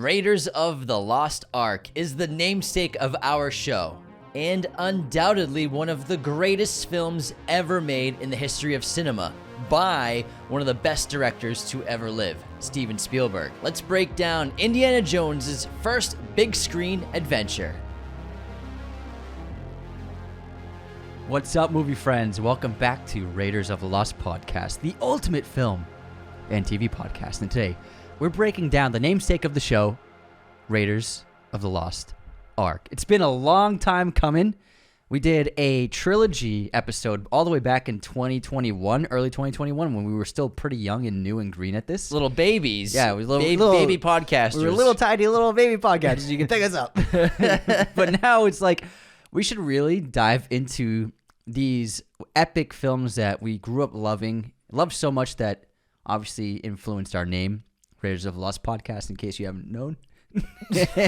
Raiders of the Lost Ark is the namesake of our show, and undoubtedly one of the greatest films ever made in the history of cinema by one of the best directors to ever live, Steven Spielberg. Let's break down Indiana Jones's first big screen adventure. What's up, movie friends? Welcome back to Raiders of the Lost podcast, the ultimate film and TV podcast. And today, we're breaking down the namesake of the show, Raiders of the Lost Ark. It's been a long time coming. We did a trilogy episode all the way back in 2021, early 2021, when we were still pretty young and new and green at this. Little babies. Yeah, we were baby podcasters. We were little tiny little baby podcasters. You can take us up. But now it's like we should really dive into these epic films that we grew up loving, loved so much that obviously influenced our name, Raiders of the Lost podcast, in case you haven't known.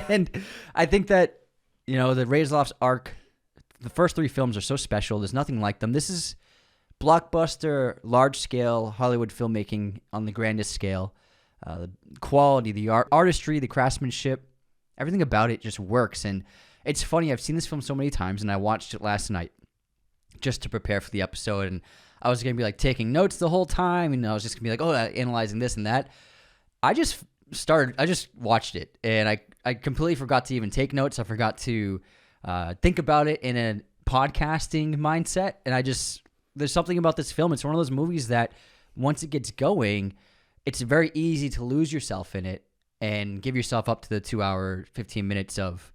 And I think that, the Raiders of the Lost Ark, the first three films are so special. There's nothing like them. This is blockbuster, large-scale Hollywood filmmaking on the grandest scale. The quality, the artistry, the craftsmanship, everything about it just works. And it's funny, I've seen this film so many times, and I watched it last night just to prepare for the episode. And I was going to be taking notes the whole time, and I was just going to be analyzing this and that. I just watched it, and I completely forgot to even take notes. I forgot to think about it in a podcasting mindset. And there's something about this film. It's one of those movies that once it gets going, it's very easy to lose yourself in it and give yourself up to the 2 hour, 15 minutes of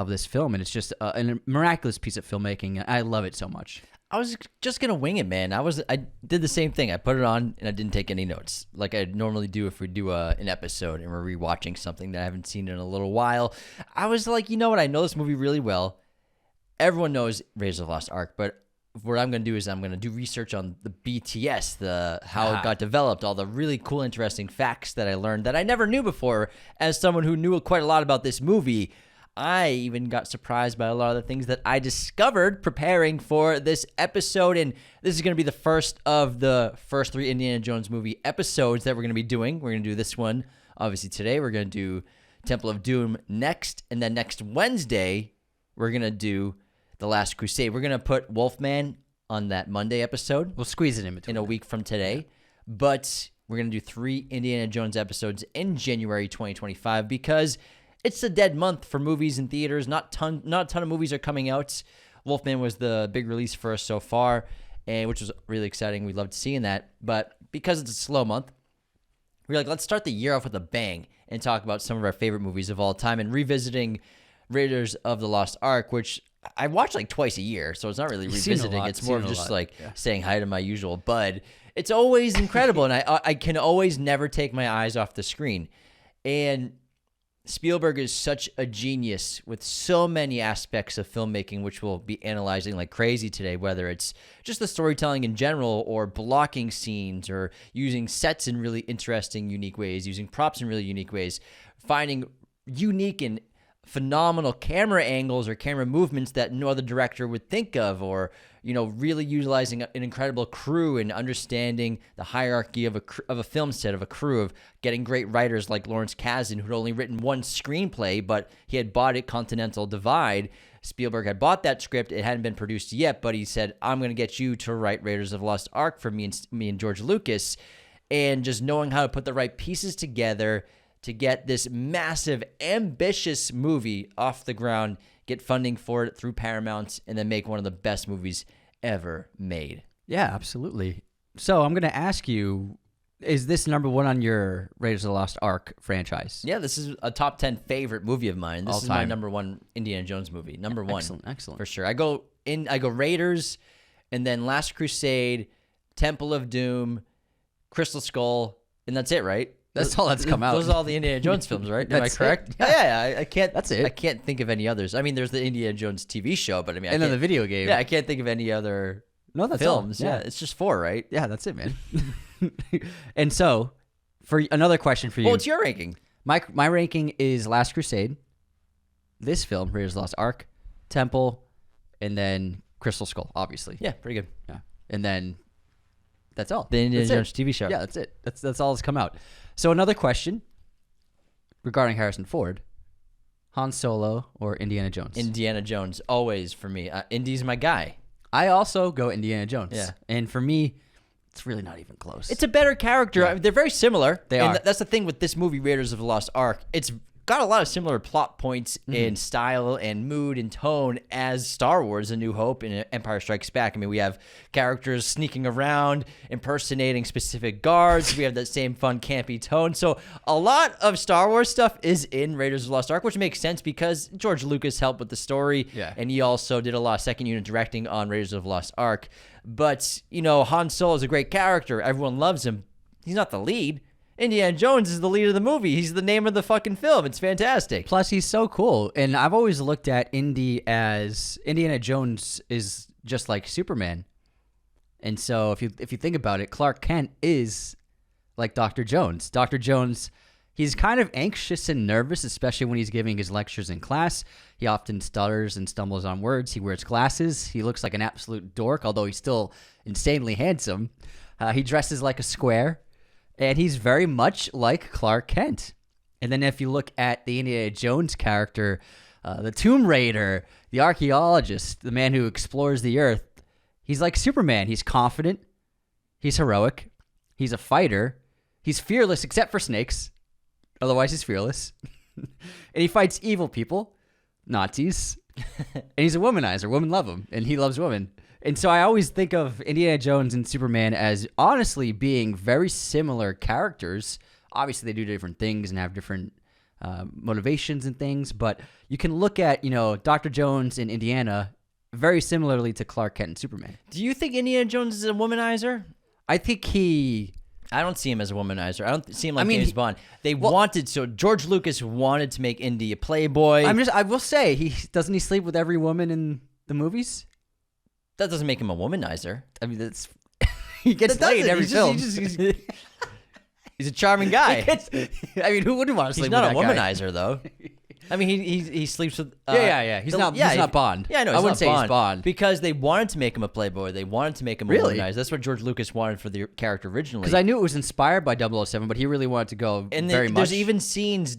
this film. And it's just a miraculous piece of filmmaking. I love it so much. I was just going to wing it, man. I did the same thing. I put it on and I didn't take any notes like I normally do if we do an episode and we're rewatching something that I haven't seen in a little while. I was like, you know what? I know this movie really well. Everyone knows Raiders of the Lost Ark, but what I'm going to do is I'm going to do research on the BTS, how it got developed, all the really cool, interesting facts that I learned that I never knew before. As someone who knew quite a lot about this movie, I even got surprised by a lot of the things that I discovered preparing for this episode. And this is going to be the first of the first three Indiana Jones movie episodes that we're going to be doing. We're going to do this one, obviously, today. We're going to do Temple of Doom next. And then next Wednesday, we're going to do The Last Crusade. We're going to put Wolfman on that Monday episode. We'll squeeze it in between. In a week from today. But we're going to do 3 Indiana Jones episodes in January 2025 because it's a dead month for movies in theaters. Not a ton of movies are coming out. Wolfman was the big release for us so far, and which was really exciting. We loved seeing that. But because it's a slow month, we're like, let's start the year off with a bang and talk about some of our favorite movies of all time and revisiting Raiders of the Lost Ark, which I watch twice a year, so it's not really revisiting. It's more of just saying hi to my usual bud. It's always incredible, and I can always never take my eyes off the screen. And Spielberg is such a genius with so many aspects of filmmaking, which we'll be analyzing like crazy today, whether it's just the storytelling in general or blocking scenes or using sets in really interesting, unique ways, using props in really unique ways, finding unique and phenomenal camera angles or camera movements that no other director would think of, or really utilizing an incredible crew and understanding the hierarchy of a film set, of a crew, of getting great writers like Lawrence Kasdan, who'd only written one screenplay, but he had bought it, Continental Divide. Spielberg had bought that script. It hadn't been produced yet, but he said, I'm going to get you to write Raiders of the Lost Ark for me and George Lucas. And just knowing how to put the right pieces together to get this massive, ambitious movie off the ground, get funding for it through Paramount, and then make one of the best movies ever made. Yeah, absolutely. So I'm going to ask you, is this number one on your Raiders of the Lost Ark franchise? Yeah, this is a top 10 favorite movie of mine. This is my number one Indiana Jones movie. Number one. Excellent. For sure. I go Raiders, and then Last Crusade, Temple of Doom, Crystal Skull, and that's it, right? That's all that's come out. Those are all the Indiana Jones films, right? Am I correct? Yeah. I can't. That's it. I can't think of any others. I mean, there's the Indiana Jones TV show, but and then the video game. Yeah, I can't think of any other films. All. Yeah, it's just 4, right? Yeah, that's it, man. And so, for another question for you. Well, what's your ranking? My ranking is Last Crusade, this film, Raiders of the Lost Ark, Temple, and then Crystal Skull, obviously. Yeah, pretty good. Yeah, and then that's all. The Indiana Jones TV show. Yeah, that's it. That's all that's come out. So another question. regarding Harrison Ford, Han Solo or Indiana Jones? Indiana Jones, always for me. Indy's my guy. I also go Indiana Jones. Yeah. And for me, it's really not even close. It's a better character. Yeah. I mean, they're very similar. They and are. That's the thing with this movie, Raiders of the Lost Ark. It's got a lot of similar plot points in style and mood and tone as Star Wars: A New Hope and Empire Strikes Back. I mean, we have characters sneaking around, impersonating specific guards. We have that same fun, campy tone. So a lot of Star Wars stuff is in Raiders of the Lost Ark, which makes sense because George Lucas helped with the story. Yeah. And he also did a lot of second unit directing on Raiders of the Lost Ark. But, Han Solo is a great character. Everyone loves him. He's not the lead. Indiana Jones is the lead of the movie. He's the name of the fucking film. It's fantastic. Plus, he's so cool. And I've always looked at Indy as Indiana Jones is just like Superman. And so if you think about it, Clark Kent is like Dr. Jones. Dr. Jones, he's kind of anxious and nervous, especially when he's giving his lectures in class. He often stutters and stumbles on words. He wears glasses. He looks like an absolute dork, although he's still insanely handsome. He dresses like a square. And he's very much like Clark Kent. And then if you look at the Indiana Jones character, the Tomb Raider, the archaeologist, the man who explores the earth, he's like Superman. He's confident. He's heroic. He's a fighter. He's fearless except for snakes. Otherwise, he's fearless. And he fights evil people, Nazis. And he's a womanizer. Women love him. And he loves women. And so I always think of Indiana Jones and Superman as honestly being very similar characters. Obviously, they do different things and have different motivations and things. But you can look at, Dr. Jones and Indiana very similarly to Clark Kent and Superman. Do you think Indiana Jones is a womanizer? I think I don't see him as a womanizer. I don't see him like I mean, James Bond. George Lucas wanted to make Indy a playboy. I will say, doesn't he sleep with every woman in the movies? That doesn't make him a womanizer. I mean, that's he gets laid in every film. He's a charming guy. Who wouldn't want to sleep with that guy? He's not a womanizer, though. I mean, he sleeps with... Yeah. He's not Bond. Yeah, I know. I wouldn't say he's Bond. Because they wanted to make him a playboy. They wanted to make him a womanizer. That's what George Lucas wanted for the character originally. Because I knew it was inspired by 007, but he really wanted to go very much. There's even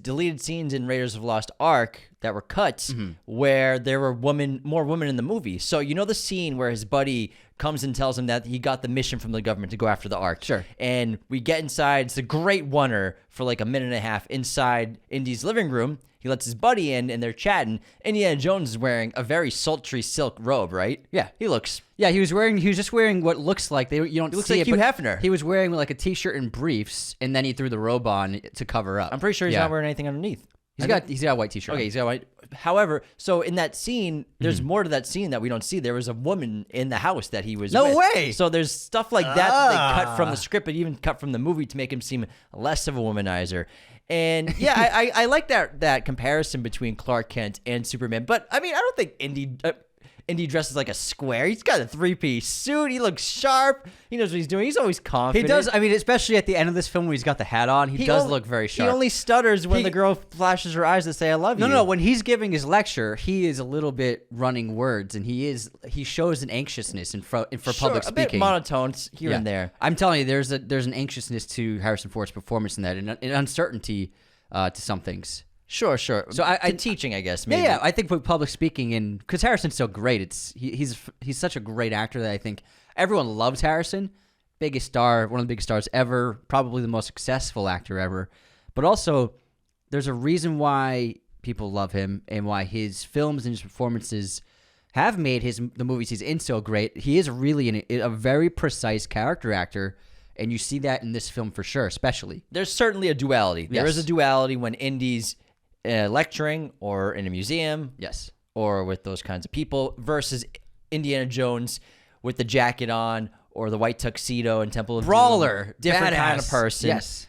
deleted scenes in Raiders of the Lost Ark that were cut where there were more women in the movie. So the scene where his buddy comes and tells him that he got the mission from the government to go after the Ark. Sure. And we get inside. It's a great oneer for like a minute and a half inside Indy's living room. He lets his buddy in, and they're chatting. Indiana Jones is wearing a very sultry silk robe, right? Yeah, he looks. Yeah, he was just wearing what looks like you don't He looks see like it, Hugh but Hefner. He was wearing like a t-shirt and briefs, and then he threw the robe on to cover up. I'm pretty sure he's not wearing anything underneath. He's got a white t-shirt. Okay, he's got a white. However, so in that scene, there's more to that scene that we don't see. There was a woman in the house that he was with. No way! So there's stuff like that they cut from the script, but even cut from the movie to make him seem less of a womanizer. And yeah, I like that comparison between Clark Kent and Superman. But I mean, I don't think Indy dresses like a square. He's got a 3-piece suit. He looks sharp. He knows what he's doing. He's always confident. He does. I mean, especially at the end of this film when he's got the hat on, he does look very sharp. He only stutters when the girl flashes her eyes to say "I love you." No. When he's giving his lecture, he is a little bit running words, and he shows an anxiousness for public speaking. A bit monotone here and there. I'm telling you, there's an anxiousness to Harrison Ford's performance in that, and an uncertainty to some things. Sure. So teaching, I guess. Maybe. Yeah. I think with public speaking, and because Harrison's so great, he's such a great actor that I think everyone loves Harrison. Biggest star, one of the biggest stars ever, probably the most successful actor ever. But also, there's a reason why people love him and why his films and his performances have made the movies he's in so great. He is really a very precise character actor. And you see that in this film for sure, especially. There's certainly a duality. There is a duality when Indy's lecturing or in a museum. Yes. Or with those kinds of people versus Indiana Jones with the jacket on or the white tuxedo and Temple of Brawler. Doom. Different kind of person. Yes.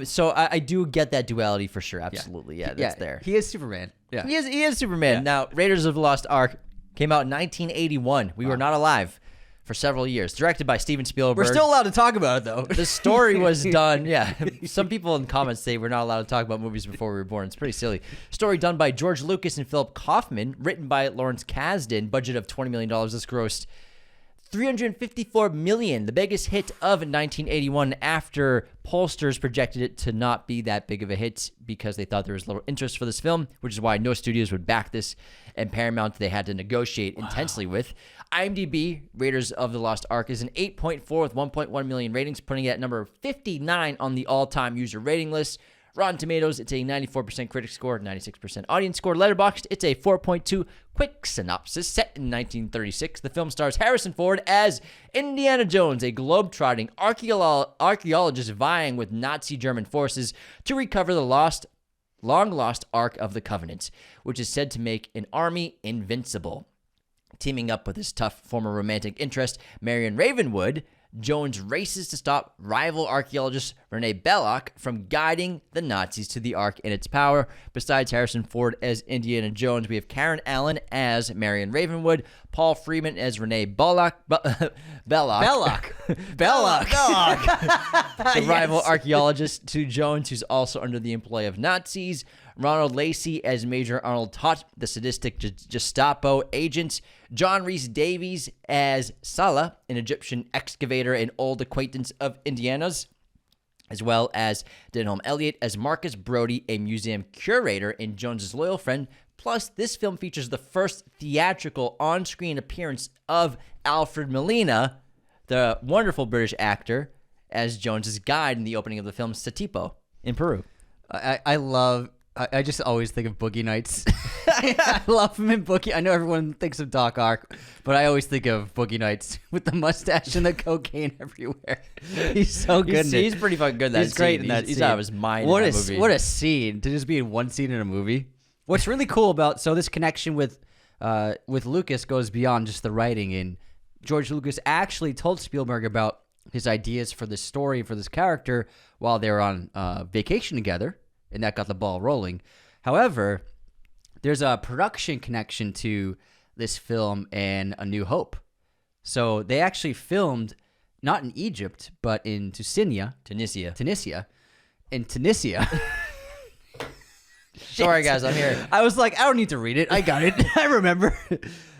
So I do get that duality for sure. Absolutely. Yeah, that's there. He is Superman. Yeah. He is Superman. Yeah. Now, Raiders of the Lost Ark came out in 1981. We were not alive for several years. Directed by Steven Spielberg. We're still allowed to talk about it, though. The story was done. Yeah. Some people in the comments say we're not allowed to talk about movies before we were born. It's pretty silly. Story done by George Lucas and Philip Kaufman. Written by Lawrence Kasdan. Budget of $20 million. This grossed $354 million, the biggest hit of 1981 after pollsters projected it to not be that big of a hit because they thought there was little interest for this film, which is why no studios would back this, and Paramount they had to negotiate intensely with. IMDb, Raiders of the Lost Ark, is an 8.4 with 1.1 million ratings, putting it at number 59 on the all-time user rating list. Rotten Tomatoes, it's a 94% critic score, 96% audience score. Letterboxd, it's a 4.2. Quick synopsis. Set in 1936, the film stars Harrison Ford as Indiana Jones, a globe-trotting archaeologist vying with Nazi German forces to recover the long-lost Ark of the Covenant, which is said to make an army invincible. Teaming up with his tough former romantic interest, Marian Ravenwood, Jones races to stop rival archaeologist Renee Belloc from guiding the Nazis to the Ark in its power. Besides Harrison Ford as Indiana Jones, we have Karen Allen as Marian Ravenwood, Paul Freeman as Renee Belloc. The rival archaeologist to Jones, who's also under the employ of Nazis. Ronald Lacey as Major Arnold Tott, the sadistic Gestapo agent. John Rhys Davies as Salah, an Egyptian excavator and old acquaintance of Indiana's, as well as Denholm Elliott as Marcus Brody, a museum curator and Jones's loyal friend. Plus, this film features the first theatrical on-screen appearance of Alfred Molina, the wonderful British actor, as Jones's guide in the opening of the film Satipo in Peru. I just always think of Boogie Nights. I love him in Boogie. I know everyone thinks of Doc Ock, but I always think of Boogie Nights with the mustache and the cocaine everywhere. He's so good. He's pretty fucking good. He's great in that scene. He's out of his mind. What in that movie. What a scene to just be in one scene in a movie. What's really cool about this connection with Lucas goes beyond just the writing, and George Lucas actually told Spielberg about his ideas for this story for this character while they were on vacation together. And that got the ball rolling. However, there's a production connection to this film and A New Hope. So they actually filmed not in Egypt, but in Tunisia. In Tunisia. Sorry, guys, I'm here. I was like, I don't need to read it. I got it. I remember.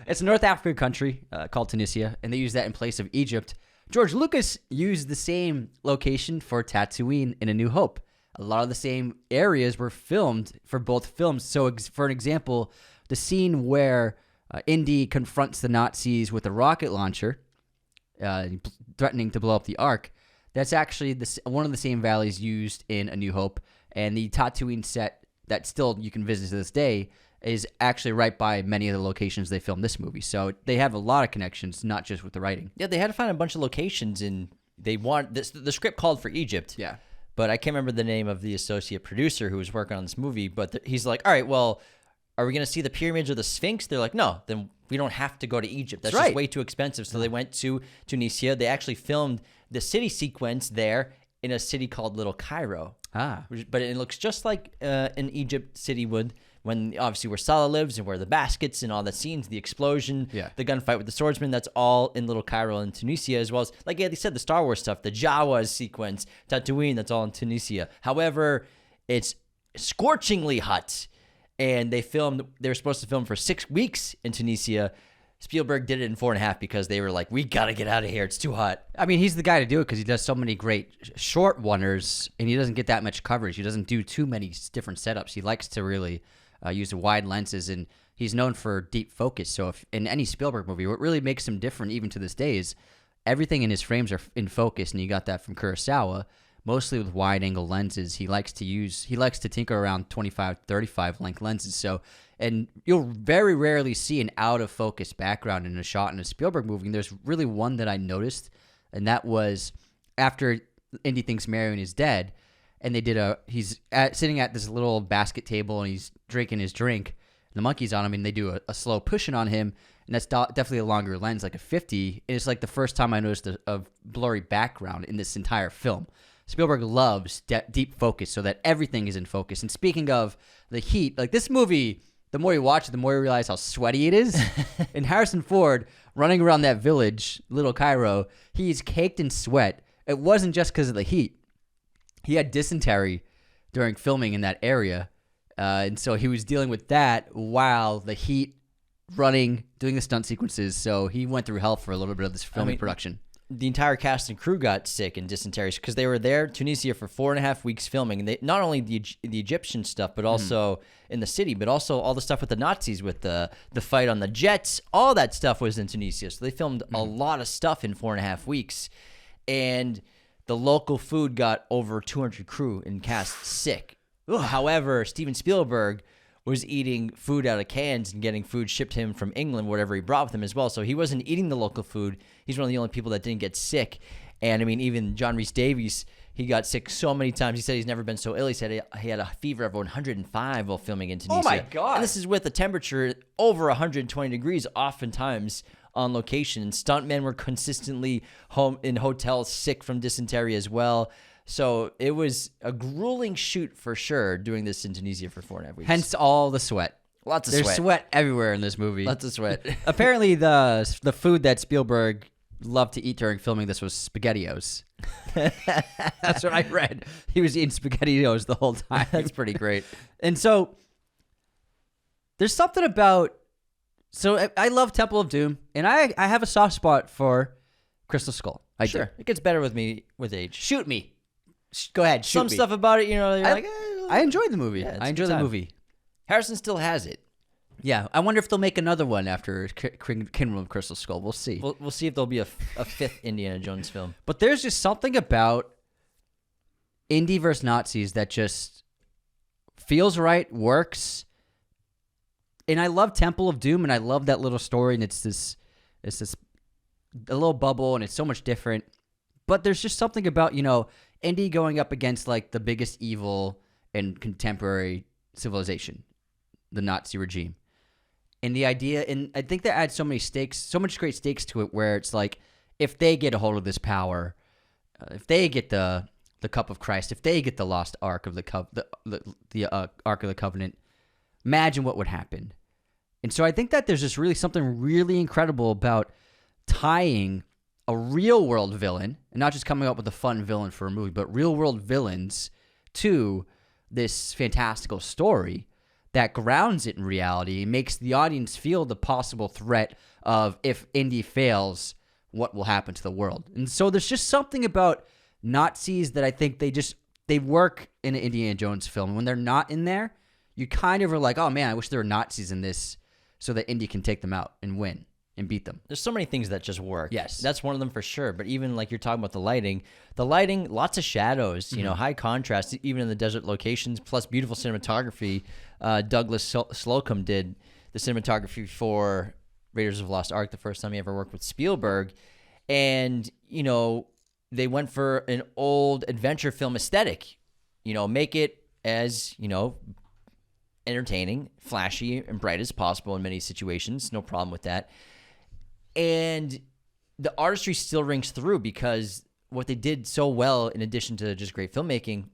It's a North African country called Tunisia, and they use that in place of Egypt. George Lucas used the same location for Tatooine in A New Hope. A lot of the same areas were filmed for both films. So, for an example, the scene where Indy confronts the Nazis with a rocket launcher, threatening to blow up the Ark, that's actually one of the same valleys used in A New Hope. And the Tatooine set that still you can visit to this day is actually right by many of the locations they filmed this movie. So they have a lot of connections, not just with the writing. Yeah, they had to find a bunch of locations, and they want this. The script called for Egypt. Yeah. But I can't remember the name of the associate producer who was working on this movie. But he's like, all right, well, are we going to see the pyramids or the Sphinx? They're like, no, then we don't have to go to Egypt. That's just way too expensive. So they went to Tunisia. They actually filmed the city sequence there in a city called Little Cairo. But it looks just like an Egypt city would, when obviously where Salah lives and where the baskets and all the scenes, the explosion, the gunfight with the swordsman, that's all in Little Cairo and Tunisia, as well as, like they said, the Star Wars stuff, the Jawas sequence, Tatooine, that's all in Tunisia. However, it's scorchingly hot, and they were supposed to film for 6 weeks in Tunisia. Spielberg did it in 4.5 because they were like, we got to get out of here. It's too hot. I mean, he's the guy to do it because he does so many great short oneers, and he doesn't get that much coverage. He doesn't do too many different setups. He likes to really use wide lenses, and he's known for deep focus. So if in any Spielberg movie, what really makes him different even to this day is everything in his frames are in focus, and you got that from Kurosawa, mostly with wide angle lenses. He likes to tinker around 25, 35 length lenses. So, and you'll very rarely see an out of focus background in a shot in a Spielberg movie. And there's really one that I noticed, and that was after Indy thinks Marian is dead, and he's sitting at this little basket table, and he's drinking his drink, and the monkey's on him, and they do a slow pushing on him, and that's definitely a longer lens, like a 50, and it's like the first time I noticed a blurry background in this entire film. Spielberg loves deep focus so that everything is in focus. And speaking of the heat, like this movie, the more you watch it, the more you realize how sweaty it is. And Harrison Ford running around that village, Little Cairo, he's caked in sweat. It wasn't just because of the heat. He had dysentery during filming in that area. And so he was dealing with that while the heat running, doing the stunt sequences. So he went through hell for a little bit of this filming production. The entire cast and crew got sick and dysentery because they were there, Tunisia, for 4.5 weeks filming. And they, not only the Egyptian stuff, but also in the city, but also all the stuff with the Nazis, with the fight on the jets. All that stuff was in Tunisia. So they filmed a lot of stuff in 4.5 weeks. And the local food got over 200 crew and cast sick. However, Steven Spielberg was eating food out of cans and getting food shipped to him from England, whatever he brought with him as well. So he wasn't eating the local food. He's one of the only people that didn't get sick. And I mean, even John Rhys Davies, he got sick so many times. He said he's never been so ill. He said he had a fever of 105 while filming in Tunisia. Oh my God. And this is with a temperature over 120 degrees oftentimes on location. And stuntmen were consistently home in hotels sick from dysentery as well. So it was a grueling shoot for sure doing this in Tunisia for 4.5 weeks. Hence all the sweat. Lots of There's sweat. sweat everywhere in this movie. Lots of sweat. Apparently, the food that Spielberg loved to eat during filming this was SpaghettiOs. That's what I read. He was eating SpaghettiOs the whole time. That's pretty great. And so there's something about... So I love Temple of Doom, and I have a soft spot for Crystal Skull. I do. It gets better with me with age. Shoot me. Go ahead, shoot Some me. stuff about it, you know, you're I- like, I enjoyed the movie. Yeah, it's I a enjoyed good the time. movie. Harrison still has it. Yeah, I wonder if they'll make another one after Kingdom of Crystal Skull. We'll see. We'll see if there'll be a fifth Indiana Jones film. But there's just something about indie versus Nazis that just feels right, works. And I love Temple of Doom, and I love that little story, and it's this a little bubble, and it's so much different. But there's just something about, you know, indie going up against like the biggest evil in contemporary civilization, the Nazi regime. And the idea, and I think that adds so many stakes, so much great stakes to it, where it's like, if they get a hold of this power, if they get the cup of Christ, if they get the Lost Ark of the Ark of the Covenant, imagine what would happen. And so I think that there's just really something really incredible about tying a real world villain, and not just coming up with a fun villain for a movie, but real world villains to this fantastical story that grounds it in reality and makes the audience feel the possible threat of, if Indy fails, what will happen to the world. And so there's just something about Nazis that I think they work in an Indiana Jones film. And when they're not in there, you kind of are like, oh man, I wish there were Nazis in this so that Indy can take them out and win and beat them. There's so many things that just work. Yes. That's one of them for sure. But even like you're talking about the lighting, lots of shadows, you know, high contrast, even in the desert locations, plus beautiful cinematography. Douglas Slocum did the cinematography for Raiders of the Lost Ark the first time he ever worked with Spielberg. And, you know, they went for an old adventure film aesthetic, you know, make it as, you know, entertaining, flashy, and bright as possible in many situations. No problem with that. And the artistry still rings through because what they did so well, in addition to just great filmmaking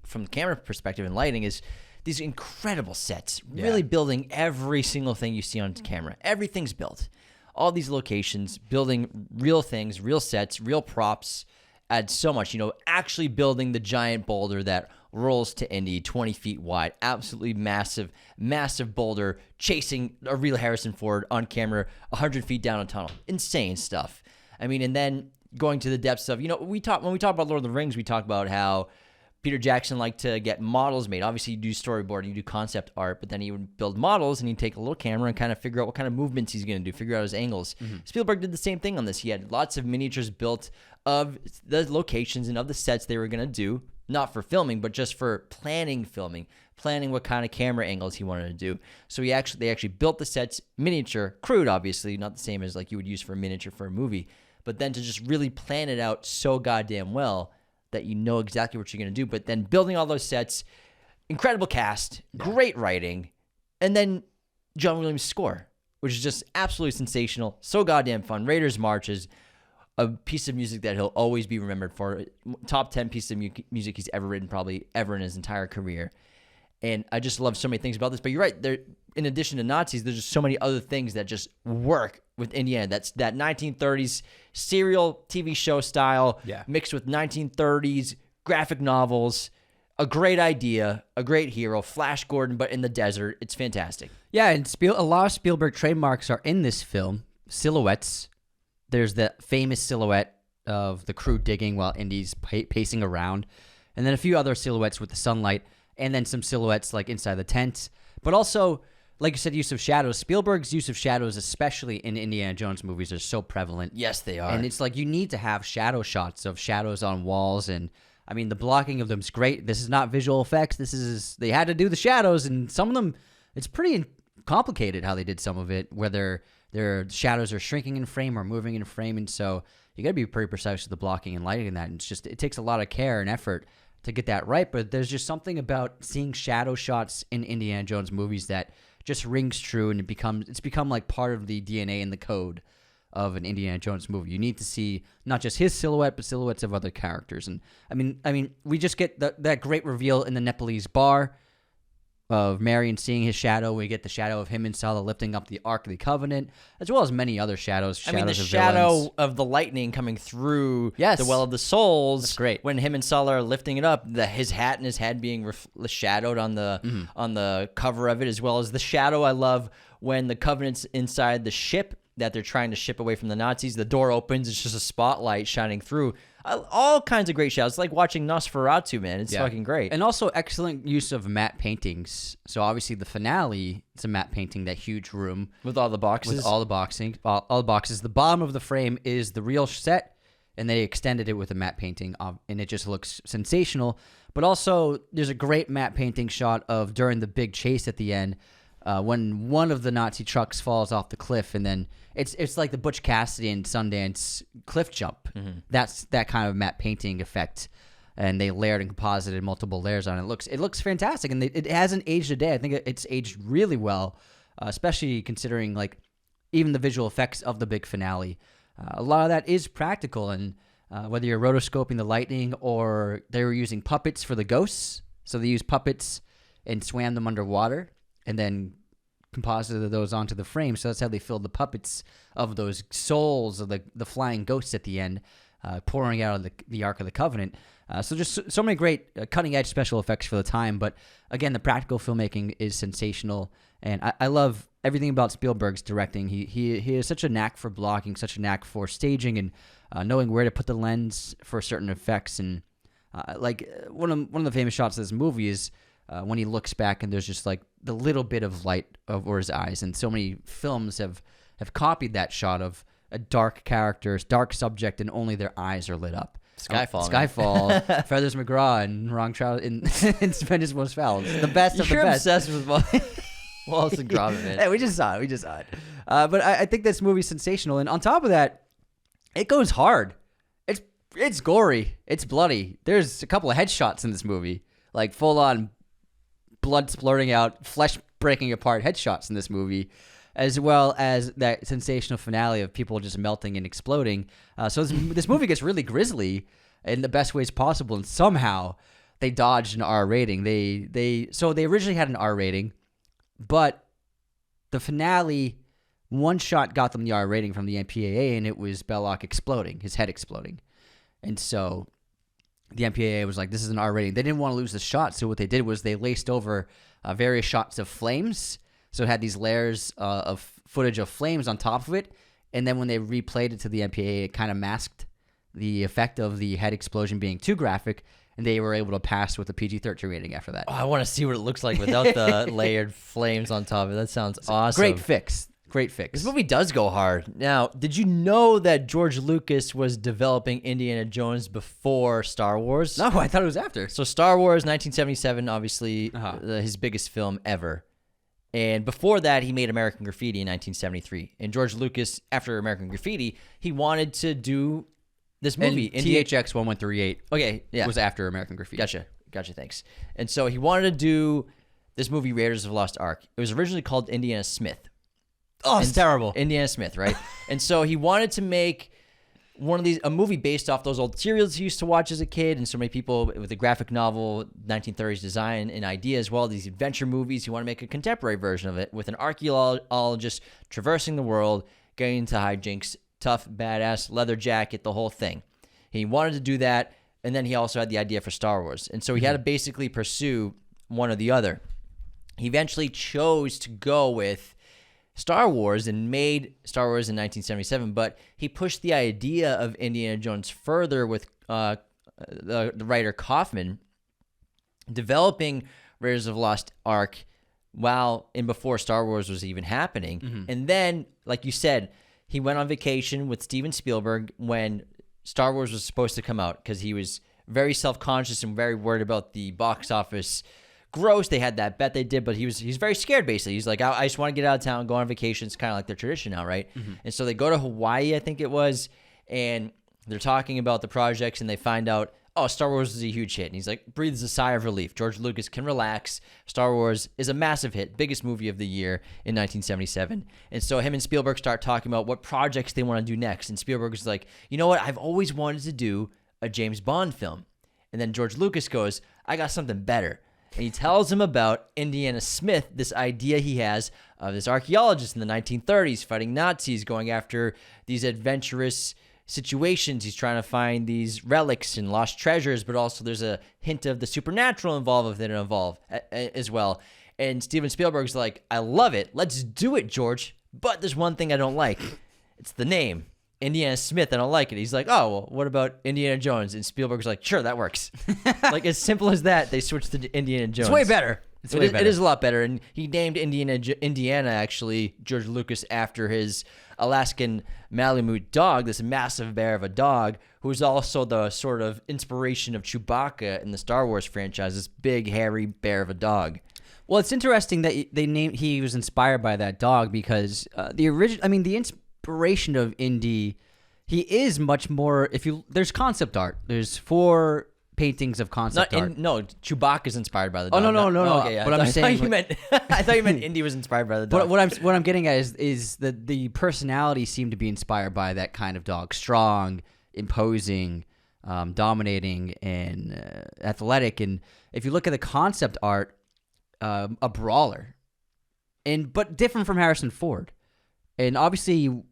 from the camera perspective and lighting, is these incredible sets, really building every single thing you see on camera. Everything's built. All these locations, building real things, real sets, real props, add so much. You know, actually building the giant boulder that rolls to Indy, 20 feet wide, absolutely massive, massive boulder, chasing a real Harrison Ford on camera 100 feet down a tunnel. Insane stuff. I mean, and then going to the depths of, you know, when we talk about Lord of the Rings, we talk about how Peter Jackson liked to get models made. Obviously, you do storyboard, you do concept art, but then he would build models and he'd take a little camera and kind of figure out what kind of movements he's going to do, figure out his angles. Spielberg did the same thing on this. He had lots of miniatures built of the locations and of the sets they were going to do, not for filming, but just for planning what kind of camera angles he wanted to do. So they actually built the sets miniature, crude, obviously, not the same as like you would use for a miniature for a movie, but then to just really plan it out so goddamn well that you know exactly what you're going to do. But then building all those sets, incredible cast, great writing, and then John Williams' score, which is just absolutely sensational, so goddamn fun. Raiders March is a piece of music that he'll always be remembered for. Top 10 piece of music he's ever written, probably ever in his entire career. And I just love so many things about this. But you're right, there, in addition to Nazis, there's just so many other things that just work with Indiana. That's that 1930s serial TV show style mixed with 1930s graphic novels, a great idea, a great hero, Flash Gordon, but in the desert. It's fantastic. Yeah, and a lot of Spielberg trademarks are in this film. Silhouettes. There's the famous silhouette of the crew digging while Indy's pacing around. And then a few other silhouettes with the sunlight. And then some silhouettes like inside the tent. But also, like you said, use of shadows. Spielberg's use of shadows, especially in Indiana Jones movies, are so prevalent. Yes, they are. And it's like you need to have shadow shots of shadows on walls. And I mean, the blocking of them is great. This is not visual effects. They had to do the shadows. And some of them, it's pretty complicated how they did some of it, whether their shadows are shrinking in frame or moving in frame. And so you got to be pretty precise with the blocking and lighting in that. And it takes a lot of care and effort to get that right. But there's just something about seeing shadow shots in Indiana Jones movies that just rings true, and it's become like part of the DNA and the code of an Indiana Jones movie. You need to see not just his silhouette, but silhouettes of other characters. And I mean, we just get that great reveal in the Nepalese bar of Marian seeing his shadow. We get the shadow of him and Salah lifting up the Ark of the Covenant, as well as many other shadows. I mean, the of shadow villains. of the lightning coming through Yes. the Well of the Souls. That's great. When him and Salah are lifting it up, his hat and his head being shadowed on the cover of it, as well as the shadow I love when the Covenant's inside the ship that they're trying to ship away from the Nazis. The door opens, it's just a spotlight shining through. All kinds of great shadows. It's like watching Nosferatu, man. It's fucking great. And also excellent use of matte paintings. So obviously the finale, it's a matte painting, that huge room. With all the boxes. With all the boxes. The bottom of the frame is the real set, and they extended it with a matte painting, and it just looks sensational. But also, there's a great matte painting shot of during the big chase at the end, when one of the Nazi trucks falls off the cliff, and then it's like the Butch Cassidy and Sundance cliff jump. Mm-hmm. That's that kind of matte painting effect, and they layered and composited multiple layers on it. It looks fantastic, and it hasn't aged a day. I think it's aged really well, especially considering like even the visual effects of the big finale. A lot of that is practical, and whether you're rotoscoping the lightning or they were using puppets for the ghosts, so they used puppets and swam them underwater, and then composited those onto the frame. So that's how they filled the puppets of those souls of the flying ghosts at the end, pouring out of the Ark of the Covenant. So just so many great cutting-edge special effects for the time. But again, the practical filmmaking is sensational. And I love everything about Spielberg's directing. He has such a knack for blocking, such a knack for staging, and knowing where to put the lens for certain effects. And like one of the famous shots of this movie is when he looks back and there's just like the little bit of light over his eyes. And so many films have copied that shot of a dark character, dark subject, and only their eyes are lit up. Skyfall, Feathers McGraw, and Wrong Child in Stupendous Most Foul. The best of the best. You're obsessed with Wallace and Gromit, man. Hey, we just saw it. But I think this movie's sensational. And on top of that, it goes hard. It's gory. It's bloody. There's a couple of headshots in this movie. Like full-on blood splurting out, flesh breaking apart headshots in this movie, as well as that sensational finale of people just melting and exploding. So this movie gets really grisly in the best ways possible, and somehow they dodged an R rating. So they originally had an R rating, but the finale, one shot got them the R rating from the MPAA, and it was Belloc exploding, his head exploding. And so the MPAA was like, this is an R rating. They didn't want to lose the shot, so what they did was they laced over various shots of flames. So it had these layers of footage of flames on top of it, and then when they replayed it to the MPAA, it kind of masked the effect of the head explosion being too graphic, and they were able to pass with a PG-13 rating after that. Oh, I want to see what it looks like without the layered flames on top of it. That sounds awesome. Great fix. This movie does go hard. Now, did you know that George Lucas was developing Indiana Jones before Star Wars? No, I thought it was after. So Star Wars, 1977, obviously his biggest film ever. And before that, he made American Graffiti in 1973. And George Lucas, after American Graffiti, he wanted to do this movie. And THX 1138 okay, yeah. was after American Graffiti. Gotcha, thanks. And so he wanted to do this movie, Raiders of the Lost Ark. It was originally called Indiana Smith. Oh, it's terrible. Indiana Smith, right? And so he wanted to make a movie based off those old serials he used to watch as a kid, and so many people with a graphic novel, 1930s design and idea as well, these adventure movies. He wanted to make a contemporary version of it with an archaeologist traversing the world, getting into hijinks, tough, badass, leather jacket, the whole thing. He wanted to do that. and then he also had the idea for Star Wars. And so he had to basically pursue one or the other. He eventually chose to go with Star Wars and made Star Wars in 1977, but he pushed the idea of Indiana Jones further with the writer Kaufman, developing Raiders of the Lost Ark before Star Wars was even happening. And then, like you said, he went on vacation with Steven Spielberg when Star Wars was supposed to come out because he was very self-conscious and very worried about the box office gross. They had that bet they did, but he's very scared, basically. He's like, I just want to get out of town, go on vacation. It's kind of like their tradition now, right? And so they go to Hawaii, I think it was, and they're talking about the projects, and they find out, oh, Star Wars is a huge hit. And he's like, breathes a sigh of relief. George Lucas can relax. Star Wars is a massive hit, biggest movie of the year in 1977. And so him and Spielberg start talking about what projects they want to do next. And Spielberg is like, you know what? I've always wanted to do a James Bond film. And then George Lucas goes, I got something better. And he tells him about Indiana Smith, this idea he has of this archaeologist in the 1930s fighting Nazis, going after these adventurous situations. He's trying to find these relics and lost treasures, but also there's a hint of the supernatural involved with it as well. And Steven Spielberg's like, I love it. Let's do it, George. But there's one thing I don't like. It's the name. Indiana Smith, I don't like it. He's like, oh, well, what about Indiana Jones? And Spielberg's like, sure, that works. Like, as simple as that, they switched to Indiana Jones. It's way better. It is a lot better. And he named Indiana, actually, George Lucas, after his Alaskan Malamute dog, this massive bear of a dog, who's also the sort of inspiration of Chewbacca in the Star Wars franchise, this big, hairy bear of a dog. Well, it's interesting that he was inspired by that dog because the inspiration of Indy, he is much more. There's concept art. There's 4 paintings of concept art. No, Chewbacca's inspired by the dog. Oh no. Okay, yeah. But I'm saying, I thought you meant Indy was inspired by the dog. But what I'm getting at is that the personality seemed to be inspired by that kind of dog, strong, imposing, dominating, and athletic. And if you look at the concept art, a brawler, but different from Harrison Ford, and obviously,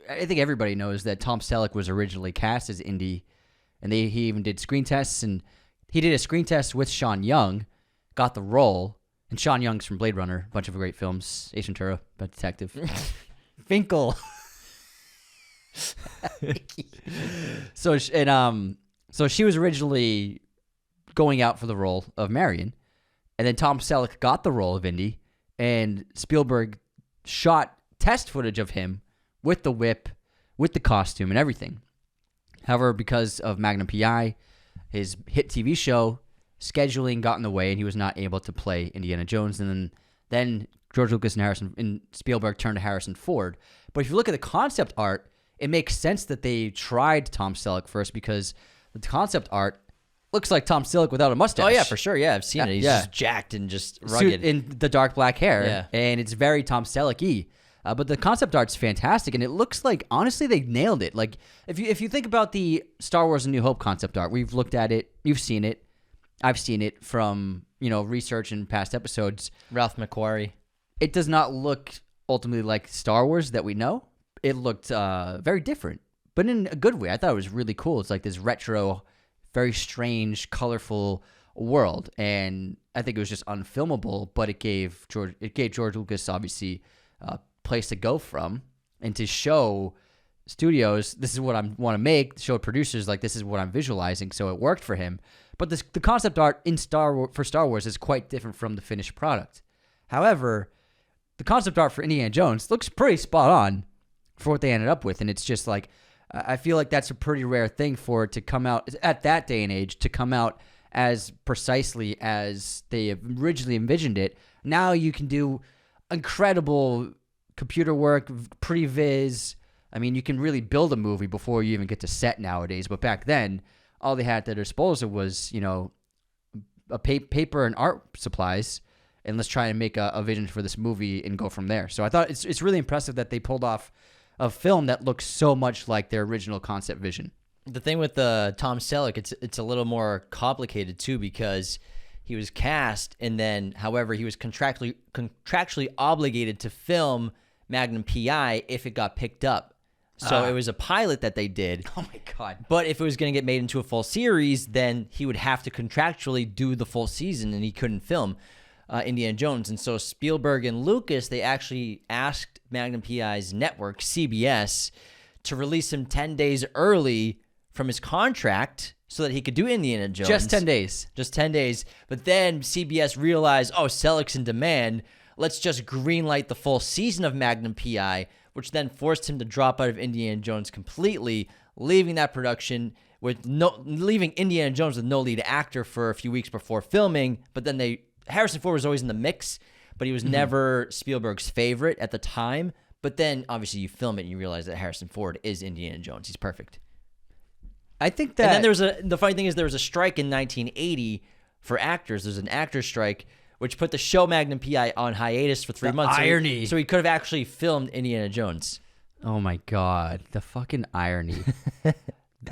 I think everybody knows that Tom Selleck was originally cast as Indy, and he even did screen tests, and he did a screen test with Sean Young, got the role, and Sean Young's from Blade Runner, a bunch of great films, Ace Ventura, Pet Detective, Finkel. So she was originally going out for the role of Marian, and then Tom Selleck got the role of Indy, and Spielberg shot test footage of him with the whip, with the costume and everything. However, because of Magnum P.I., his hit TV show, scheduling got in the way, and he was not able to play Indiana Jones. And then George Lucas and Spielberg turned to Harrison Ford. But if you look at the concept art, it makes sense that they tried Tom Selleck first because the concept art looks like Tom Selleck without a mustache. Oh, yeah, for sure. Yeah, I've seen it. He's just jacked and just rugged. Suit in the dark black hair, and it's very Tom Selleck-y. But the concept art's fantastic, and it looks like, honestly, they nailed it. Like, if you think about the Star Wars A New Hope concept art, we've looked at it, you've seen it, I've seen it from, research in past episodes. Ralph McQuarrie. It does not look ultimately like Star Wars that we know. It looked very different, but in a good way. I thought it was really cool. It's like this retro, very strange, colorful world, and I think it was just unfilmable, but it gave George Lucas, obviously, place to go from and to show studios this is what I want to make, show producers like this is what I'm visualizing, so it worked for him. But the concept art for Star Wars is quite different from the finished product. However, the concept art for Indiana Jones looks pretty spot on for what they ended up with, and it's just like I feel like that's a pretty rare thing for it to come out at that day and age, to come out as precisely as they originally envisioned it. Now you can do incredible computer work, previs. I mean, you can really build a movie before you even get to set nowadays. But back then, all they had at their disposal was, a paper and art supplies, and let's try and make a vision for this movie and go from there. So I thought it's really impressive that they pulled off a film that looks so much like their original concept vision. The thing with Tom Selleck, it's a little more complicated too, because he was cast, and then, however, he was contractually obligated to film Magnum P.I. if it got picked up. So it was a pilot that they did. Oh my God. But if it was going to get made into a full series, then he would have to contractually do the full season, and he couldn't film Indiana Jones. And so Spielberg and Lucas, they actually asked Magnum PI's network, CBS, to release him 10 days early from his contract so that he could do Indiana Jones. Just 10 days. Just 10 days. But then CBS realized, oh, Selick's in demand. Let's just greenlight the full season of Magnum PI, which then forced him to drop out of Indiana Jones completely, leaving that production leaving Indiana Jones with no lead actor for a few weeks before filming. But then Harrison Ford was always in the mix, but he was never Spielberg's favorite at the time. But then obviously you film it and you realize that Harrison Ford is Indiana Jones. He's perfect. I think that. And then the funny thing is there was a strike in 1980 for actors. There's an actor strike, which put the show Magnum PI on hiatus for 3 months. Irony. So he could have actually filmed Indiana Jones. Oh my God. The fucking irony.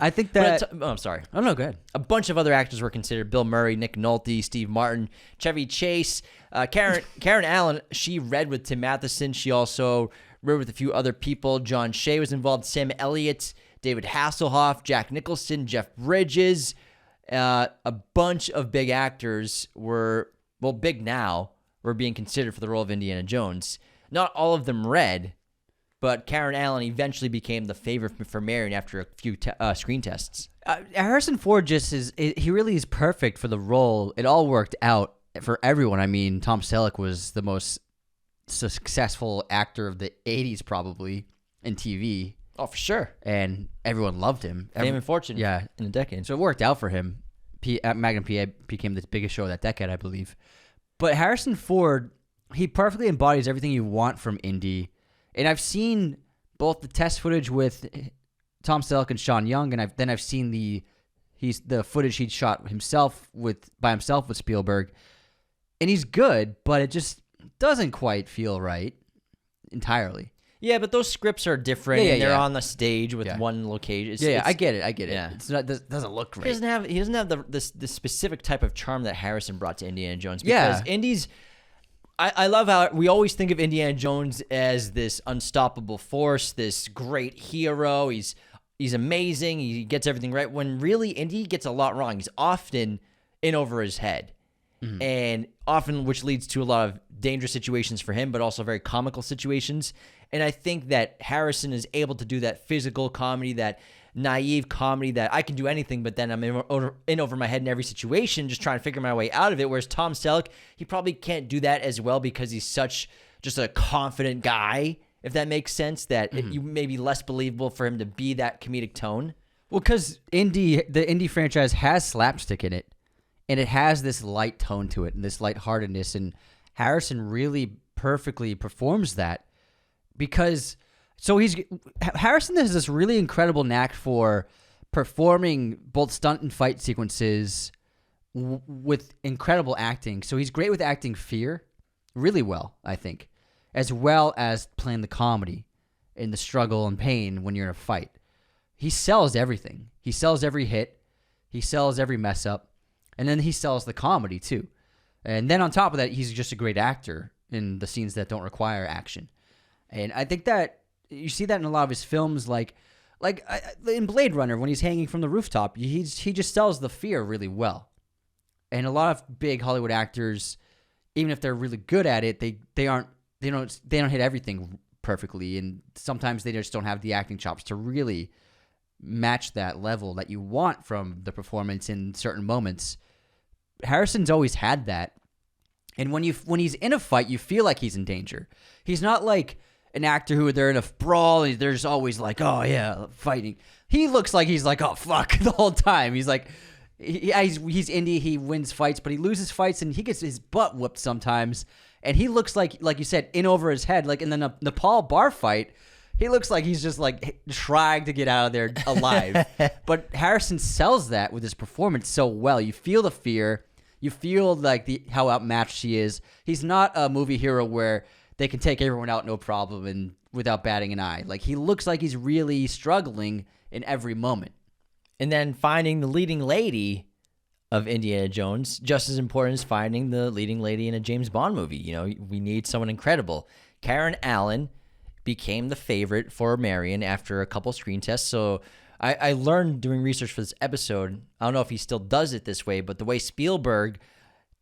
I think that. I'm sorry. Oh, no, go ahead. A bunch of other actors were considered: Bill Murray, Nick Nolte, Steve Martin, Chevy Chase, Karen Allen. She read with Tim Matheson. She also read with a few other people. John Shea was involved. Sam Elliott, David Hasselhoff, Jack Nicholson, Jeff Bridges. A bunch of big actors were big now. Were being considered for the role of Indiana Jones. Not all of them read. But Karen Allen eventually became the favorite for Marian after a few screen tests. Harrison Ford he really is perfect for the role. It all worked out for everyone. I mean, Tom Selleck was the most successful actor of the 80s probably in TV. Oh, for sure. And everyone loved him. Fame and fortune in a decade. So it worked out for him. Magnum PI became the biggest show of that decade, I believe. But Harrison Ford, he perfectly embodies everything you want from Indy. And I've seen both the test footage with Tom Selleck and Sean Young, and I've seen the footage he'd shot by himself with Spielberg, and he's good, but it just doesn't quite feel right entirely. Yeah, but those scripts are different. Yeah, and they're on the stage with one location. I get it. Yeah. It doesn't look great. He doesn't have the specific type of charm that Harrison brought to Indiana Jones. Because Indy's. I love how we always think of Indiana Jones as this unstoppable force, this great hero. He's amazing. He gets everything right. When really Indy gets a lot wrong. He's often in over his head, and often which leads to a lot of dangerous situations for him, but also very comical situations. And I think that Harrison is able to do that physical comedy, that naive comedy that I can do anything, but then I'm in over my head in every situation, just trying to figure my way out of it. Whereas Tom Selleck, he probably can't do that as well because he's just a confident guy, if that makes sense, that you may be less believable for him to be that comedic tone. Well, because the Indy franchise has slapstick in it, and it has this light tone to it and this lightheartedness, and Harrison really perfectly performs that because... So Harrison has this really incredible knack for performing both stunt and fight sequences with incredible acting. So he's great with acting fear really well, I think, as well as playing the comedy and the struggle and pain when you're in a fight. He sells everything. He sells every hit. He sells every mess up. And then he sells the comedy too. And then on top of that, he's just a great actor in the scenes that don't require action. And I think that you see that in a lot of his films, like in Blade Runner when he's hanging from the rooftop. He just sells the fear really well. And a lot of big Hollywood actors, even if they're really good at it, they don't hit everything perfectly, and sometimes they just don't have the acting chops to really match that level that you want from the performance in certain moments. Harrison's always had that, and when he's in a fight, you feel like he's in danger. He's not like an actor who they're in a brawl and they're just always like, oh yeah, fighting. He looks like he's like, oh fuck, the whole time. He's like, he's Indy, he wins fights, but he loses fights and he gets his butt whooped sometimes. And he looks like you said, in over his head. Like in the Nepal bar fight, he looks like he's just like trying to get out of there alive. But Harrison sells that with his performance so well. You feel the fear. You feel like how outmatched he is. He's not a movie hero where they can take everyone out no problem and without batting an eye. Like he looks like he's really struggling in every moment. And then finding the leading lady of Indiana Jones, just as important as finding the leading lady in a James Bond movie. You know, we need someone incredible. Karen Allen became the favorite for Marian after a couple screen tests. So I learned doing research for this episode, I don't know if he still does it this way, but the way Spielberg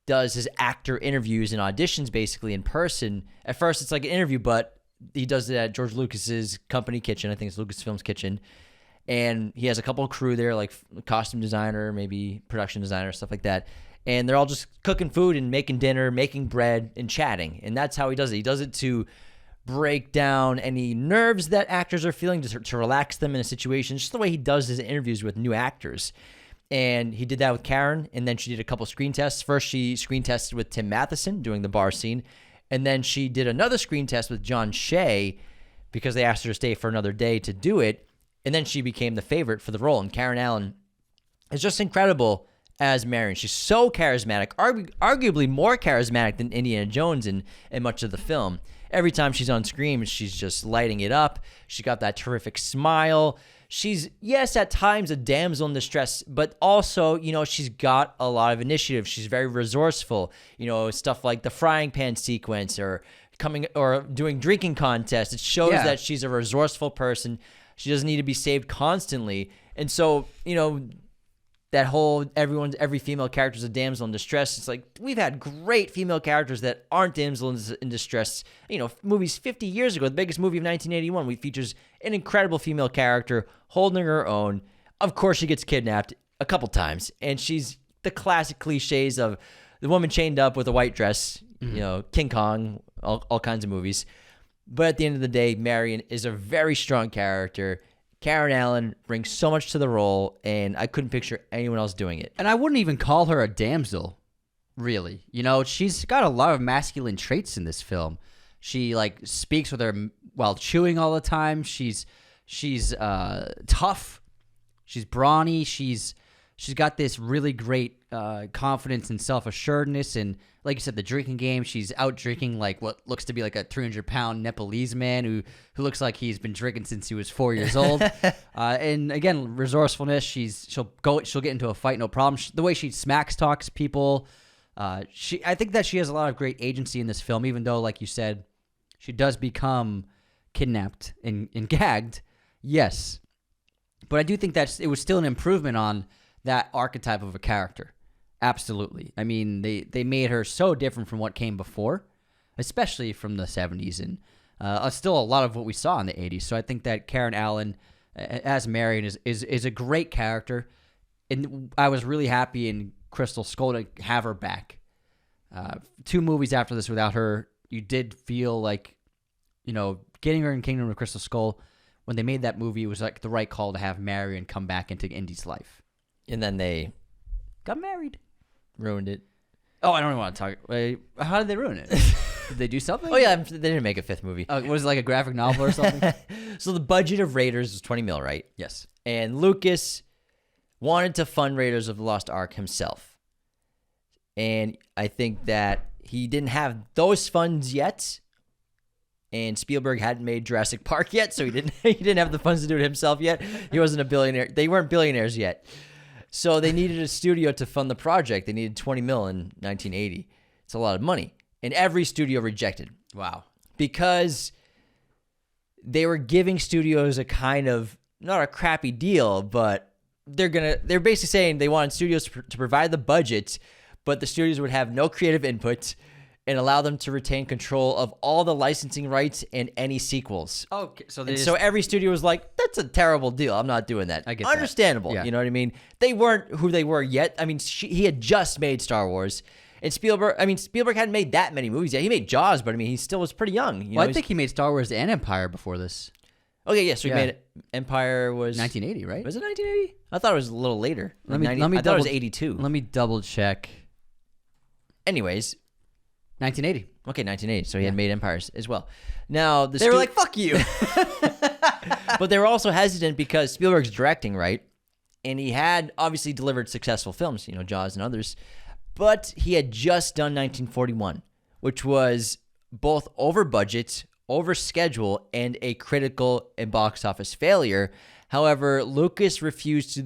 does his actor interviews and auditions basically in person, at first it's like an interview, but he does it at George Lucas's company kitchen. I think it's Lucasfilm's kitchen. And he has a couple of crew there, like costume designer, maybe production designer, stuff like that. And they're all just cooking food and making dinner, making bread, and chatting. And that's how he does it. He does it to break down any nerves that actors are feeling, to relax them in a situation. It's just the way he does his interviews with new actors. And he did that with Karen, and then she did a couple screen tests. First, she screen tested with Tim Matheson doing the bar scene. And then she did another screen test with John Shea because they asked her to stay for another day to do it. And then she became the favorite for the role. And Karen Allen is just incredible as Marian. She's so charismatic, arguably more charismatic than Indiana Jones in much of the film. Every time she's on screen, she's just lighting it up. She's got that terrific smile. She's, yes, at times a damsel in distress, but also, she's got a lot of initiative. She's very resourceful. Stuff like the frying pan sequence or doing drinking contests. It shows that she's a resourceful person. She doesn't need to be saved constantly. And so, that whole every female character is a damsel in distress. It's like, we've had great female characters that aren't damsels in distress. Movies 50 years ago, the biggest movie of 1981, features an incredible female character holding her own. Of course, she gets kidnapped a couple times, and she's the classic cliches of the woman chained up with a white dress, King Kong, all kinds of movies. But at the end of the day, Marian is a very strong character. Karen Allen brings so much to the role, and I couldn't picture anyone else doing it. And I wouldn't even call her a damsel, really. She's got a lot of masculine traits in this film. She speaks with her while chewing all the time. She's tough. She's brawny. She's got this really great confidence and self-assuredness. And like you said, the drinking game, she's out drinking what looks to be like a 300-pound Nepalese man who looks like he's been drinking since he was 4 years old. And again, resourcefulness. She'll get into a fight, no problem. The way she smacks talks people. I think that she has a lot of great agency in this film, even though, like you said, she does become kidnapped and gagged. Yes. But I do think that it was still an improvement on that archetype of a character. Absolutely. I mean, they made her so different from what came before, especially from the 70s, and still a lot of what we saw in the 80s. So I think that Karen Allen as Marian is a great character, and I was really happy in Crystal Skull to have her back. 2 movies after this without her, you did feel like, getting her in Kingdom of Crystal Skull, when they made that movie, it was like the right call to have Marian come back into Indy's life. And then they got married. Ruined it. Oh, I don't even want to talk. Wait, how did they ruin it? Did they do something? Oh, yeah, they didn't make a 5th movie. Was it like a graphic novel or something? So the budget of Raiders was $20 million, right? Yes. And Lucas wanted to fund Raiders of the Lost Ark himself. And I think that he didn't have those funds yet. And Spielberg hadn't made Jurassic Park yet, so he didn't have the funds to do it himself yet. He wasn't a billionaire. They weren't billionaires yet. So they needed a studio to fund the project. They needed $20 million in 1980. It's a lot of money. And every studio rejected. Wow. Because they were giving studios a kind of, not a crappy deal, but they're basically saying they wanted studios to provide the budget, but the studios would have no creative input and allow them to retain control of all the licensing rights and any sequels. Okay, so every studio was like, "That's a terrible deal. I'm not doing that." I get Understandable. Yeah. You know what I mean? They weren't who they were yet. I mean, he had just made Star Wars, and Spielberg hadn't made that many movies yet. He made Jaws, but I mean, he still was pretty young. I think he made Star Wars and Empire before this. Okay, yeah. So he made Empire was 1980, right? Was it 1980? I thought it was a little later. I thought it was 82. Let me double check. Anyways. 1980. Okay, 1980. So he had made Empires as well. Now, they were like, fuck you. But they were also hesitant because Spielberg's directing, right? And he had obviously delivered successful films, Jaws and others. But he had just done 1941, which was both over budget, over schedule, and a critical and box office failure. However, Lucas refused to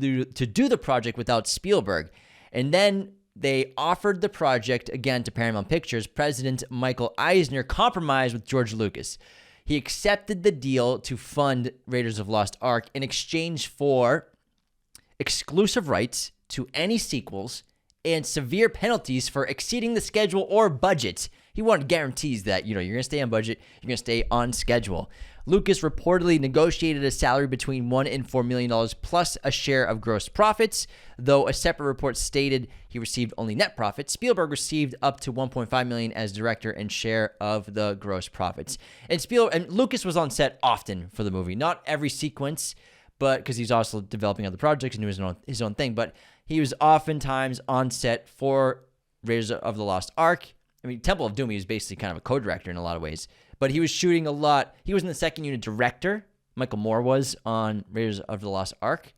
do the project without Spielberg. And then they offered the project again to Paramount Pictures. President Michael Eisner compromised with George Lucas. He accepted the deal to fund Raiders of Lost Ark in exchange for exclusive rights to any sequels and severe penalties for exceeding the schedule or budget. He wanted guarantees that, you're going to stay on budget, you're going to stay on schedule. Lucas reportedly negotiated a salary between $1 and $4 million plus a share of gross profits, though a separate report stated he received only net profits. Spielberg received up to $1.5 million as director and share of the gross profits. And Lucas was on set often for the movie, not every sequence, but because he's also developing other projects and doing his own thing, but he was oftentimes on set for Raiders of the Lost Ark. I mean, Temple of Doom, he was basically kind of a co-director in a lot of ways. But he was shooting a lot. He was in the second unit director. Michael Moore was on Raiders of the Lost Ark.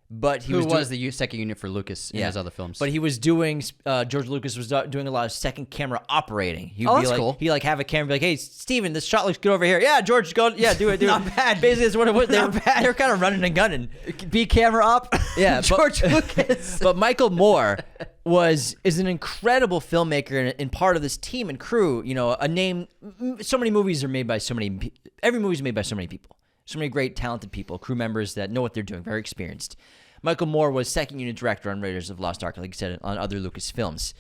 But he was the second unit for Lucas in his other films. But he was doing, George Lucas was doing a lot of second camera operating. He'd that's cool. He'd have a camera, be like, hey, Steven, this shot looks good over here. Yeah, George, go, do it. Not bad. Basically, that's what it was. They were kind of running and gunning. Be camera up. Yeah, George Lucas. But Michael Moore is an incredible filmmaker and part of this team and crew. A name. So many movies are made by so many. Every movie is made by so many people. So many great, talented people, crew members that know what they're doing, very experienced. Michael Moore was second unit director on Raiders of Lost Ark, like I said, on other Lucas films.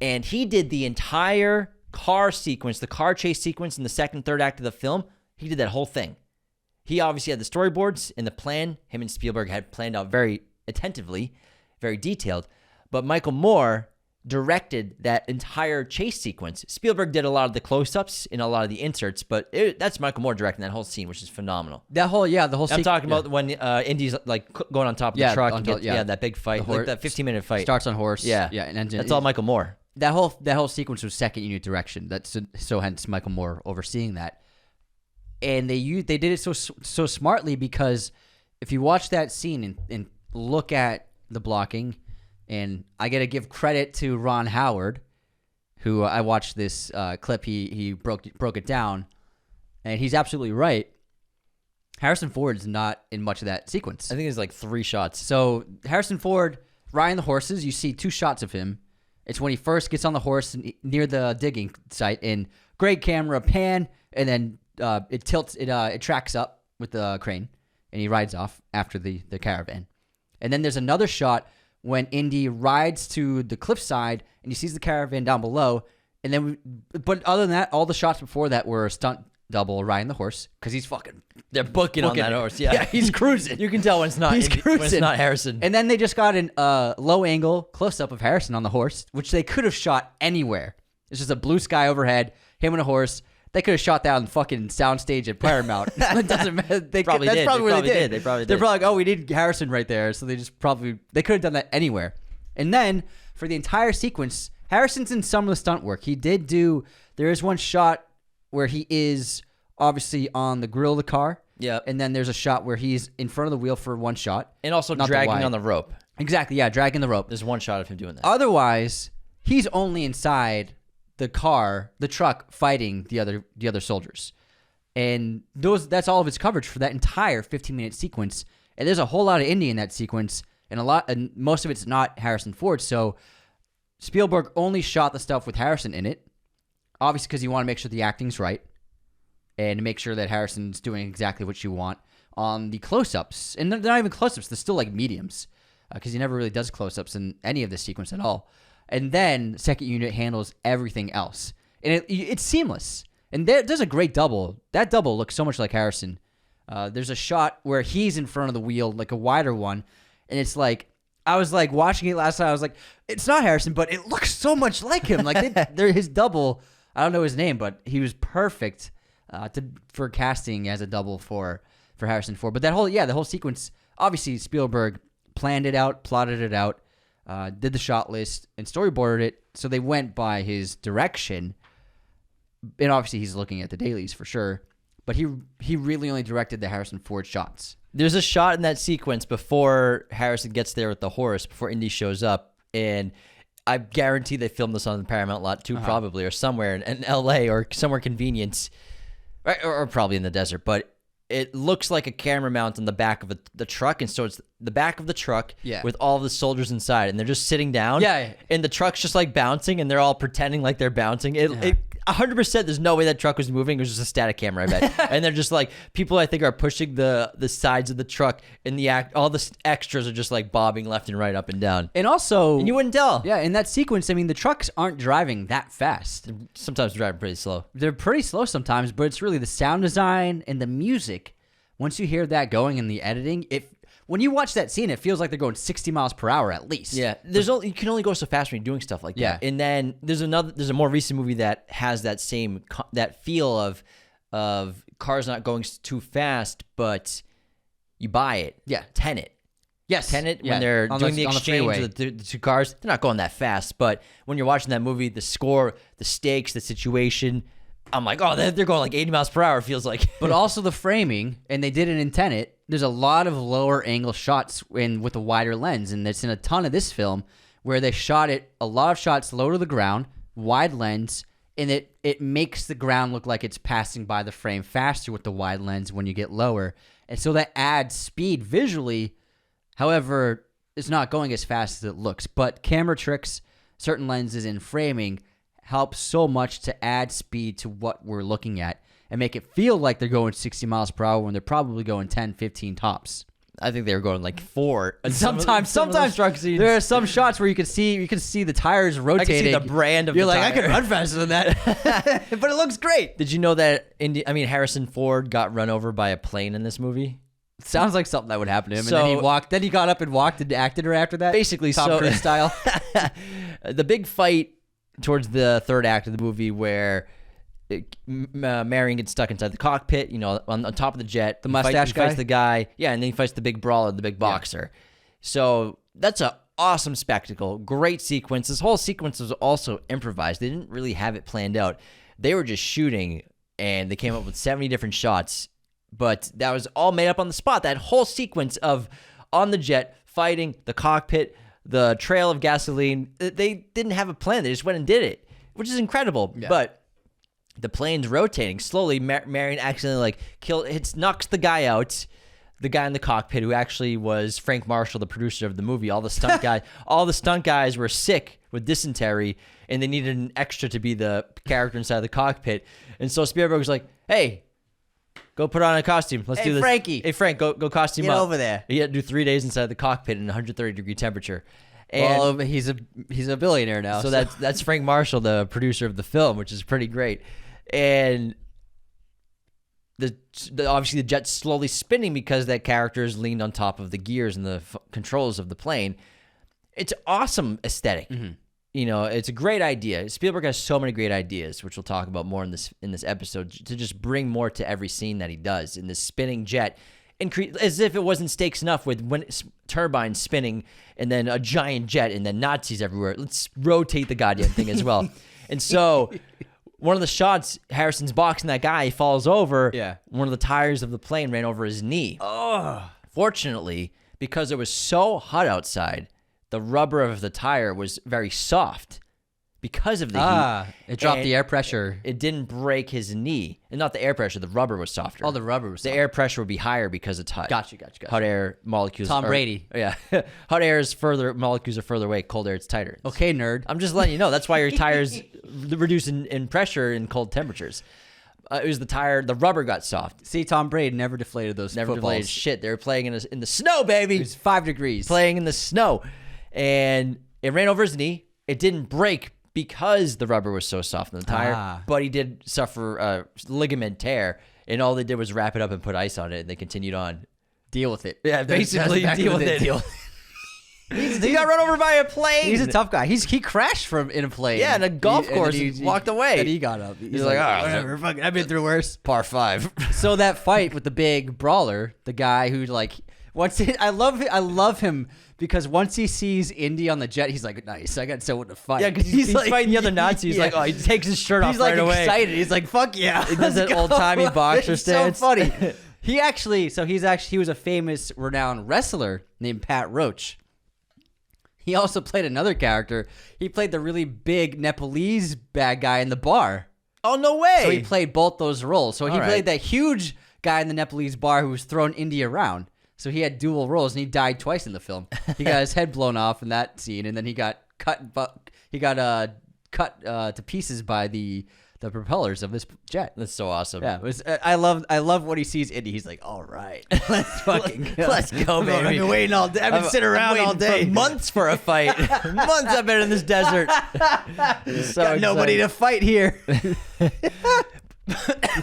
And he did the entire car sequence, the car chase sequence in the second, third act of the film. He did that whole thing. He obviously had the storyboards and the plan. Him and Spielberg had planned out very attentively, very detailed. But Michael Moore directed that entire chase sequence. Spielberg did a lot of the close-ups and a lot of the inserts, but that's Michael Moore directing that whole scene, which is phenomenal. The whole I'm talking about when Indy's going on top of the truck and that big fight, that 15-minute fight. Starts on horse. And that's all Michael Moore. That whole sequence was second unit direction. That's so hence Michael Moore overseeing that. And they did it so smartly because if you watch that scene and look at the blocking. And I got to give credit to Ron Howard, who I watched this clip. He broke it down, and he's absolutely right. Harrison Ford's not in much of that sequence. I think there's like 3 shots. So Harrison Ford riding the horses, you see 2 shots of him. It's when he first gets on the horse near the digging site, and great camera pan, and then it tilts, it tracks up with the crane, and he rides off after the caravan. And then there's another shot when Indy rides to the cliffside and he sees the caravan down below. And then, but other than that, all the shots before that were a stunt double riding the horse because he's they're booking on that horse. Yeah, he's cruising. You can tell when it's not. When it's not Harrison. And then they just got a low angle close up of Harrison on the horse, which they could have shot anywhere. It's just a blue sky overhead, him and a horse. They could have shot that on fucking soundstage at Paramount. It doesn't matter. That's probably what they did. They probably did. They're probably like, oh, we need Harrison right there. So they could have done that anywhere. And then for the entire sequence, Harrison's in some of the stunt work. There is one shot where he is obviously on the grill of the car. Yeah. And then there's a shot where he's in front of the wheel for one shot. And also dragging on the rope. Exactly, yeah, dragging the rope. There's one shot of him doing that. Otherwise, he's only inside the truck fighting the other soldiers. And that's all of his coverage for that entire 15-minute sequence. And there's a whole lot of Indy in that sequence, and most of it's not Harrison Ford. So Spielberg only shot the stuff with Harrison in it, obviously because you want to make sure the acting's right and to make sure that Harrison's doing exactly what you want on the close-ups. And they're not even close-ups; they're still like mediums because he never really does close-ups in any of this sequence at all. And then second unit handles everything else. And it's seamless. And there's a great double. That double looks so much like Harrison. There's a shot where he's in front of the wheel, like a wider one. And it's like, I was like watching it last night. I was like, it's not Harrison, but it looks so much like him. Like they're his double. I don't know his name, but he was perfect for casting as a double for Harrison Ford. But the whole sequence, obviously Spielberg planned it out, plotted it out. Did the shot list and storyboarded it, so they went by his direction. And obviously, he's looking at the dailies for sure. But he really only directed the Harrison Ford shots. There's a shot in that sequence before Harrison gets there with the horse, before Indy shows up, and I guarantee they filmed this on the Paramount lot too, probably, or somewhere in L.A. or somewhere convenient, right? Or probably in the desert, but it looks like a camera mount on the back of the truck, and so it's the back of the truck with all the soldiers inside, and they're just sitting down. Yeah. And the truck's just like bouncing, and they're all pretending like they're bouncing. 100%. There's no way that truck was moving. It was just a static camera, I bet. And they're just like people. I think are pushing the sides of the truck, and all the extras are just like bobbing left and right, up and down. And also, And you wouldn't tell. yeah, in that sequence, I mean, the trucks aren't driving that fast. Sometimes driving pretty slow. They're pretty slow sometimes, but it's really the sound design and the music. Once you hear that going in the editing, when you watch that scene, it feels like they're going 60 miles per hour at least. Yeah, you can only go so fast when you're doing stuff like that. Yeah. And then there's a more recent movie that has that same that feel of cars not going too fast, but you buy it. Yeah. Tenet. Yes. Tenet, Yeah. when they're On doing the the exchange freeway. of the two cars, they're not going that fast. But when you're watching that movie, the score, the stakes, the situation, I'm like, oh, they're going like 80 miles per hour, it feels like. But also the framing, and they did it in Tenet. There's a lot of lower angle shots with a wider lens, and it's in a ton of this film where they shot it, a lot of shots low to the ground, wide lens, and it makes the ground look like it's passing by the frame faster with the wide lens when you get lower. And so that adds speed visually. However, it's not going as fast as it looks. But camera tricks, certain lenses in framing help so much to add speed to what we're looking at and make it feel like they're going 60 miles per hour when they're probably going 10, 15 tops. I think they were going like 4. And Sometimes truck scenes. there are some shots where you can see the tires I rotating. can see the brand of You're the like, I tire. can run faster than that, but it looks great. Did you know that Harrison Ford got run over by a plane in this movie? Sounds like something that would happen to him. So- and then he walked. Then he got up and walked and acted right after that. Basically, Tom Cruise style. The big fight towards the third act of the movie where Marian gets stuck inside the cockpit, on top of the jet. The mustache he fights guy? the guy. Yeah, and then he fights the big brawler, the big boxer. So that's an awesome spectacle. Great sequence. This whole sequence was also improvised. They didn't really have it planned out. They were just shooting, and they came up with 70 different shots. But that was all made up on the spot. That whole sequence of on the jet, fighting, the cockpit, the trail of gasoline, they didn't have a plan. They just went and did it, which is incredible. Yeah. But the plane's rotating slowly. Marian accidentally knocks the guy out, the guy in the cockpit who actually was Frank Marshall, the producer of the movie. All the stunt guys were sick with dysentery, and they needed an extra to be the character inside the cockpit. And so Spielberg was like, "Hey, go put on a costume. Let's do this." Frankie. Hey, Frank, go costume Get up. over there. He had to do 3 days inside the cockpit in 130-degree temperature. And Well, he's a billionaire now. so that's Frank Marshall, the producer of the film, which is pretty great. And obviously the jet's slowly spinning because that character is leaned on top of the gears and the controls of the plane. It's awesome aesthetic. Mm-hmm. It's a great idea. Spielberg has so many great ideas, which we'll talk about more in this episode, to just bring more to every scene that he does in this spinning jet. As if it wasn't stakes enough with turbines spinning and then a giant jet and then Nazis everywhere. Let's rotate the goddamn thing as well. And so one of the shots, Harrison's boxing that guy, he falls over. Yeah. One of the tires of the plane ran over his knee. oh, Fortunately, because it was so hot outside, the rubber of the tire was very soft because of the heat. It dropped And the air pressure. It didn't break his knee. And not the air pressure, the rubber was softer. Oh, the rubber was The air pressure would be higher because it's hot. Gotcha. Hot air molecules. Tom Brady. Yeah. Hot molecules are further away. Cold air, it's tighter. Okay, nerd. I'm just letting you know. That's why your tires reduce in pressure in cold temperatures. It was the rubber got soft. See, Tom Brady never deflated those Never footballs. deflated shit. They were playing in the snow, baby. It was 5 degrees. Playing in the snow. And it ran over his knee. It didn't break because the rubber was so soft in the tire, but he did suffer a ligament tear, and all they did was wrap it up and put ice on it, and they continued on. Deal with it. Yeah, basically That's deal with it. He got run over by a plane. He's a tough guy. He crashed in a plane. Yeah, in a golf course, and walked away. And he got up. He's like, whatever, fuck it, I've been through worse. Par 5. So that fight with the big brawler, the guy who I love him because once he sees Indy on the jet, he's like, nice, I got someone to fight. Yeah, because he's like, fighting the other Nazi. He's like, he takes his shirt off he's like right away. excited. He's like, fuck yeah. He does let's that go. old-timey boxer It's stance. so funny. He was a famous, renowned wrestler named Pat Roach. He also played another character. He played the really big Nepalese bad guy in the bar. Oh, no way. So he played both those roles. So he All right. played that huge guy in the Nepalese bar who was throwing Indy around. So he had dual roles, and he died twice in the film. He got his head blown off in that scene, and then he got cut to pieces by the the propellers of this jet. That's so awesome. Yeah, I love what he sees Indy. He's like, all right, let's fucking go. Let's go, baby. I've been waiting all day. I've been sitting around all day. For months for a fight. Months I've been in this desert. So got nobody to fight here.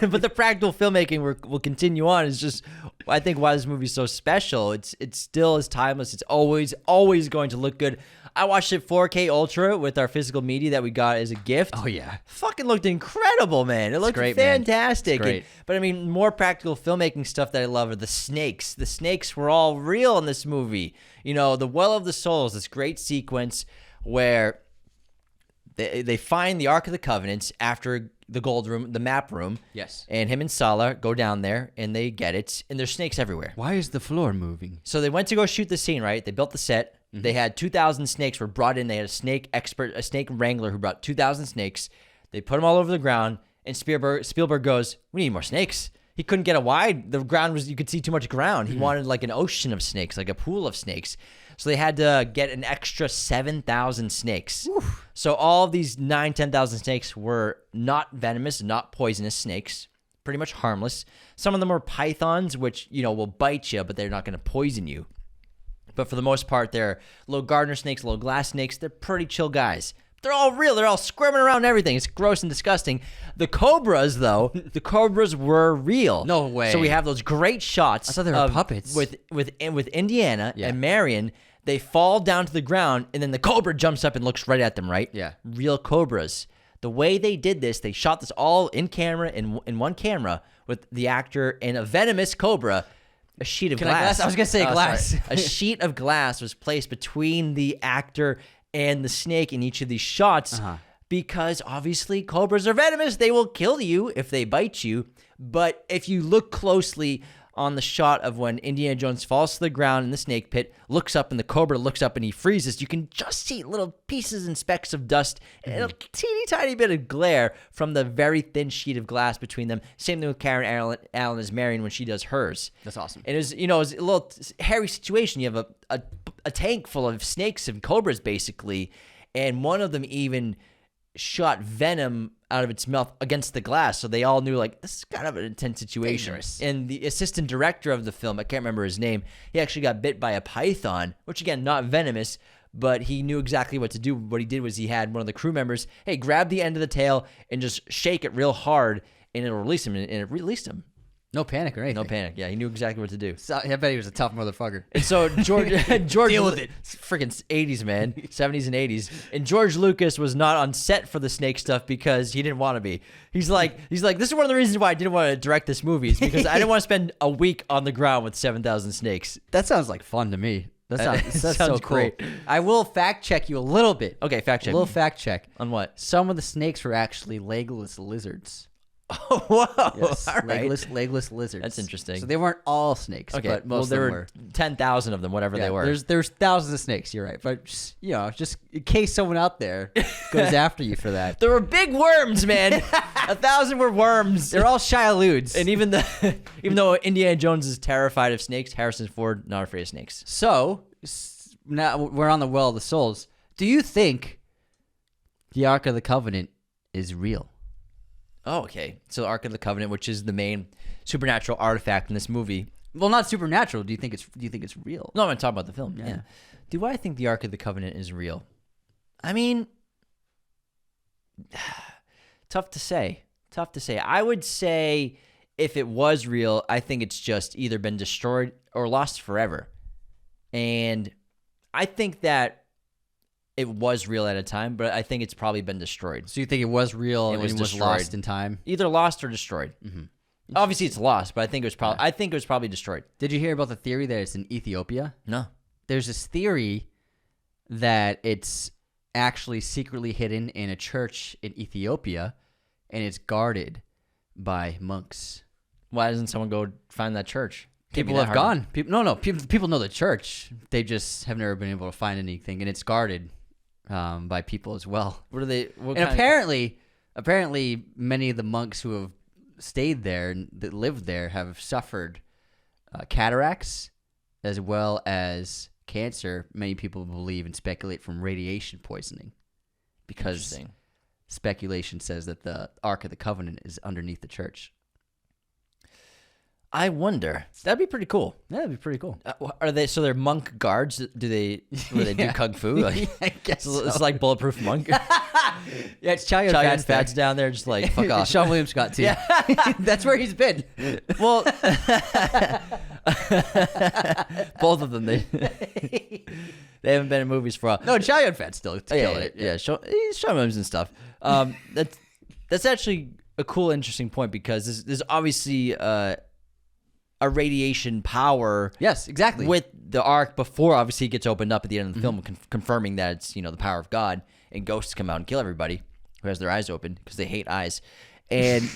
But the practical filmmaking will continue on. Is just, I think, why this movie's so special. It still is timeless. It's always going to look good. I watched it 4K Ultra with our physical media that we got as a gift. Oh yeah, fucking looked incredible, man. It looked great, fantastic. Great. But I mean, more practical filmmaking stuff that I love are the snakes. The snakes were all real in this movie. You know, the Well of the Souls, this great sequence where they find the Ark of the Covenant after the gold room, the map room. Yes. And him and Salah go down there and they get it. And there's snakes everywhere. Why is the floor moving? So they went to go shoot the scene, right? They built the set. Mm-hmm. They had 2,000 snakes were brought in. They had a snake expert, a snake wrangler who brought 2,000 snakes. They put them all over the ground. And Spielberg goes, we need more snakes. He couldn't get a wide. The ground was, you could see too much ground. He wanted like an ocean of snakes, like a pool of snakes. So they had to get an extra 7,000 snakes. Oof. So all of these 10,000 snakes were not venomous, not poisonous snakes, pretty much harmless. Some of them were pythons, which, you know, will bite you, but they're not going to poison you. But for the most part, they're little gardener snakes, little glass snakes. They're pretty chill guys. They're all real. They're all squirming around and everything. It's gross and disgusting. The cobras, though, the cobras were real. No way. So we have those great shots. I thought they were puppets. With Indiana and Marian. They fall down to the ground, and then the cobra jumps up and looks right at them, right? Yeah. Real cobras. The way they did this, they shot this all in camera, in one camera, with the actor and a venomous cobra, a sheet of glass. I was going to say glass. A sheet of glass was placed between the actor and the snake in each of these shots because, obviously, cobras are venomous. They will kill you if they bite you. But if you look closely on the shot of when Indiana Jones falls to the ground in the snake pit, looks up, and the cobra looks up and he freezes, you can just see little pieces and specks of dust and a teeny tiny bit of glare from the very thin sheet of glass between them. Same thing with Karen Allen as Marian when she does hers. That's awesome. And it was, you know, it was a little hairy situation. You have a tank full of snakes and cobras, basically, and one of them even shot venom out of its mouth against the glass, so they all knew, like, this is kind of an intense situation. Dangerous. And the assistant director of the film, I can't remember his name, he actually got bit by a python, which, again, not venomous, but he knew exactly what to do. What he did was he had one of the crew members, hey, grab the end of the tail and just shake it real hard, and it'll release him, and it released him. No panic or anything. No panic. Yeah, he knew exactly what to do. So, I bet he was a tough motherfucker. And so George Deal with it. Freaking 80s, man. 70s and 80s. And George Lucas was not on set for the snake stuff because he didn't want to be. He's like, this is one of the reasons why I didn't want to direct this movie, is because I didn't want to spend a week on the ground with 7,000 snakes. That sounds like fun to me. That's so sounds cool. great. I will fact check you a little bit. Okay, fact check. A little fact check. On what? Some of the snakes were actually legless lizards. Oh, whoa. Yes, All right. legless lizards. That's interesting. So they weren't all snakes, Okay, but most there of them were were. 10,000 of them, whatever they were. There's thousands of snakes, you're right. But, just in case someone out there goes after you for that. There were big worms, man. 1,000 were worms. They're all Shia-Ludes. And even though Indiana Jones is terrified of snakes, Harrison Ford not afraid of snakes. So, now we're on the Well of the Souls. Do you think the Ark of the Covenant is real? Oh, okay. So the Ark of the Covenant, which is the main supernatural artifact in this movie. Well, not supernatural. Do you think it's real? No, I'm talking about the film. Yeah. Yeah. Do I think the Ark of the Covenant is real? I mean, tough to say. I would say if it was real, I think it's just either been destroyed or lost forever. And I think that it was real at a time, but I think it's probably been destroyed. So you think it was real and it was destroyed. lost in time? Either lost or destroyed. Mm-hmm. Obviously, it's lost, but I think it was probably destroyed. Did you hear about the theory that it's in Ethiopia? No. There's this theory that it's actually secretly hidden in a church in Ethiopia, and it's guarded by monks. Why doesn't someone go find that church? People have gone. People know the church. They just have never been able to find anything, and it's guarded by people as well. What are they? Apparently, many of the monks who have stayed there and that lived there have suffered cataracts as well as cancer. Many people believe and speculate from radiation poisoning because speculation says that the Ark of the Covenant is underneath the church. I wonder. That'd be pretty cool. Yeah, that'd be pretty cool. Are they? So they're monk guards? Do they do kung fu? Like, I guess it's like Bulletproof Monk. Yeah, it's Chow Yun Fat's down there, just like fuck off. Sean William Scott too. Yeah. That's where he's been. Well, both of them they haven't been in movies for a while. No, Chow Yun Fat's still killing it. Yeah, Sean Williams and stuff. That's actually a cool, interesting point because there's obviously a radiation power. Yes, exactly. With the Ark before obviously it gets opened up at the end of the film, confirming that it's the power of God, and ghosts come out and kill everybody who has their eyes open because they hate eyes, and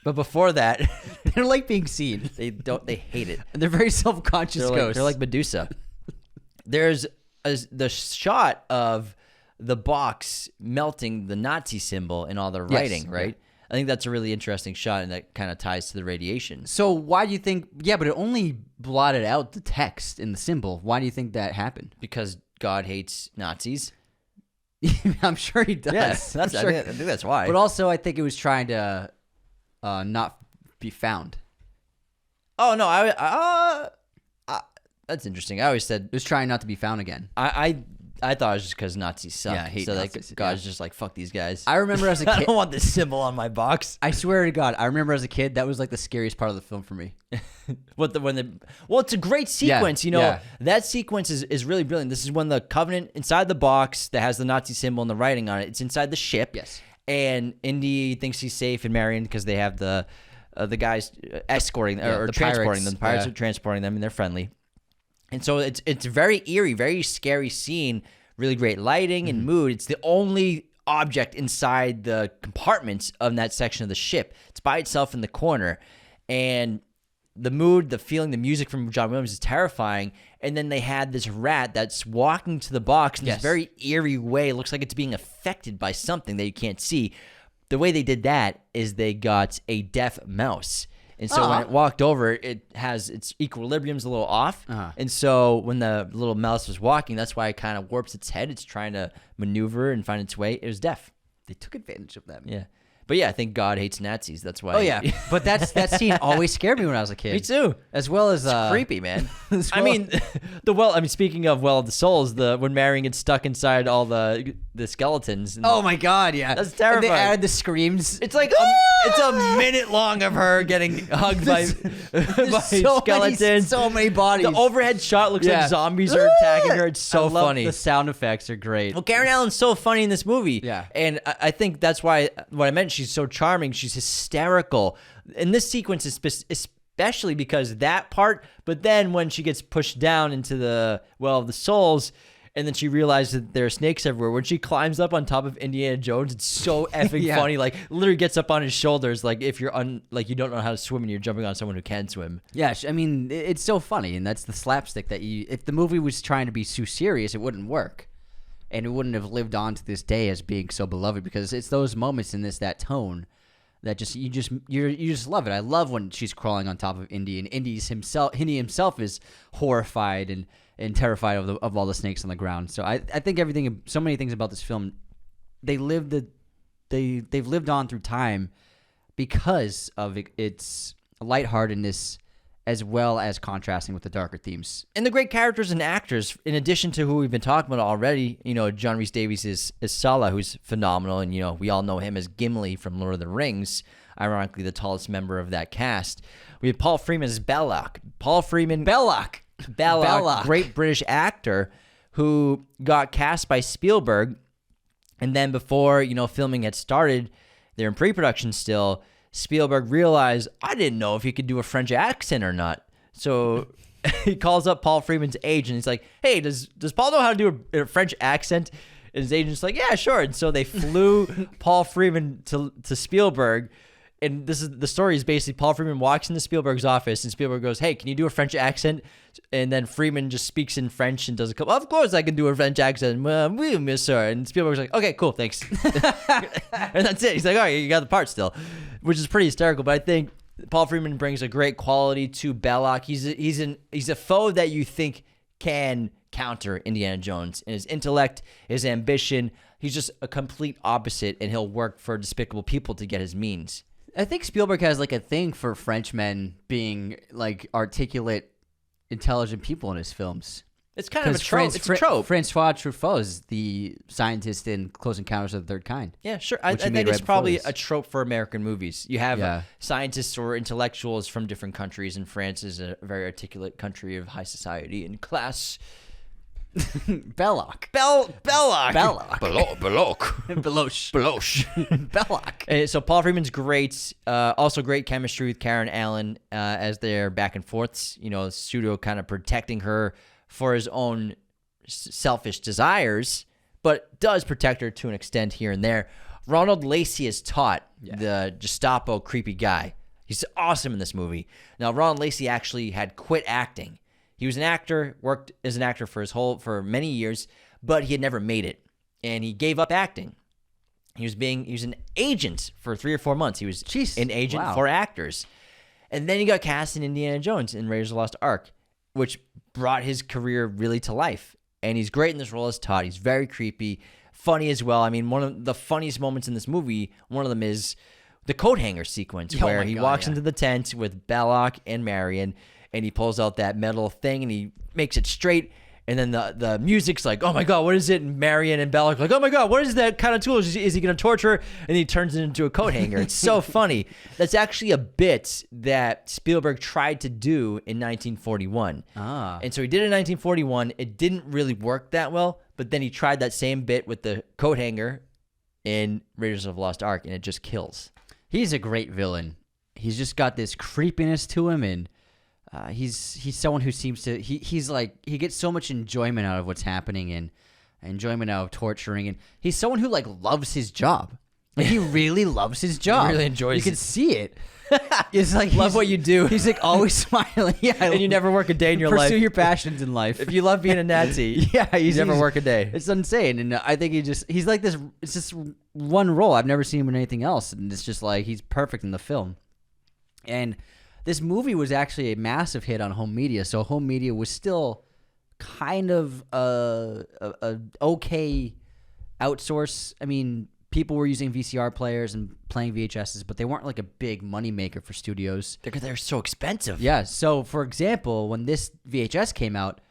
but before that they don't like being seen. They hate it, and they're very self-conscious ghosts. They're like Medusa. There's the shot of the box melting the Nazi symbol in all the writing, right? Yeah. I think that's a really interesting shot, and that kind of ties to the radiation. So why do you think? Yeah, but it only blotted out the text in the symbol. Why do you think that happened? Because God hates Nazis. I'm sure he does. Yes, I think that's why. But also, I think it was trying to not be found. Oh no, that's interesting. I always said it was trying not to be found again. I thought it was just because Nazis suck. Yeah, I hate Nazis. Like God's just like, fuck these guys. I remember as a kid. I don't want this symbol on my box. I swear to God, I remember as a kid that was like the scariest part of the film for me. Well, it's a great sequence. That sequence is really brilliant. This is when the Covenant inside the box that has the Nazi symbol and the writing on it. It's inside the ship. Yes. And Indy thinks he's safe in Marian because they have the guys escorting or transporting them. The pirates are transporting them, and they're friendly. And so it's very eerie, very scary scene, really great lighting and mood. It's the only object inside the compartments of that section of the ship. It's by itself in the corner. And the mood, the feeling, the music from John Williams is terrifying. And then they had this rat that's walking to the box in this very eerie way. It looks like it's being affected by something that you can't see. The way they did that is they got a deaf mouse. And so when it walked over, it has its equilibrium's a little off. And so when the little mouse was walking, that's why it kind of warps its head. It's trying to maneuver and find its way. It was deaf. They took advantage of that. Yeah. But yeah, I think God hates Nazis. That's why. Oh yeah, but that scene always scared me when I was a kid. Me too. As well as it's creepy, man. Speaking of Well of the Souls, when Marian gets stuck inside all the skeletons. Oh my God, yeah, that's terrifying. And they added the screams. It's like it's a minute long of her getting hugged by skeletons. So many bodies. The overhead shot looks like zombies are attacking her. It's so funny. The sound effects are great. Well, Karen Allen's so funny in this movie. Yeah, and I think that's why what I meant. She's so charming. She's hysterical. And this sequence is especially because that part, but then when she gets pushed down into the Well of the Souls, and then she realizes that there are snakes everywhere. When she climbs up on top of Indiana Jones, it's so effing funny. Like, literally gets up on his shoulders, like if you're you don't know how to swim and you're jumping on someone who can swim. Yeah, I mean, it's so funny, and that's the slapstick that if the movie was trying to be too serious, it wouldn't work. And it wouldn't have lived on to this day as being so beloved, because it's those moments in that tone that you just love it. I love when she's crawling on top of Indy, and Indy himself is horrified and terrified of all the snakes on the ground. So I think so many things about this film, they've lived on through time because of its lightheartedness, as well as contrasting with the darker themes. And the great characters and actors, in addition to who we've been talking about already, John Rhys Davies is Salah, who's phenomenal, and we all know him as Gimli from Lord of the Rings, ironically the tallest member of that cast. We have Paul Freeman as Belloc. Belloc, great British actor who got cast by Spielberg, and then before, filming had started, they're in pre-production still, Spielberg realized, I didn't know if he could do a French accent or not. So he calls up Paul Freeman's agent. He's like, hey, does Paul know how to do a French accent? And his agent's like, yeah, sure. And so they flew Paul Freeman to Spielberg. And the story is basically Paul Freeman walks into Spielberg's office, and Spielberg goes, hey, can you do a French accent? And then Freeman just speaks in French and does a couple, of course I can do a French accent. Oui, monsieur. And Spielberg's like, okay, cool, thanks. And that's it. He's like, all right, you got the part still, which is pretty hysterical. But I think Paul Freeman brings a great quality to Belloc. He's a foe that you think can counter Indiana Jones in his intellect, his ambition. He's just a complete opposite, and he'll work for despicable people to get his means. I think Spielberg has like a thing for Frenchmen being like articulate, intelligent people in his films. It's kind of a trope. It's a trope. Francois Truffaut is the scientist in Close Encounters of the Third Kind. Yeah, sure. I think it's probably a trope for American movies. You have scientists or intellectuals from different countries, and France is a very articulate country of high society and class. Belloc. Belloc. Belloc. So Paul Freeman's great. Also great chemistry with Karen Allen as they're back and forths. Pseudo kind of protecting her for his own selfish desires, but does protect her to an extent here and there. Ronald Lacey is Todd, the Gestapo creepy guy. He's awesome in this movie. Now, Ronald Lacey actually had quit acting. He was an actor, worked as an actor for many years, but he had never made it, and he gave up acting. He was an agent for 3 or 4 months. He was an agent for actors, and then he got cast in Indiana Jones in Raiders of the Lost Ark, which brought his career really to life. And he's great in this role as Todd. He's very creepy, funny as well. I mean, one of the funniest moments in this movie, one of them is the coat hanger sequence where he walks into the tent with Belloc and Marian, and he pulls out that metal thing and he makes it straight. And then the music's like, oh my God, what is it? And Marian and Belloc like, oh my God, what is that kind of tool? Is he going to torture her? And he turns it into a coat hanger. It's so funny. That's actually a bit that Spielberg tried to do in 1941. And so he did it in 1941. It didn't really work that well, but then he tried that same bit with the coat hanger in Raiders of the Lost Ark, and it just kills. He's a great villain. He's just got this creepiness to him, and he's someone who seems to he's like he gets so much enjoyment out of what's happening and enjoyment out of torturing, and he's someone who like loves his job. Like he really loves his job. He really enjoys You can see it. It's like love what you do. He's like always smiling. Yeah, and you never work a day in your life. Pursue your passions in life. If you love being a Nazi, you never work a day. It's insane, and I think he's like this. It's just one role. I've never seen him in anything else, and it's just like he's perfect in the film. And this movie was actually a massive hit on home media, so home media was still kind of a okay outsource. I mean, people were using VCR players and playing VHSs, but they weren't like a big moneymaker for studios. They're so expensive. Yeah, so for example, when this VHS came out,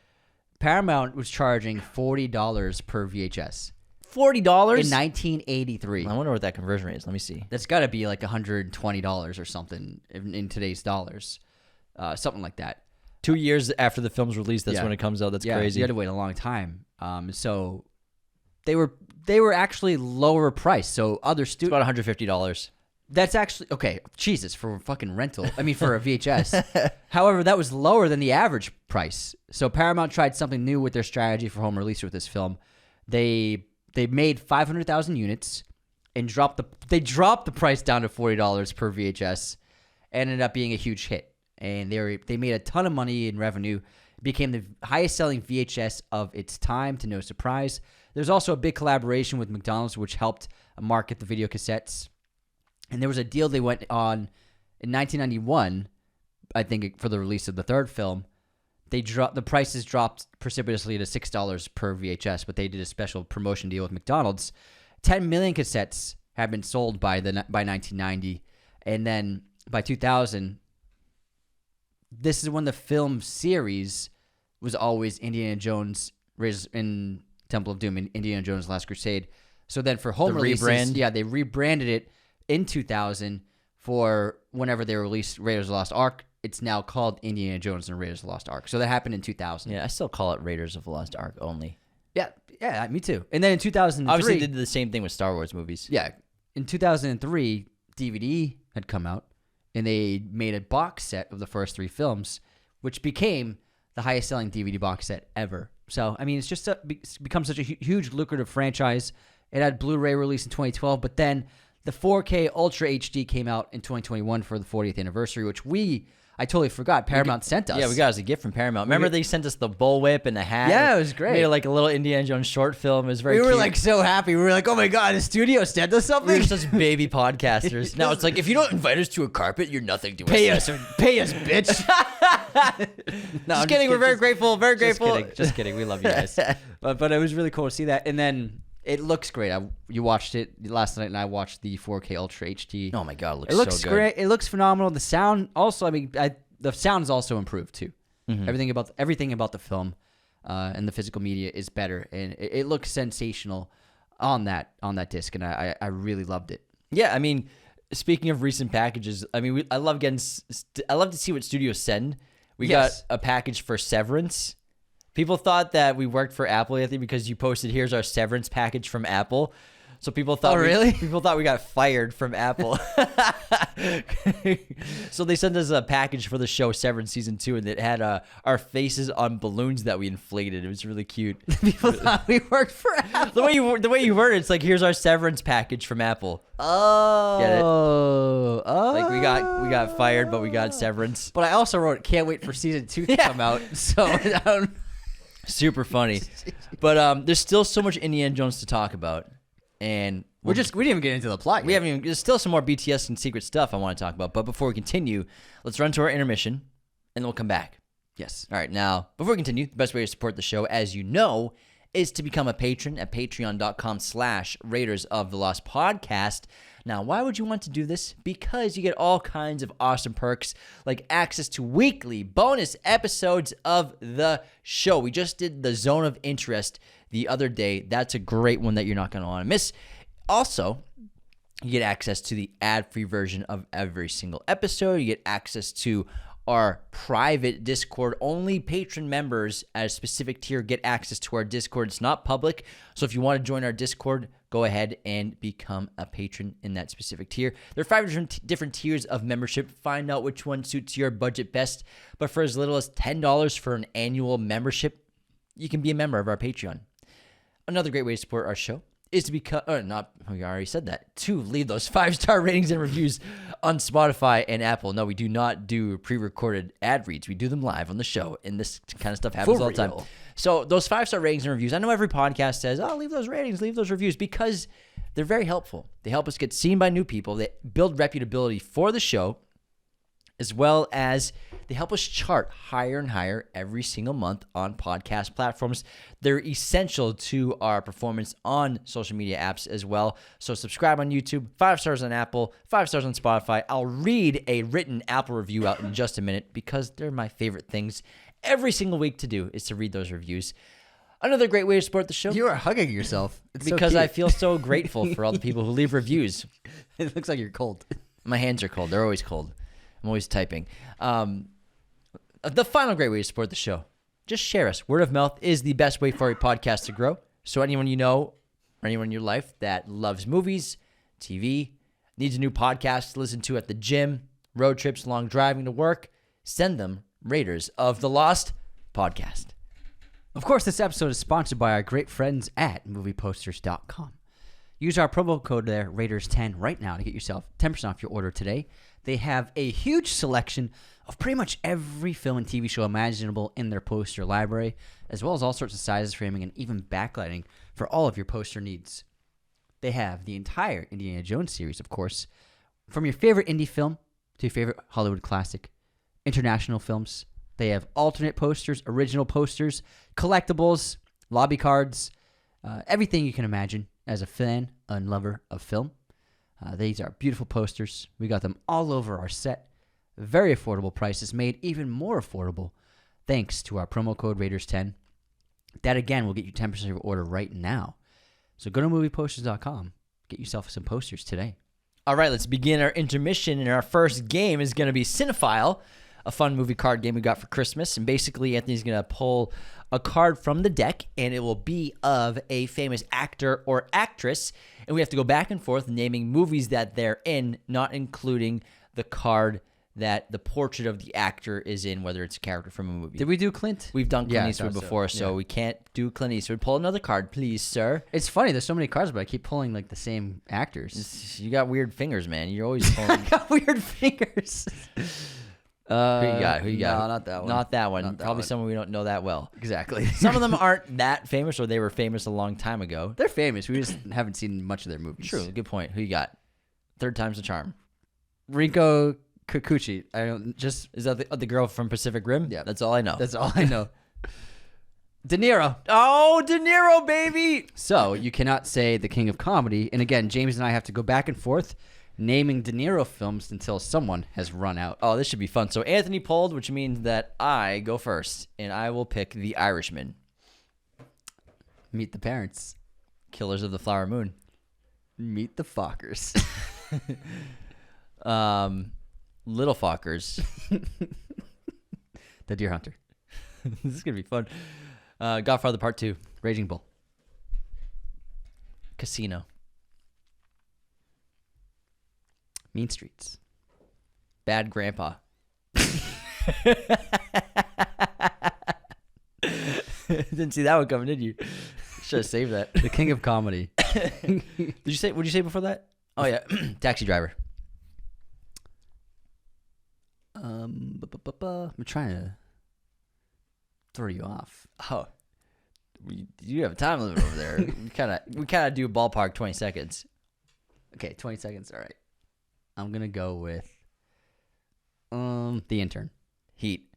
Paramount was charging $40 per VHS. $40? In 1983. I wonder what that conversion rate is. Let me see. That's got to be like $120 or something in today's dollars. Something like that. 2 years after the film's released, that's when it comes out. That's crazy. You had to wait a long time. So they were actually lower priced. So other studios... About $150. That's actually... Okay, Jesus, for fucking rental. I mean, for a VHS. However, that was lower than the average price. So Paramount tried something new with their strategy for home release with this film. They made 500,000 units and dropped the price down to $40 per VHS, and ended up being a huge hit. And they made a ton of money in revenue. It became the highest selling VHS of its time, to no surprise. There's also a big collaboration with McDonald's, which helped market the video cassettes. And there was a deal they went on in 1991, I think, for the release of the third film. The prices dropped precipitously to $6 per VHS, but they did a special promotion deal with McDonald's. 10 million cassettes had been sold by 1990, and then by 2000, this is when the film series was always Indiana Jones in Temple of Doom and Indiana Jones Last Crusade. So then for home releases, rebrand? They rebranded it in 2000 for whenever they released Raiders of the Lost Ark. It's now called Indiana Jones and Raiders of the Lost Ark. So that happened in 2000. Yeah, I still call it Raiders of the Lost Ark only. Yeah, me too. And then in 2003... Obviously, they did the same thing with Star Wars movies. Yeah. In 2003, DVD had come out, and they made a box set of the first 3 films, which became the highest-selling DVD box set ever. So, I mean, it's just become such a huge, lucrative franchise. It had Blu-ray release in 2012, but then the 4K Ultra HD came out in 2021 for the 40th anniversary, which I totally forgot. Paramount sent us. Yeah, we got as a gift from Paramount. Remember they sent us the bullwhip and the hat? Yeah, it was great. Made like a little Indiana Jones short film. It was very cute. We were like so happy. We were like, oh my God, the studio sent us something. We were such baby podcasters. Now it's like, if you don't invite us to a carpet, you're nothing to us. Pay us, bitch. No, just kidding. We're very grateful. Very grateful. Just kidding. We love you guys. but it was really cool to see that. And then It looks great. You watched it last night, and I watched the 4K Ultra HD. Oh my god, It looks so good. great. It looks phenomenal. The sound also, the sound is also improved too. Mm-hmm. Everything about the film and the physical media is better, and it looks sensational on that disc, and I really loved it. Yeah, I mean, speaking of recent packages, I mean, I love to see what studios send. We got a package for Severance. People thought that we worked for Apple, I think, because you posted, here's our Severance package from Apple. So people thought, people thought we got fired from Apple. So they sent us a package for the show Severance season 2, and it had our faces on balloons that we inflated. It was really cute. People thought we worked for Apple. The way you worded, it's like, here's our Severance package from Apple. Oh, Get it? Oh, Like we got fired, but we got severance. But I also wrote, can't wait for season 2 to come out. So I don't. Super funny. But there's still so much Indiana Jones to talk about. And we didn't even get into the plot yet. There's still some more BTS and secret stuff I want to talk about. But before we continue, let's run to our intermission, and then we'll come back. Yes. All right. Now, before we continue, the best way to support the show, as you know, is to become a patron at patreon.com/Raiders of the Lost Podcast. Now, why would you want to do this? Because you get all kinds of awesome perks, like access to weekly bonus episodes of the show. We just did the Zone of Interest the other day. That's a great one that you're not going to want to miss. Also, you get access to the ad-free version of every single episode. You get access to our private Discord. Only patron members at a specific tier get access to our Discord. It's not public, so if you want to join our Discord, go ahead and become a patron in that specific tier. There are 5 different tiers of membership. Find out which one suits your budget best. But for as little as $10 for an annual membership, you can be a member of our Patreon. Another great way to support our show is to become, we already said that, to leave those 5-star ratings and reviews on Spotify and Apple. No, we do not do pre-recorded ad reads. We do them live on the show, and this kind of stuff happens all the time. So those 5-star ratings and reviews, I know every podcast says, leave those ratings, leave those reviews, because they're very helpful. They help us get seen by new people. They build reputability for the show, as well as they help us chart higher and higher every single month on podcast platforms. They're essential to our performance on social media apps as well. So subscribe on YouTube, 5 stars on Apple, 5 stars on Spotify. I'll read a written Apple review out in just a minute because they're my favorite things every single week to do is to read those reviews. Another great way to support the show. You are hugging yourself. It's because so I feel so grateful for all the people who leave reviews. It looks like you're cold. My hands are cold. They're always cold. I'm always typing. The final great way to support the show, just share us. Word of mouth is the best way for a podcast to grow. So anyone you know or anyone in your life that loves movies, TV, needs a new podcast to listen to at the gym, road trips, long driving to work, send them Raiders of the Lost Podcast. Of course, this episode is sponsored by our great friends at movieposters.com. Use our promo code there, Raiders10, right now to get yourself 10% off your order today. They have a huge selection of pretty much every film and TV show imaginable in their poster library, as well as all sorts of sizes, framing, and even backlighting for all of your poster needs. They have the entire Indiana Jones series, of course, from your favorite indie film to your favorite Hollywood classic, international films. They have alternate posters, original posters, collectibles, lobby cards, everything you can imagine as a fan and lover of film. These are beautiful posters. We got them all over our set. Very affordable prices, made even more affordable thanks to our promo code Raiders10. That, again, will get you 10% of your order right now. So go to movieposters.com. Get yourself some posters today. All right, let's begin our intermission. And our first game is going to be Cinephile, a fun movie card game we got for Christmas. And basically, Anthony's going to pull a card from the deck, and it will be of a famous actor or actress. And we have to go back and forth naming movies that they're in, not including the card that the portrait of the actor is in, whether it's a character from a movie. Did we do Clint? We've done Clint Eastwood before, so we can't do Clint Eastwood. Pull another card, please, sir. It's funny. There's so many cards, but I keep pulling like the same actors. You got weird fingers, man. You're always pulling. I got weird fingers. Who you got? No, not that one. Not that one. Not that Probably one. someone we don't know that well. Exactly. Some of them aren't that famous, or they were famous a long time ago. They're famous. We just haven't seen much of their movies. True. Good point. Who you got? Third time's the charm. Rinko Kikuchi. I don't just. Is that the girl from Pacific Rim? Yeah. That's all I know. That's all I know. De Niro. Oh, De Niro, baby. So you cannot say the king of comedy. And again, James and I have to go back and forth naming De Niro films until someone has run out. Oh, this should be fun. So Anthony pulled, which means that I go first, and I will pick The Irishman, Meet the Parents. Killers of the Flower Moon, Meet the Fockers. Little Fockers. The Deer Hunter. This is gonna be fun. Godfather Part 2, Raging Bull. Casino, Mean Streets. Bad Grandpa. Didn't see that one coming, did you? Should have saved that. The king of comedy. What'd you say before that? Oh yeah, Taxi Driver. I'm trying to throw you off. Oh, you have a time limit over there. we kind of do a ballpark 20 seconds. Okay, 20 seconds. All right. I'm going to go with The Intern. Heat.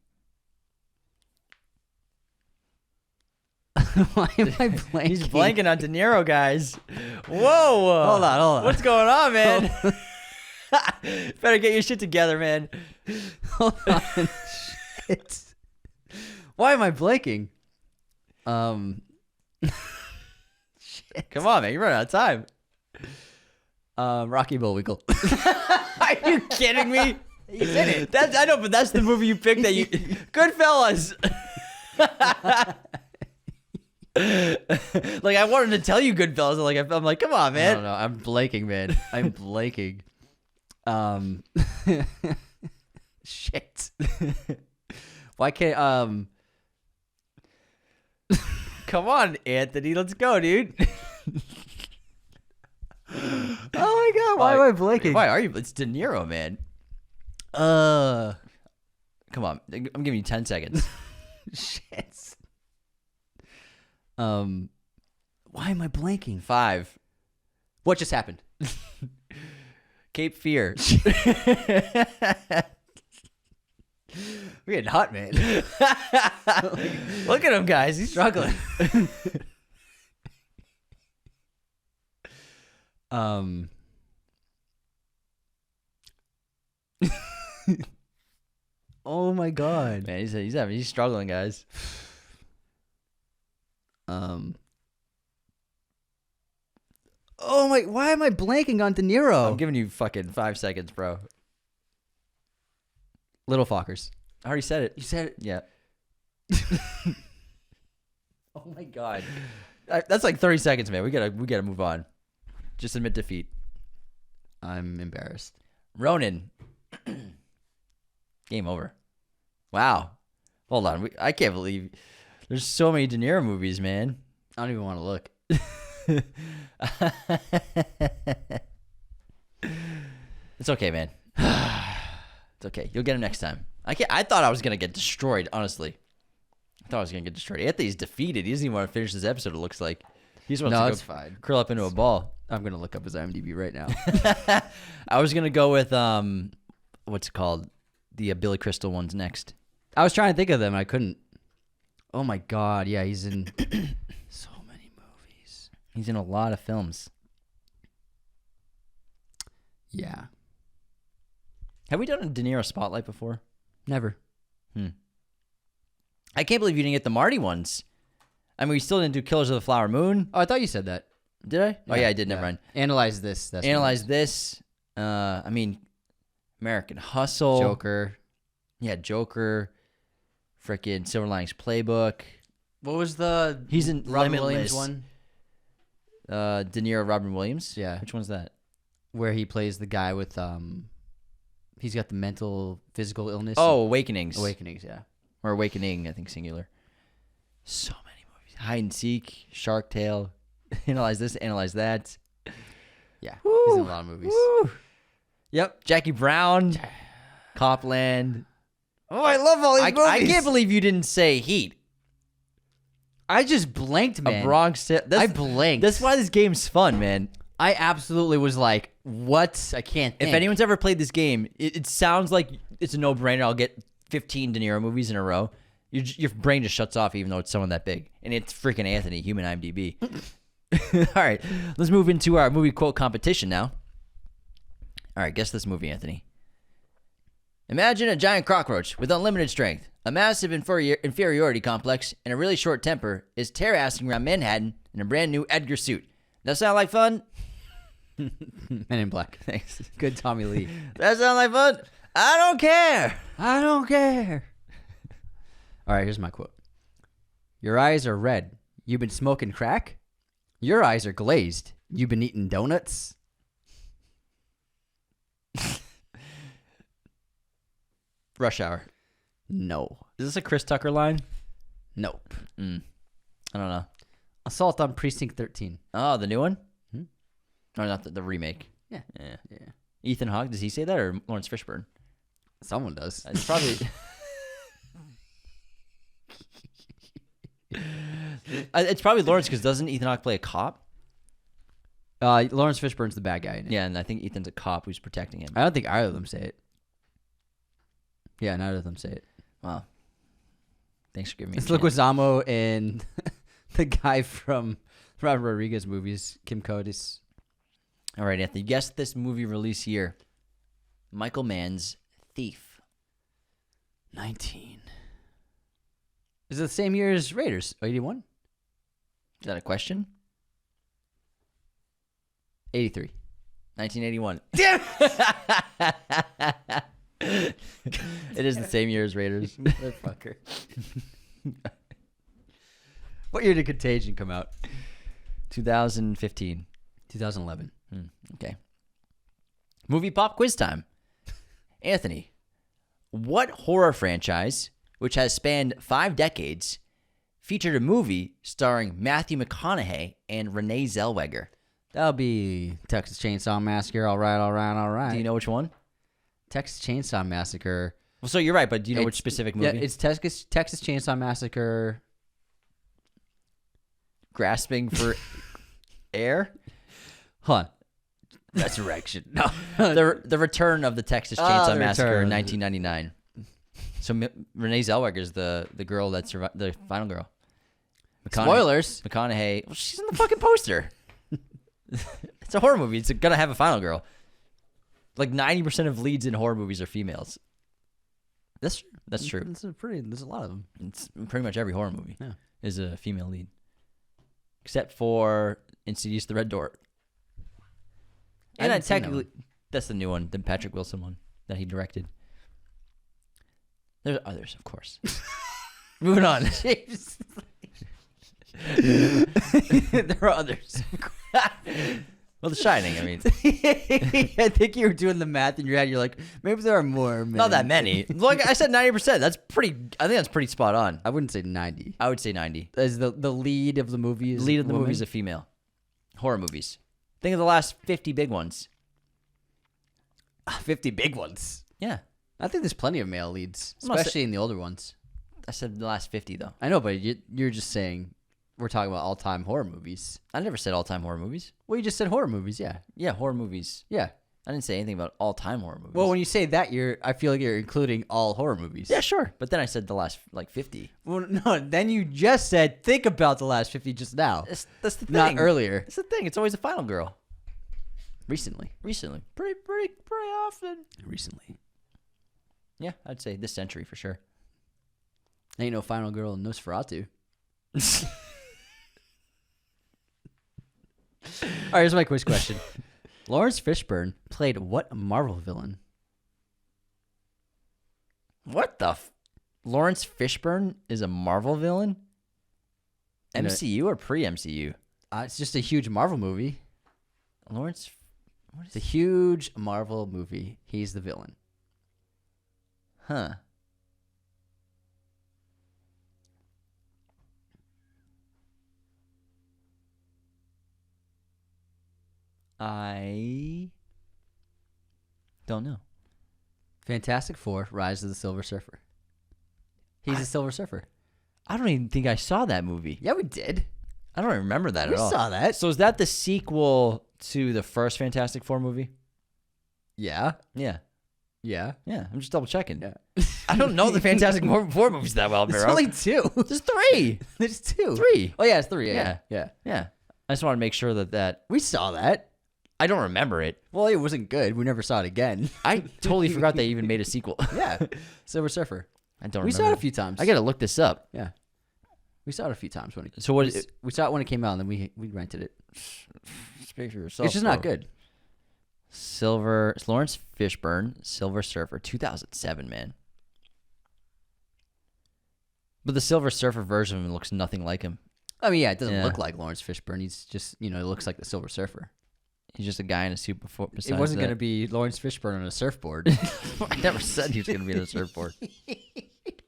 Why am I blanking? He's blanking on De Niro, guys. Whoa. Hold on. What's going on, man? Better get your shit together, man. Hold on. Shit. Why am I blanking? Shit. Come on, man. You're running out of time. Rocky Bullwinkle. Are you kidding me? He's in it. I know, but that's the movie you picked. Goodfellas. Like, I wanted to tell you Goodfellas. I'm like, come on, man. No, I'm blanking, man. I'm blanking. Shit. Why can't Come on, Anthony. Let's go, dude. Oh my god, why am I blanking? Why are you? It's De Niro, man. Come on. I'm giving you 10 seconds. Shit. Why am I blanking? 5. What just happened? Cape Fear. We're getting hot, man. Look at him, guys. He's struggling. Oh my god, Man, he's struggling, guys. Oh my, why am I blanking on De Niro? I'm giving you fucking 5 seconds, bro. Little Fockers. I already said it. You said it. Yeah. Oh my god. That's like 30 seconds, man. We gotta move on. Just admit defeat. I'm embarrassed. Ronin. Game over. Wow. Hold on. I can't believe there's so many De Niro movies, man. I don't even want to look. It's okay, man. It's okay. You'll get him next time. I thought I was gonna get destroyed, honestly. I thought I was gonna get destroyed. Anthony's defeated. He doesn't even want to finish this episode, it looks like. He just wants to it's fine. curl up into a ball. I'm gonna look up his IMDb right now. I was gonna go with what's it called? The Billy Crystal one's next. I was trying to think of them. I couldn't. Oh my god. Yeah, he's in so many movies. He's in a lot of films. Yeah. Have we done a De Niro spotlight before? Never. I can't believe you didn't get the Marty ones. I mean, we still didn't do Killers of the Flower Moon. Oh, I thought you said that. Did I? Oh, yeah, I did. Never mind. Analyze this. That's Analyze this. I mean, American Hustle. Joker. Yeah, Joker. Frickin' Silver Linings Playbook. What was the He's in Robin Limitless. Williams one? De Niro, Robin Williams? Yeah. Which one's that? Where he plays the guy with he's got the mental physical illness. Oh, Awakenings. Awakenings, yeah. Or Awakening, I think singular. So many movies. Hide and Seek, Shark Tale. Analyze this, analyze that. Yeah. Woo. He's in a lot of movies. Woo. Yep. Jackie Brown. Copland. Oh, I love all these movies. I can't believe you didn't say Heat. I just blanked, man. A Bronx. I blanked. That's why this game's fun, man. I absolutely was like, what? I can't think. If anyone's ever played this game, it sounds like it's a no-brainer. I'll get 15 De Niro movies in a row. Your brain just shuts off even though it's someone that big. And it's freaking Anthony, human IMDb. All right, let's move into our movie quote competition now. All right, guess this movie, Anthony. Imagine a giant cockroach with unlimited strength, a massive inferiority complex, and a really short temper is tear-assing around Manhattan in a brand new Edgar suit. That sound like fun? Men in Black. Thanks. Good Tommy Lee. That sound like fun? I don't care. I don't care. All right, here's my quote. Your eyes are red. You've been smoking crack? Your eyes are glazed. You've been eating donuts? Rush Hour. No. Is this a Chris Tucker line? Nope. I don't know. Assault on Precinct 13. Oh, the new one? Or not the remake? Yeah. Ethan Hawke, does he say that, or Lawrence Fishburne? Someone does. It's probably... it's probably Lawrence, because doesn't Ethan Hawke play a cop? Lawrence Fishburne's the bad guy in it. Yeah, and I think Ethan's a cop who's protecting him. I don't think either of them say it. Yeah, neither of them say it. Wow. Thanks for giving me It's a chance. Leguizamo and the guy from Robert Rodriguez movies, Kim Codis. All right, Anthony, guess this movie release year. Michael Mann's Thief. 19. Is it the same year as Raiders? 81? Is that a question? 83. 1981. Damn! It is the same year as Raiders. Motherfucker. What year did Contagion come out? 2015. 2011. Okay. Movie pop quiz time. Anthony, what horror franchise, which has spanned 5 decades, featured a movie starring Matthew McConaughey and Renee Zellweger? That'll be Texas Chainsaw Massacre. All right. Do you know which one? Texas Chainsaw Massacre. Well, so you're right, but do you know which specific movie? Yeah, it's Texas Chainsaw Massacre. Grasping for air? Huh. Resurrection. No. The return of the Texas Chainsaw the Massacre in return. 1999. So Renee Zellweger is the girl that survived, the final girl. Spoilers. McConaughey. Well, she's in the fucking poster. It's a horror movie. It's gonna have a final girl. Like 90% of leads in horror movies are females. That's true. There's a lot of them. It's pretty much every horror movie Yeah. is a female lead, except for Insidious: The Red Door. And haven't seen that technically, that's the new one, the Patrick Wilson one that he directed. There's others, of course. Moving on. There are others. Well, The Shining, I mean. I think you were doing the math in your head. You're like, maybe there are more. Man. Not that many. Like I said, 90%. That's pretty. I think that's pretty spot on. I wouldn't say 90. I would say 90. As the lead of the movie is Lead of the woman? movie is a female. Horror movies. Think of the last 50 big ones. 50 big ones. Yeah. I think there's plenty of male leads, I'm not especially in the older ones. I said the last 50, though. I know, but you're just saying we're talking about all-time horror movies. I never said all-time horror movies. Well, you just said horror movies, yeah. Yeah, horror movies. Yeah. I didn't say anything about all-time horror movies. Well, when you say that, I feel like you're including all horror movies. yeah, sure. But then I said the last, 50. Well, no, then you just said think about the last 50 just now. That's the thing. Not earlier. That's the thing. It's always a final girl. Recently. Pretty often. Recently. Yeah, I'd say this century for sure. Ain't no final girl in Nosferatu. All right, here's my quiz question. Lawrence Fishburne played what Marvel villain? What the Lawrence Fishburne is a Marvel villain? MCU or pre-MCU? It's just a huge Marvel movie. Lawrence... It's a huge Marvel movie. He's the villain. Huh. I don't know. Fantastic Four, Rise of the Silver Surfer. He's a Silver Surfer. I don't even think I saw that movie. Yeah, we did. I don't remember that We at all. saw that. So is that the sequel to the first Fantastic Four movie? Yeah. Yeah. Yeah. Yeah. I'm just double checking. Yeah. I don't know the Fantastic Four movies that well, There's Miro. only 2. There's 3. There's 2. 3. Oh, yeah, it's 3. Yeah. Yeah. I just want to make sure that We saw that. I don't remember it. Well, it wasn't good. We never saw it again. I totally forgot they even made a sequel. Yeah. Silver Surfer. I don't We remember. saw it a few times. I got to look this up. Yeah. We saw it a few times when it. So what is it? We saw it when it came out, and then we rented it. Speak for yourself. It's just not good. It's Lawrence Fishburne, Silver Surfer, 2007, man. But the Silver Surfer version of him looks nothing like him. I mean, yeah, it doesn't Yeah. look like Lawrence Fishburne. He's just, it looks like the Silver Surfer. He's just a guy in a suit before. It wasn't going to be Lawrence Fishburne on a surfboard. I never said he was going to be in a surfboard.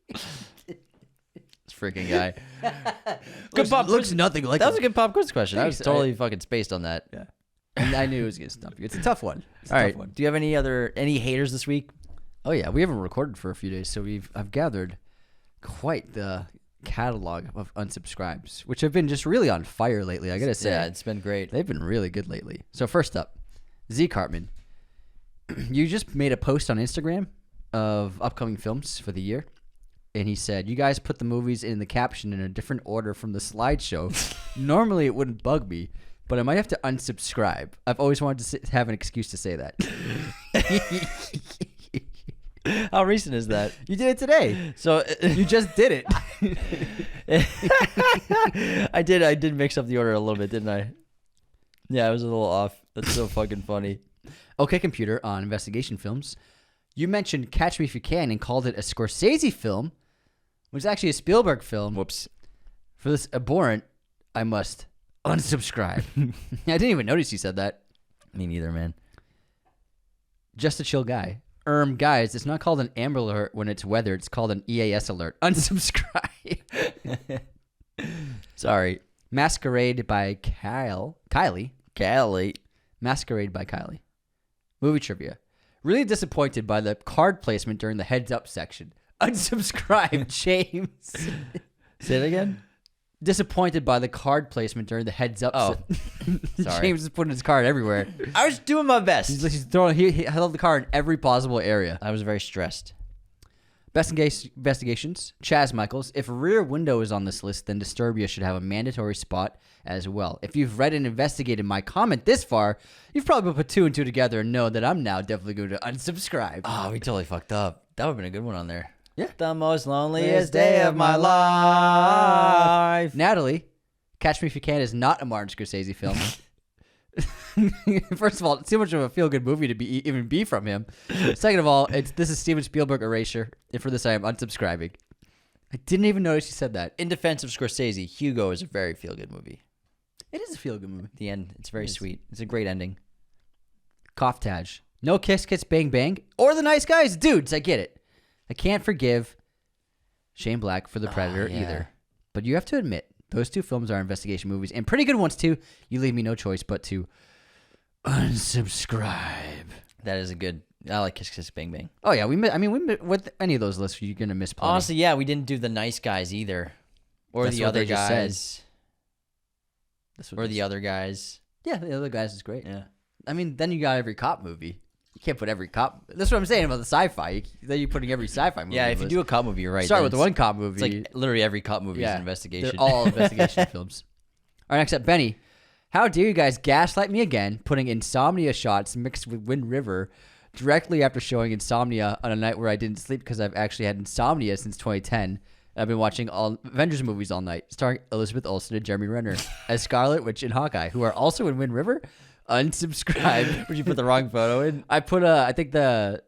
This freaking guy. Good pop. Looks nothing like That him. was a good pop quiz question. I was Thanks. totally fucking spaced on that. Yeah. And I knew it was going to stump you. It's a tough one. It's a All tough right. one. Do you have any haters this week? Oh, yeah. We haven't recorded for a few days, so I've gathered quite the catalog of unsubscribes, which have been just really on fire lately, I got to say. Yeah, it's been great. They've been really good lately. So first up, Z Cartman. You just made a post on Instagram of upcoming films for the year. And he said, you guys put the movies in the caption in a different order from the slideshow. Normally it wouldn't bug me, but I might have to unsubscribe. I've always wanted to have an excuse to say that. How recent is that? You did it today. So You just did it. I did mix up the order a little bit, didn't I? Yeah, I was a little off. That's so fucking funny. Okay, computer, on investigation films. You mentioned Catch Me If You Can and called it a Scorsese film, which is actually a Spielberg film. Whoops. For this abhorrent, I must unsubscribe. I didn't even notice you said that. Me neither, man. Just a chill guy. Guys, it's not called an Amber Alert when it's weather. It's called an EAS alert. Unsubscribe. Sorry. Masquerade by Kylie. Cali. Masquerade by Kylie. Movie trivia. Really disappointed by the card placement during the heads up section. Unsubscribe, James. Say it again. Disappointed by the card placement during the heads up. Oh, sorry. James is putting his card everywhere. I was doing my best. He's throwing. He held the card in every possible area. I was very stressed. Best investigations. Chaz Michaels. If Rear Window is on this list, then Disturbia should have a mandatory spot as well. If you've read and investigated my comment this far, you've probably put 2 and 2 together and know that I'm now definitely going to unsubscribe. Oh, we totally fucked up. That would have been a good one on there. Yeah. The most loneliest day of my life. Natalie, Catch Me If You Can is not a Martin Scorsese film. First of all, it's too much of a feel-good movie to even be from him. Second of all, this is Steven Spielberg erasure, and for this I am unsubscribing. I didn't even notice you said that. In defense of Scorsese, Hugo is a very feel-good movie. It is a feel-good movie. The end, it's very sweet. It's a great ending. Cough Taj. No Kiss Kiss Bang Bang or The Nice Guys. Dudes, I get it. I can't forgive Shane Black for The Predator either. But you have to admit, those 2 films are investigation movies, and pretty good ones too. You leave me no choice but to unsubscribe. That is a good. I like Kiss Kiss Bang Bang. Oh yeah, we with any of those lists, you're gonna miss plenty. Honestly, yeah, we didn't do The Nice Guys either, or That's the what other they just said. guys, That's what or they the said. other guys. Yeah, the other guys is great. Yeah. I mean, then you got every cop movie. You can't put every cop. That's what I'm saying about the sci-fi. Then you're putting every sci-fi movie. Yeah, on if the you list. do a cop movie, you're right. Start then with the one cop movie. It's like literally every cop movie is Yeah, an investigation. They're all investigation films. All right, next up, Benny. How dare you guys gaslight me again, putting Insomnia shots mixed with Wind River directly after showing Insomnia on a night where I didn't sleep because I've actually had insomnia since 2010. I've been watching all Avengers movies all night, starring Elizabeth Olsen and Jeremy Renner as Scarlet Witch and Hawkeye, who are also in Wind River. Unsubscribe. Would you put the wrong photo in? I put I think I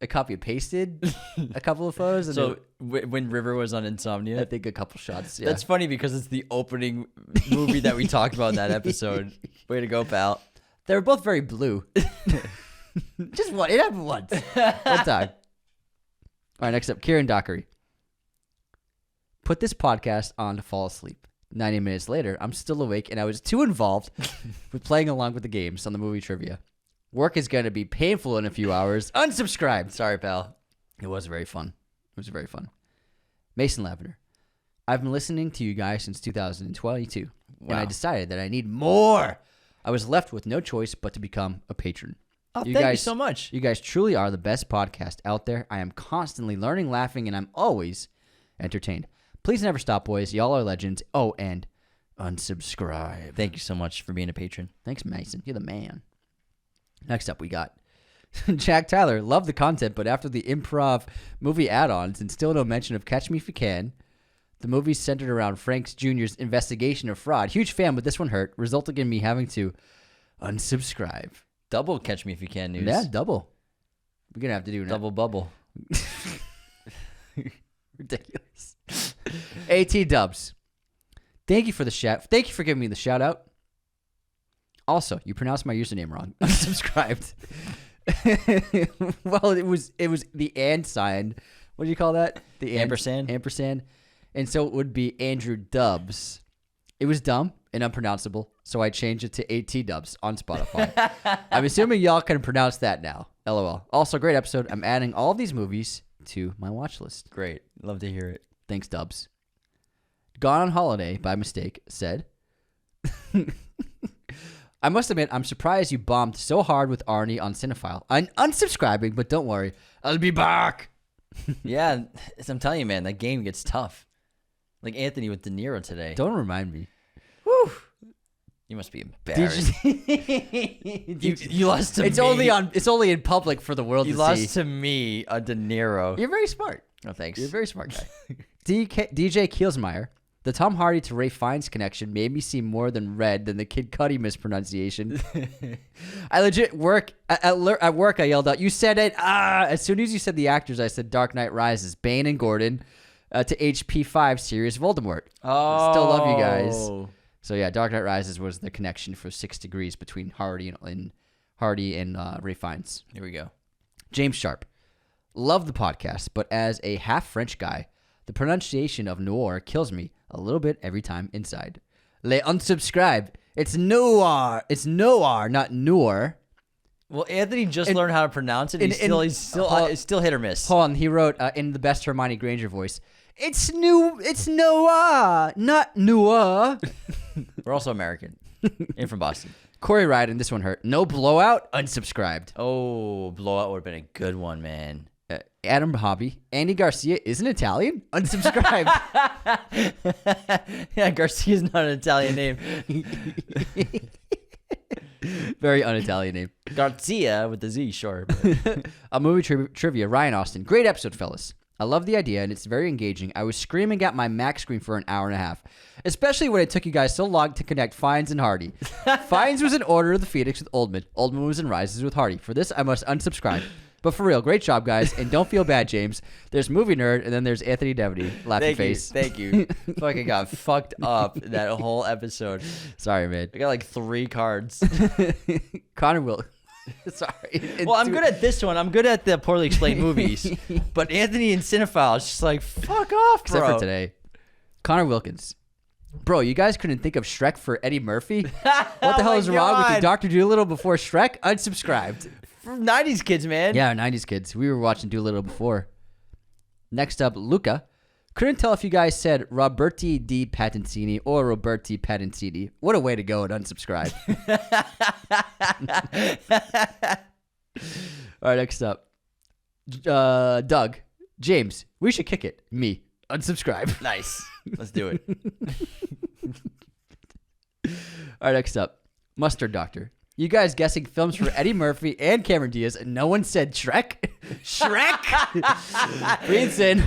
copy and pasted a couple of photos. And So when River was on Insomnia, I think a couple shots. Yeah. That's funny because it's the opening movie that we talked about in that episode. Way to go, pal. They were both very blue. Just one. It happened once. One time. All right, next up, Kieran Dockery. Put this podcast on to fall asleep. 90 minutes later, I'm still awake and I was too involved with playing along with the games on the movie trivia. Work is going to be painful in a few hours. Unsubscribe. Sorry, pal. It was very fun. It was very fun. Mason Lavender. I've been listening to you guys since 2022, and I Wow. decided that I need more. I was left with no choice but to become a patron. Oh, thank you so much. You guys truly are the best podcast out there. I am constantly learning, laughing, and I'm always entertained. Please never stop, boys. Y'all are legends. Oh, and unsubscribe. Thank you so much for being a patron. Thanks, Mason. You're the man. Next up, we got Jack Tyler. Love the content, but after the improv movie add-ons and still no mention of Catch Me If You Can, the movie centered around Frank Jr.'s investigation of fraud. Huge fan, but this one hurt, resulting in me having to unsubscribe. Double Catch Me If You Can news. Yeah, double. We're going to have to do double bubble. Ridiculous. AT Dubs. Thank you for the shout. Thank you for giving me the shout out. Also, you pronounced my username wrong. Unsubscribed. Well, it was the and sign. What do you call that? The ampersand. Ampersand. And so it would be Andrew Dubs. It was dumb and unpronounceable, so I changed it to AT Dubs on Spotify. I'm assuming y'all can pronounce that now. LOL. Also, great episode. I'm adding all of these movies to my watch list. Great. Love to hear it. Thanks, Dubs. Gone on Holiday, by mistake, said, I must admit, I'm surprised you bombed so hard with Arnie on Cinephile. I'm unsubscribing, but don't worry. I'll be back. Yeah, I'm telling you, man, that game gets tough. Like Anthony with De Niro today. Don't remind me. Whew. You must be embarrassed. You lost to me. It's only in public for the world to see. You lost to me, a De Niro. You're very smart. Oh, thanks. You're a very smart guy. DJ Kielsmeyer. The Tom Hardy to Ray Fiennes connection made me see more than red than the Kid Cudi mispronunciation. I legit at work. I yelled out, "You said it!" As soon as you said the actors, I said Dark Knight Rises, Bane and Gordon, to HP5 Sirius Voldemort. Oh, still love you guys. So yeah, Dark Knight Rises was the connection for 6 degrees between Hardy and Ray Fiennes. Here we go. James Sharp, love the podcast, but as a half French guy, the pronunciation of noir kills me a little bit every time inside. Les unsubscribe. It's noir. It's noir, not noir. Well, Anthony just learned how to pronounce it. It's still hit or miss. Hold on. He wrote in the best Hermione Granger voice, It's noir, not noir. We're also American. And from Boston. Corey Ryden, this one hurt. No blowout, unsubscribed. Oh, blowout would have been a good one, man. Adam Hobby. Andy Garcia isn't Italian? Unsubscribed. Yeah, Garcia's not an Italian name. Very un-Italian name. Garcia with the Z, sure. A movie trivia. Ryan Austin. Great episode, fellas. I love the idea, and it's very engaging. I was screaming at my Mac screen for an hour and a half, especially when it took you guys so long to connect Fiennes and Hardy. Fiennes was in Order of the Phoenix with Oldman. Oldman was in Rises with Hardy. For this, I must unsubscribe. But for real, great job, guys. And don't feel bad, James. There's Movie Nerd, and then there's Anthony Deveney. Laughing face. Thank you. Fucking got fucked up that whole episode. Sorry, man. I got like 3 cards. Connor will. Sorry. Well, I'm good at this one. I'm good at the poorly explained movies. But Anthony and Cinephile is just like, fuck off, bro. Except for today. Connor Wilkins. Bro, you guys couldn't think of Shrek for Eddie Murphy? What the hell is wrong with you? Dr. Dolittle before Shrek? Unsubscribed. For 90s kids, man. Yeah, 90s kids. We were watching Dolittle before. Next up, Luca. Couldn't tell if you guys said Roberti di Patensini or Roberti Patensini. What a way to go and unsubscribe. All right, next up. Doug. James, we should kick it. Me. Unsubscribe. Nice. Let's do it. All right, next up. Mustard Doctor. You guys guessing films for Eddie Murphy and Cameron Diaz, and no one said Shrek? Shrek? Breathes in.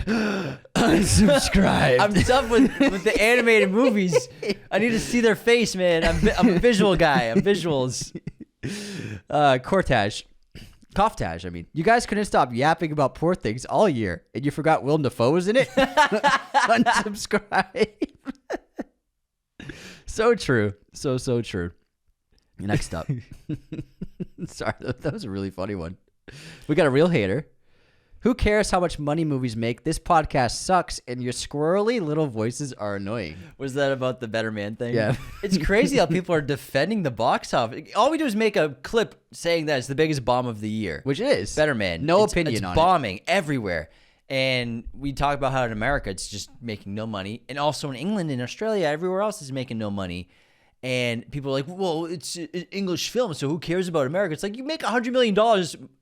Unsubscribe. I'm tough with the animated movies. I need to see their face, man. I'm a visual guy. I'm visuals. Cortage. Coftage, I mean. You guys couldn't stop yapping about Poor Things all year, and you forgot Willem Dafoe was in it? Unsubscribe. So true. So true. Next up. Sorry, that was a really funny one. We got a real hater. Who cares how much money movies make? This podcast sucks, and your squirrely little voices are annoying. Was that about the Better Man thing? Yeah. It's crazy how people are defending the box office. All we do is make a clip saying that it's the biggest bomb of the year. Which it is. Better Man. No opinion on it. It's bombing everywhere. And we talk about how in America it's just making no money. And also in England and Australia, everywhere else is making no money. And people are like, well, it's an English film, so who cares about America? It's like, you make $100 million.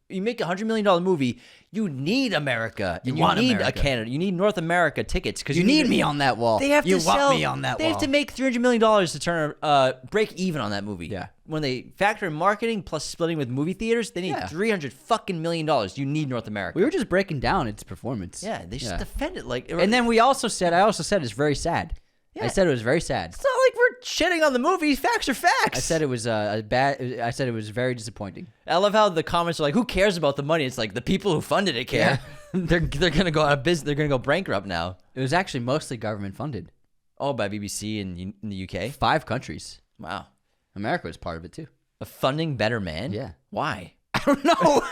You make $100 million movie. You need America. You need America. Canada. You need North America tickets because You need me on that wall. They have you to want sell. me on that they wall. have to make $300 million to turn break even on that movie. Yeah. When they factor in marketing plus splitting with movie theaters, they need $300 million. You need North America. We were just breaking down its performance. Yeah, they just defend it like. And then I also said it's very sad. Yeah. I said it was very sad. It's not like we're shitting on the movie. Facts are facts. I said it was I said it was very disappointing. I love how the comments are like, "Who cares about the money?" It's like the people who funded it care. Yeah. they're gonna go out of business. They're gonna go bankrupt now. It was actually mostly government funded. Oh, by BBC in the UK. 5 countries. Wow. America was part of it too. A funding better man. Yeah. Why? I don't know.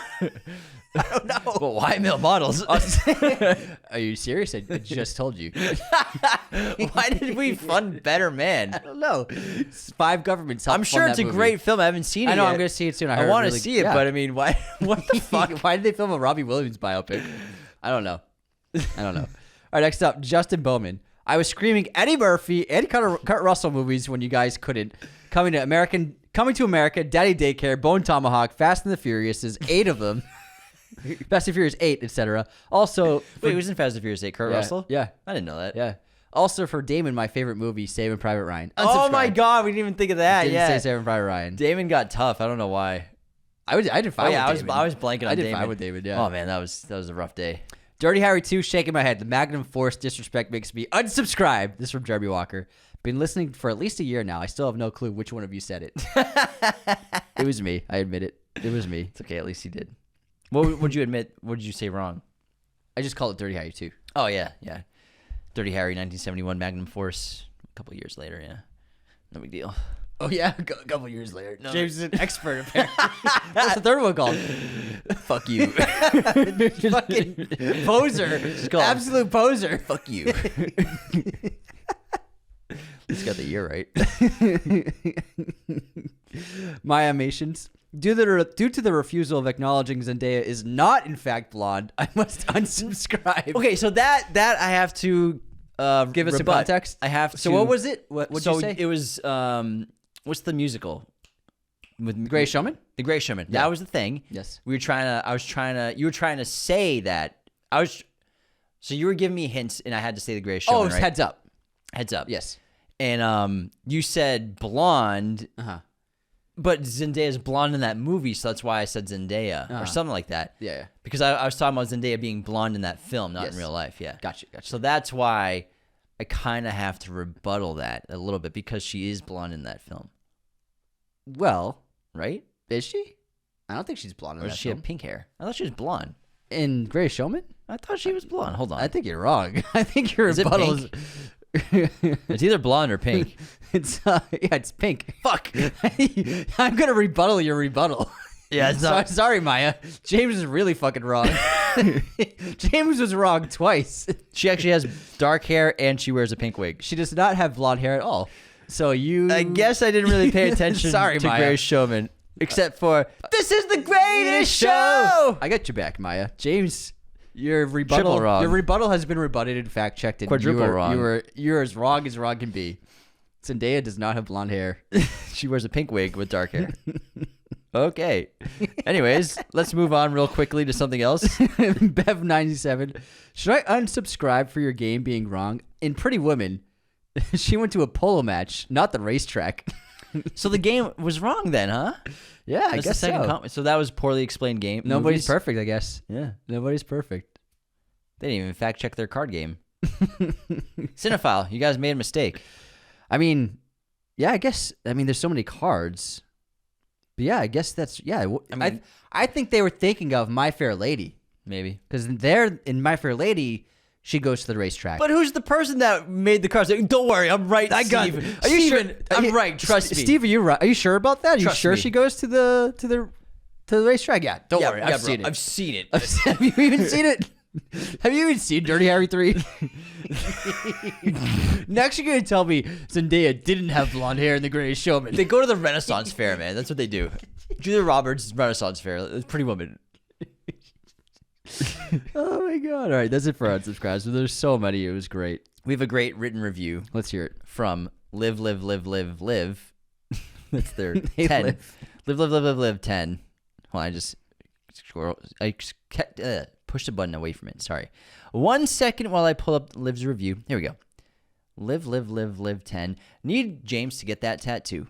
I don't know. But why male models? Are you serious? I just told you. Why did we fund Better Man? I don't know. 5 governments. I'm sure it's a great film. I haven't seen it. I know. Yet. I'm going to see it soon. I want to see it, but I mean, why? What the fuck? Why did they film a Robbie Williams biopic? I don't know. All right, next up, Justin Bowman. I was screaming Eddie Murphy and Kurt Russell movies when you guys couldn't. Coming to America, Daddy Daycare, Bone Tomahawk, Fast and the Furious is 8 of them. Fast and Furious 8, etc. Also, wait, who was in Fast and Furious 8? Kurt Russell? Yeah. I didn't know that. Yeah. Also for Damon, my favorite movie, Saving Private Ryan. Oh my God, we didn't even think of that. Didn't say Saving Private Ryan. Damon got tough. I don't know why. I did fine with Damon. I was blanking on Damon. I did fine with Damon, yeah. Oh man, that was a rough day. Dirty Harry 2, shaking my head. The Magnum Force disrespect makes me unsubscribe. This is from Jeremy Walker. Been listening for at least a year now. I still have no clue which one of you said it. It was me. I admit it. It was me. It's okay. At least he did. What would you admit? What did you say wrong? I just called it Dirty Harry 2. Oh, yeah. Dirty Harry, 1971, Magnum Force. A couple years later, yeah. No big deal. Oh, yeah? A couple years later. No. James is an expert, apparently. What's the third one called? Fuck you. Fucking poser. Absolute poser. Fuck you. He's got the year right. My animations. Due to the refusal of acknowledging Zendaya is not in fact blonde, I must unsubscribe. Okay, so that I have to give us some context. I have to. So what was it? What did you say? It was what's the musical with The Greatest Showman? The Greatest Showman. Yeah. That was the thing. Yes. You were trying to say that so you were giving me hints and I had to say The Greatest Showman. Oh, it was right? Heads Up. Heads Up. Yes. And you said blonde. Uh-huh. But Zendaya's blonde in that movie, so that's why I said Zendaya or something like that. Yeah. Because I was talking about Zendaya being blonde in that film, not in real life. Yeah. Gotcha. So that's why I kind of have to rebuttal that a little bit because she is blonde in that film. Well, right? Is she? I don't think she's blonde in or that does she film. have pink hair? I thought she was blonde. In Greatest Showman? I thought she was blonde. Hold on. I think you're wrong. I think your Is it rebuttal pink? It's either blonde or pink. It's pink. Fuck. I'm gonna rebuttal your rebuttal. Yeah, it's not. Sorry, Maya. James is really fucking wrong. James was wrong twice. She actually has dark hair and she wears a pink wig. She does not have blonde hair at all. So I guess I didn't really pay attention Sorry, to Maya. Greatest Showman. Except for, this is the greatest show! I got your back, Maya. James, your rebuttal Triple wrong. Your rebuttal has been rebutted and fact checked. And Quadruple wrong. You're as wrong can be. Zendaya does not have blonde hair. She wears a pink wig with dark hair. Okay. Anyways, let's move on real quickly to something else. Bev97. Should I unsubscribe for your game being wrong? In Pretty Woman, she went to a polo match, not the racetrack. So the game was wrong then, huh? Yeah, I guess so. So that was poorly explained game. Nobody's perfect, I guess. Yeah. Nobody's perfect. They didn't even fact check their card game. Cinephile, you guys made a mistake. I mean, yeah, I guess. I mean, there's so many cards. But yeah, I guess that's. Yeah, I think they were thinking of My Fair Lady. Maybe. Because there, in My Fair Lady, she goes to the racetrack. But who's the person that made the cards? Don't worry, I'm right. I got. Are you sure? I'm right. Trust me, Steve. Are you right? Are you sure about that? Are you Trust sure me. she goes to the racetrack? Yeah. Don't worry. I've seen it. I've seen it. Have you even seen it? Have you even seen Dirty Harry 3? Next, you're gonna tell me Zendaya didn't have blonde hair in The Greatest Showman. They go to the Renaissance Fair, man. That's what they do. Julia Roberts Renaissance Fair. It's Pretty Woman. Oh my god! All right, that's it for unsubscribes. There's so many. It was great. We have a great written review. Let's hear it from Live, That's their They 10. Live 10. Well, I just pushed the button away from it. Sorry. 1 second while I pull up Liv's review. Here we go. Live 10. Need James to get that tattoo.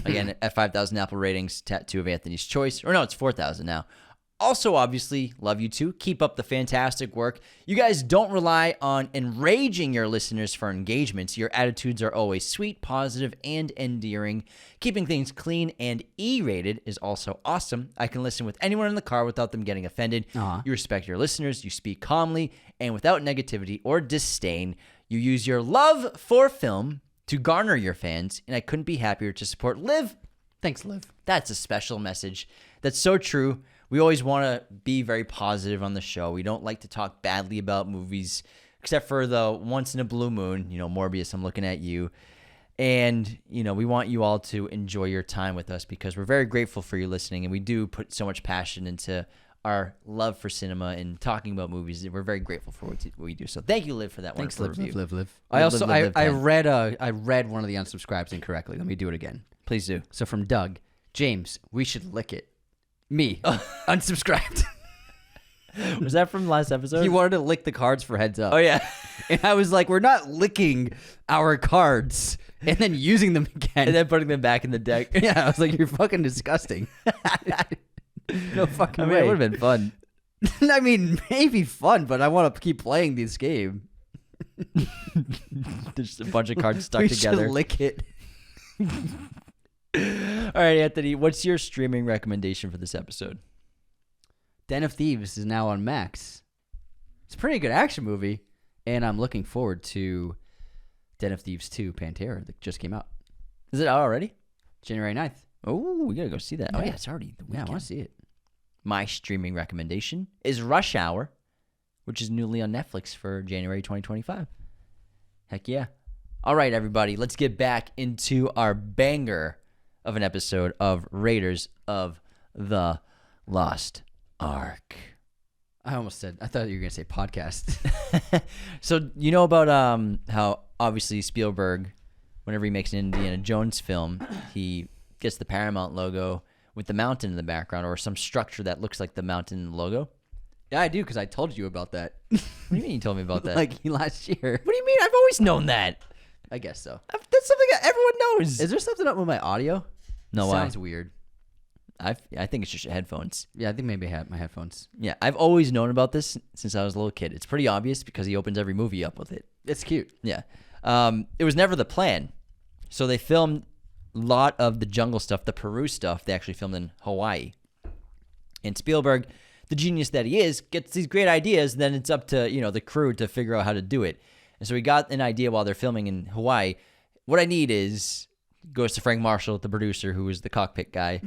Again, at 5,000 Apple ratings, tattoo of Anthony's choice. Or no, it's 4,000 now. Also, obviously, love you too. Keep up the fantastic work. You guys don't rely on enraging your listeners for engagements. Your attitudes are always sweet, positive, and endearing. Keeping things clean and E-rated is also awesome. I can listen with anyone in the car without them getting offended. You respect your listeners. You speak calmly and without negativity or disdain. You use your love for film to garner your fans, and I couldn't be happier to support Liv. Thanks, Liv. That's a special message. That's so true. We always want to be very positive on the show. We don't like to talk badly about movies, except for the once in a blue moon. Morbius, I'm looking at you. And, we want you all to enjoy your time with us because we're very grateful for you listening. And we do put so much passion into our love for cinema and talking about movies. We're very grateful for what we do. So thank you, Liv, for that wonderful review. Liv. I read one of the unsubscribes incorrectly. Let me do it again. Please do. So from Doug, James, we should lick it. Me, unsubscribed. Was that from last episode? He wanted to lick the cards for Heads Up. Oh, yeah. And I was like, we're not licking our cards and then using them again. And then putting them back in the deck. Yeah, I was like, you're fucking disgusting. No fucking way. It would have been fun. I mean, maybe fun, but I want to keep playing this game. There's just a bunch of cards stuck together. Should lick it. All right, Anthony, what's your streaming recommendation for this episode? Den of Thieves is now on Max. It's a pretty good action movie, and I'm looking forward to Den of Thieves 2 Pantera that just came out. Is it out already? January 9th. Oh, we got to go see that. Yeah. Oh, yeah, it's already the weekend. Yeah, I want to see it. My streaming recommendation is Rush Hour, which is newly on Netflix for January 2025. Heck yeah. All right, everybody, let's get back into our banger of an episode of Raiders of the Lost Ark. I thought you were going to say podcast. So you know about how obviously Spielberg, whenever he makes an Indiana Jones film, he gets the Paramount logo with the mountain in the background or some structure that looks like the mountain logo? Yeah, I do, because I told you about that. What do you mean you told me about that? Like last year. What do you mean? I've always known that. I guess so. That's something that everyone knows. Is there something up with my audio? No, Sounds weird. I think it's just your headphones. Yeah, I think maybe I have my headphones. Yeah, I've always known about this since I was a little kid. It's pretty obvious because he opens every movie up with it. It's cute. Yeah. It was never the plan. So they filmed a lot of the jungle stuff, the Peru stuff, they actually filmed in Hawaii. And Spielberg, the genius that he is, gets these great ideas, and then it's up to, the crew to figure out how to do it. And so he got an idea while they're filming in Hawaii. What I need is, goes to Frank Marshall, the producer, who is the cockpit guy.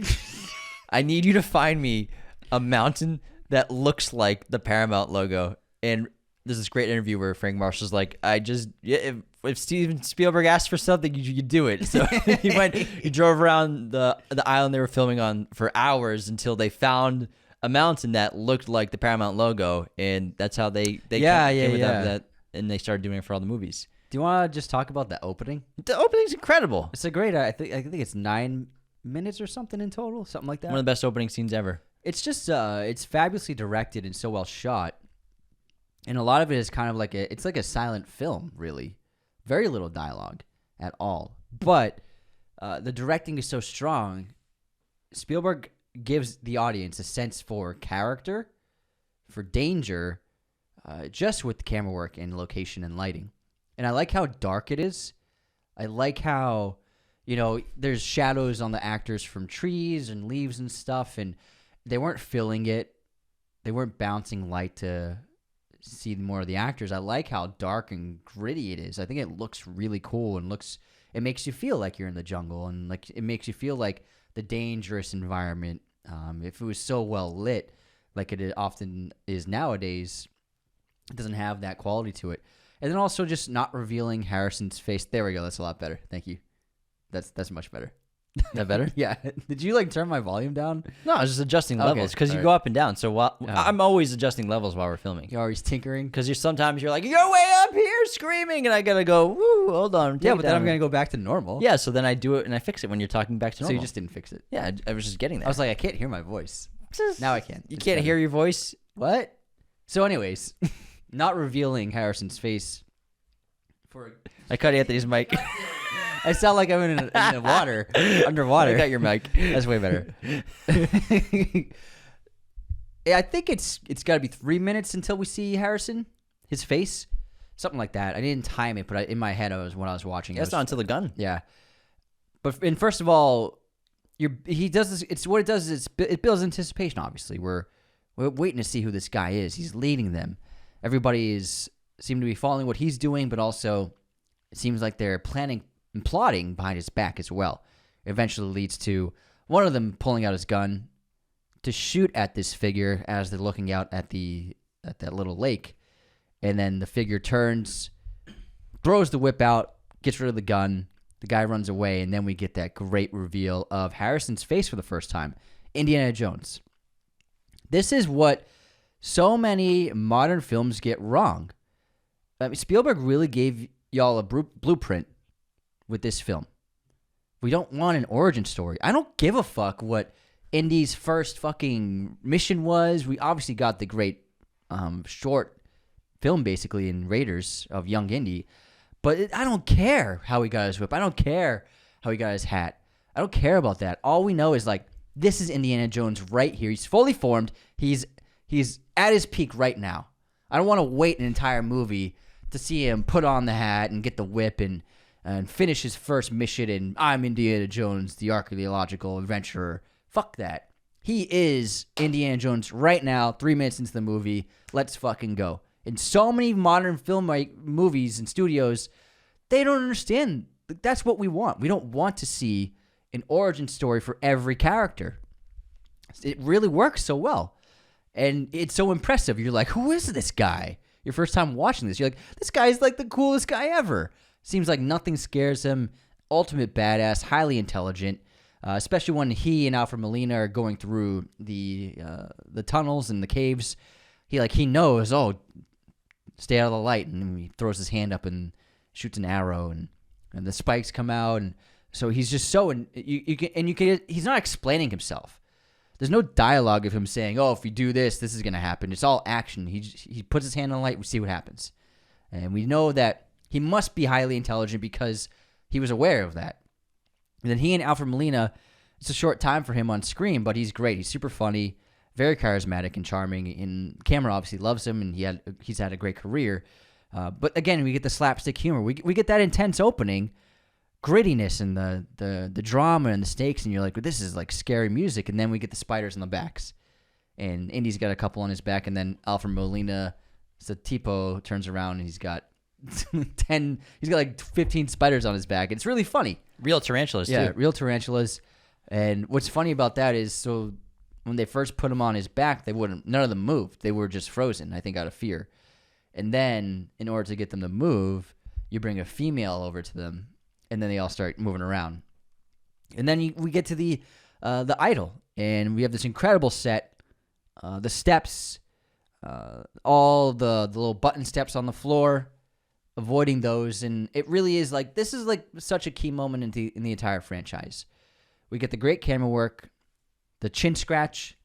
I need you to find me a mountain that looks like the Paramount logo. And there's this great interview where Frank Marshall's like, if Steven Spielberg asked for something, you do it. So he drove around the island they were filming on for hours until they found a mountain that looked like the Paramount logo. And that's how they came with that. And they started doing it for all the movies. Do you want to just talk about the opening? The opening's incredible. It's a great. I think it's 9 minutes or something in total, something like that. One of the best opening scenes ever. It's just it's fabulously directed and so well shot, and a lot of it is kind of like it's like a silent film, really. Very little dialogue at all, but the directing is so strong. Spielberg gives the audience a sense for character, for danger, just with camera work and location and lighting. And I like how dark it is. I like how, there's shadows on the actors from trees and leaves and stuff, and they weren't filling it. They weren't bouncing light to see more of the actors. I like how dark and gritty it is. I think it looks really cool and it makes you feel like you're in the jungle, and like it makes you feel like the dangerous environment. If it was so well lit, like it often is nowadays, it doesn't have that quality to it. And then also just not revealing Harrison's face. There we go. That's a lot better. Thank you. That's much better. That better? Yeah. Did you like turn my volume down? No, I was just adjusting Okay, levels because you alright. go up and down. So I'm always adjusting levels while we're filming. You're always tinkering. Because sometimes you're like, you're way up here screaming, and I gotta go, woo, hold on. Yeah, but then I'm gonna go back to normal. Yeah, so then I do it and I fix it when you're talking back to So normal. you just didn't fix it. Yeah, I was just getting there. I was like, I can't hear my voice. Now I can. You It's can't better. hear your voice. What? So, anyways, not revealing Harrison's face. I cut Anthony's mic. I sound like I'm in the water, underwater. I got your mic. That's way better. Yeah, I think it's got to be 3 minutes until we see Harrison, his face, something like that. I didn't time it, but in my head, when I was watching, That's not until the gun. Yeah, but first of all, he does this. It's what it does is it builds anticipation. Obviously, we're waiting to see who this guy is. He's leading them. Everybody seem to be following what he's doing, but also it seems like they're planning and plotting behind his back as well. It eventually leads to one of them pulling out his gun to shoot at this figure as they're looking out at that little lake, and then the figure turns, throws the whip out, gets rid of the gun. The guy runs away, and then we get that great reveal of Harrison's face for the first time. Indiana Jones. This is what so many modern films get wrong. I mean, Spielberg really gave y'all a blueprint with this film. We don't want an origin story. I don't give a fuck what Indy's first fucking mission was. We obviously got the great short film, basically, in Raiders of young Indy. But I don't care how he got his whip. I don't care how he got his hat. I don't care about that. All we know is, like, this is Indiana Jones right here. He's fully formed. He's at his peak right now. I don't want to wait an entire movie to see him put on the hat and get the whip and finish his first mission and I'm Indiana Jones, the archaeological adventurer. Fuck that. He is Indiana Jones right now, 3 minutes into the movie. Let's fucking go. In so many modern film movies and studios, they don't understand. That's what we want. We don't want to see an origin story for every character. It really works so well. And it's so impressive. You're like, who is this guy? Your first time watching this, you're like, this guy's like the coolest guy ever. Seems like nothing scares him. Ultimate badass, highly intelligent. Especially when he and Alfred Molina are going through the tunnels and the caves. He knows, stay out of the light, and he throws his hand up and shoots an arrow, and the spikes come out, and so he's just so he's not explaining himself. There's no dialogue of him saying, if you do this, this is gonna happen. It's all action. He puts his hand on the light, we see what happens, and we know that he must be highly intelligent because he was aware of that. And then he and Alfred Molina, it's a short time for him on screen, but he's great. He's super funny, very charismatic and charming, and the camera obviously loves him, and he's had a great career. But again, we get the slapstick humor. We get that intense opening, grittiness, and the drama and the stakes, and you're like, well, this is like scary music. And then we get the spiders on the backs, and Indy's got a couple on his back, and then Alfred Molina, the tipo, turns around and he's got 10. He's got like 15 spiders on his back. It's really funny. Real tarantulas, too. Yeah, real tarantulas. And what's funny about that is, so when they first put him on his back, none of them moved. They were just frozen, I think, out of fear. And then, in order to get them to move, you bring a female over to them, and then they all start moving around. And then we get to the idol, and we have this incredible set, the steps, all the little button steps on the floor, avoiding those, and it really is like, this is like such a key moment in the entire franchise. We get the great camera work, the chin scratch,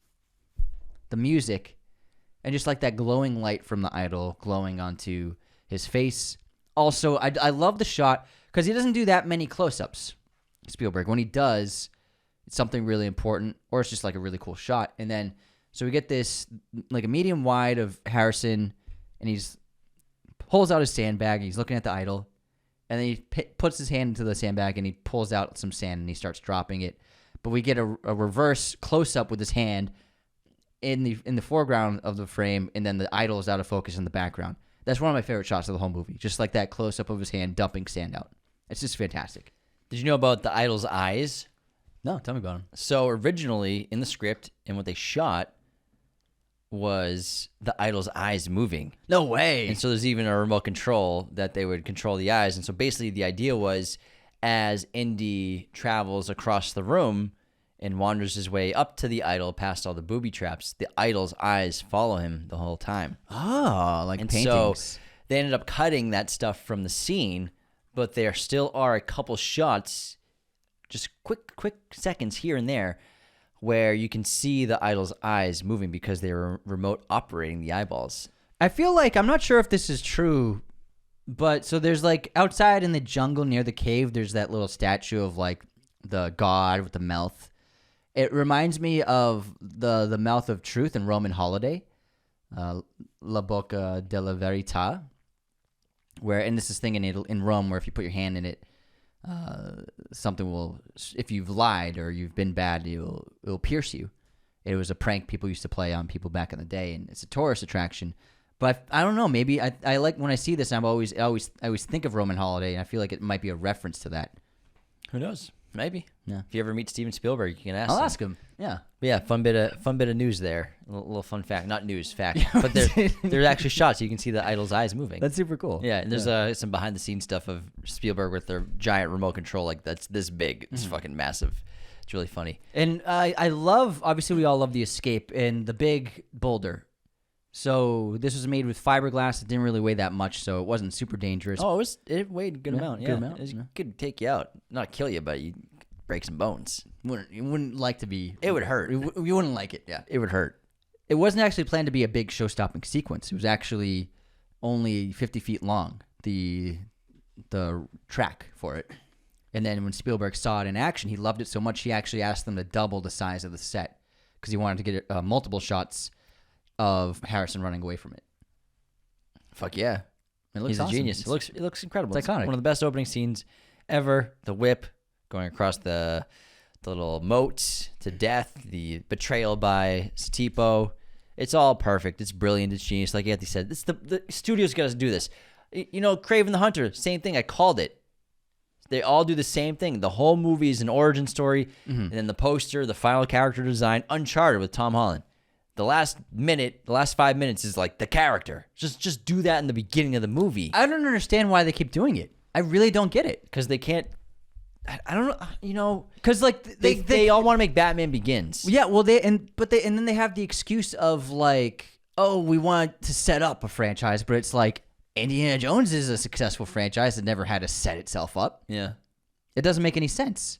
the music, and just like that glowing light from the idol glowing onto his face. Also, I love the shot because he doesn't do that many close-ups, Spielberg. When he does, it's something really important, or it's just like a really cool shot. And then, so we get this like a medium wide of Harrison, and he's pulls out his sandbag, and he's looking at the idol, and then he puts his hand into the sandbag, and he pulls out some sand, and he starts dropping it. But we get a reverse close-up with his hand in the foreground of the frame, and then the idol is out of focus in the background. That's one of my favorite shots of the whole movie, just like that close-up of his hand dumping sand out. It's just fantastic. Did you know about the idol's eyes? No, tell me about him. So originally, in the script, and what they shot was the idol's eyes moving. No way. And so there's even a remote control that they would control the eyes. And so basically the idea was as Indy travels across the room and wanders his way up to the idol past all the booby traps, the idol's eyes follow him the whole time. Oh, like And paintings. so they ended up cutting that stuff from the scene, but there still are a couple shots, just quick seconds here and there, where you can see the idol's eyes moving because they were remote operating the eyeballs. I feel like, I'm not sure if this is true, but so there's like outside in the jungle near the cave, there's that little statue of like the god with the mouth. It reminds me of the mouth of truth in Roman Holiday, La Bocca della Verità, where, and this is thing in Rome where if you put your hand in it, something will, if you've lied or you've been bad, it'll pierce you. It was a prank people used to play on people back in the day, and it's a tourist attraction. But I don't know, maybe I like when I see this, I always think of Roman Holiday, and I feel like it might be a reference to that. Who knows? Maybe. Yeah. If you ever meet Steven Spielberg, you can ask I'll him. ask him. Yeah. But yeah, fun bit of news there. A little fun fact, not news, fact. But there's actually shots so you can see the idol's eyes moving. That's super cool. Yeah, and there's some behind the scenes stuff of Spielberg with their giant remote control, like that's this big. It's fucking massive. It's really funny. And I love, obviously we all love the escape and the big boulder. So this was made with fiberglass. It didn't really weigh that much, so it wasn't super dangerous. Oh, it weighed a good amount. good Yeah, amount, it yeah. could take you out, not kill you, but you break some bones. You wouldn't like to be. It would hurt. You wouldn't like it, yeah. It would hurt. It wasn't actually planned to be a big show-stopping sequence. It was actually only 50 feet long, the track for it. And then when Spielberg saw it in action, he loved it so much he actually asked them to double the size of the set because he wanted to get multiple shots of Harrison running away from it. Fuck yeah. It looks He's awesome. a genius. It looks incredible. It's iconic. One of the best opening scenes ever. The whip going across the little moat to death, the betrayal by Satipo. It's all perfect. It's brilliant. It's genius. Like Anthony said, the studio's got to do this. You know, Kraven the Hunter, same thing. I called it. They all do the same thing. The whole movie is an origin story, and then the poster, the final character design, Uncharted with Tom Holland. The last 5 minutes is like the character. Just do that in the beginning of the movie. I don't understand why they keep doing it. I really don't get it. Because they can't. I don't know. You know, Because like they all want to make Batman Begins. yeah, well and then they have the excuse of like, oh, we want to set up a franchise, but it's like Indiana Jones is a successful franchise that never had to set itself up. Yeah. It doesn't make any sense.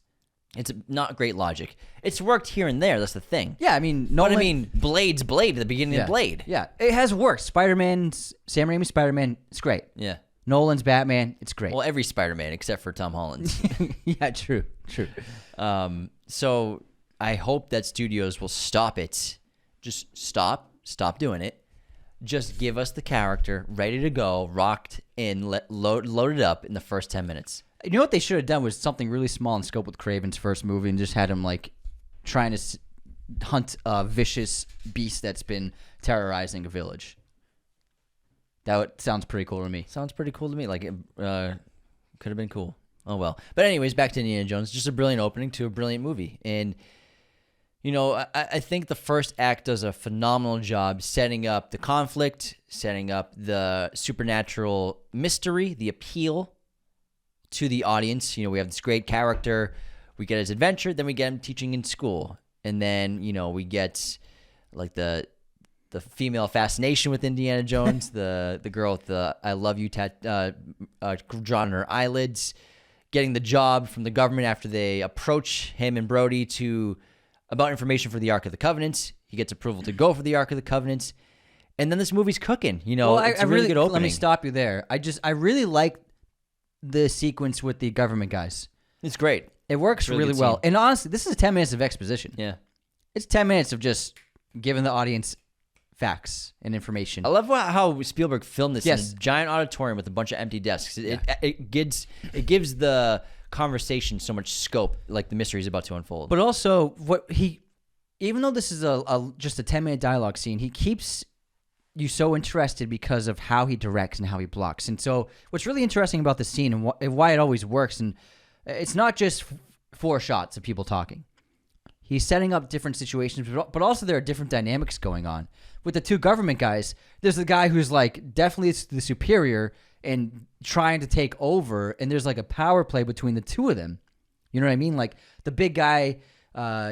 It's not great logic. It's worked here and there. That's the thing. Yeah, I mean, But I mean, Blade's Blade at the beginning of Blade. Yeah, it has worked. Sam Raimi's Spider-Man, it's great. Yeah. Nolan's Batman, it's great. Well, every Spider-Man except for Tom Holland's. yeah, true. So I hope that studios will stop it. Just stop doing it. Just give us the character ready to go, rocked in, loaded up in the first 10 minutes. You know what they should have done was something really small in scope with Craven's first movie and just had him like trying to hunt a vicious beast that's been terrorizing a village. Sounds pretty cool to me. Sounds pretty cool to me. Like, it could have been cool. Oh, well. But anyways, back to Indiana Jones. Just a brilliant opening to a brilliant movie. And, you know, I think the first act does a phenomenal job setting up the conflict, setting up the supernatural mystery, the appeal to the audience. You know, we have this great character. We get his adventure. Then we get him teaching in school. And then, you know, we get, like, the female fascination with Indiana Jones, the girl with the I love you drawn on her eyelids, getting the job from the government after they approach him and Brody about information for the Ark of the Covenant. He gets approval to go for the Ark of the Covenant. And then this movie's cooking. You know, it's a really good opening. Let me stop you there. I really like the sequence with the government guys. It's great. It works really really good well. scene. And honestly, this is 10 minutes of exposition. Yeah. It's 10 minutes of just giving the audience facts and information. I love how Spielberg filmed this Yes. in a giant auditorium with a bunch of empty desks. It gives the conversation so much scope, like the mystery is about to unfold. But also, even though this is just a 10-minute dialogue scene, he keeps you so interested because of how he directs and how he blocks. And so what's really interesting about the scene and why it always works, and it's not just 4 shots of people talking. He's setting up different situations, but also there are different dynamics going on. With the 2 government guys, there's the guy who's like definitely the superior, and trying to take over, and there's like a power play between the two of them. You know what I mean? Like the big guy,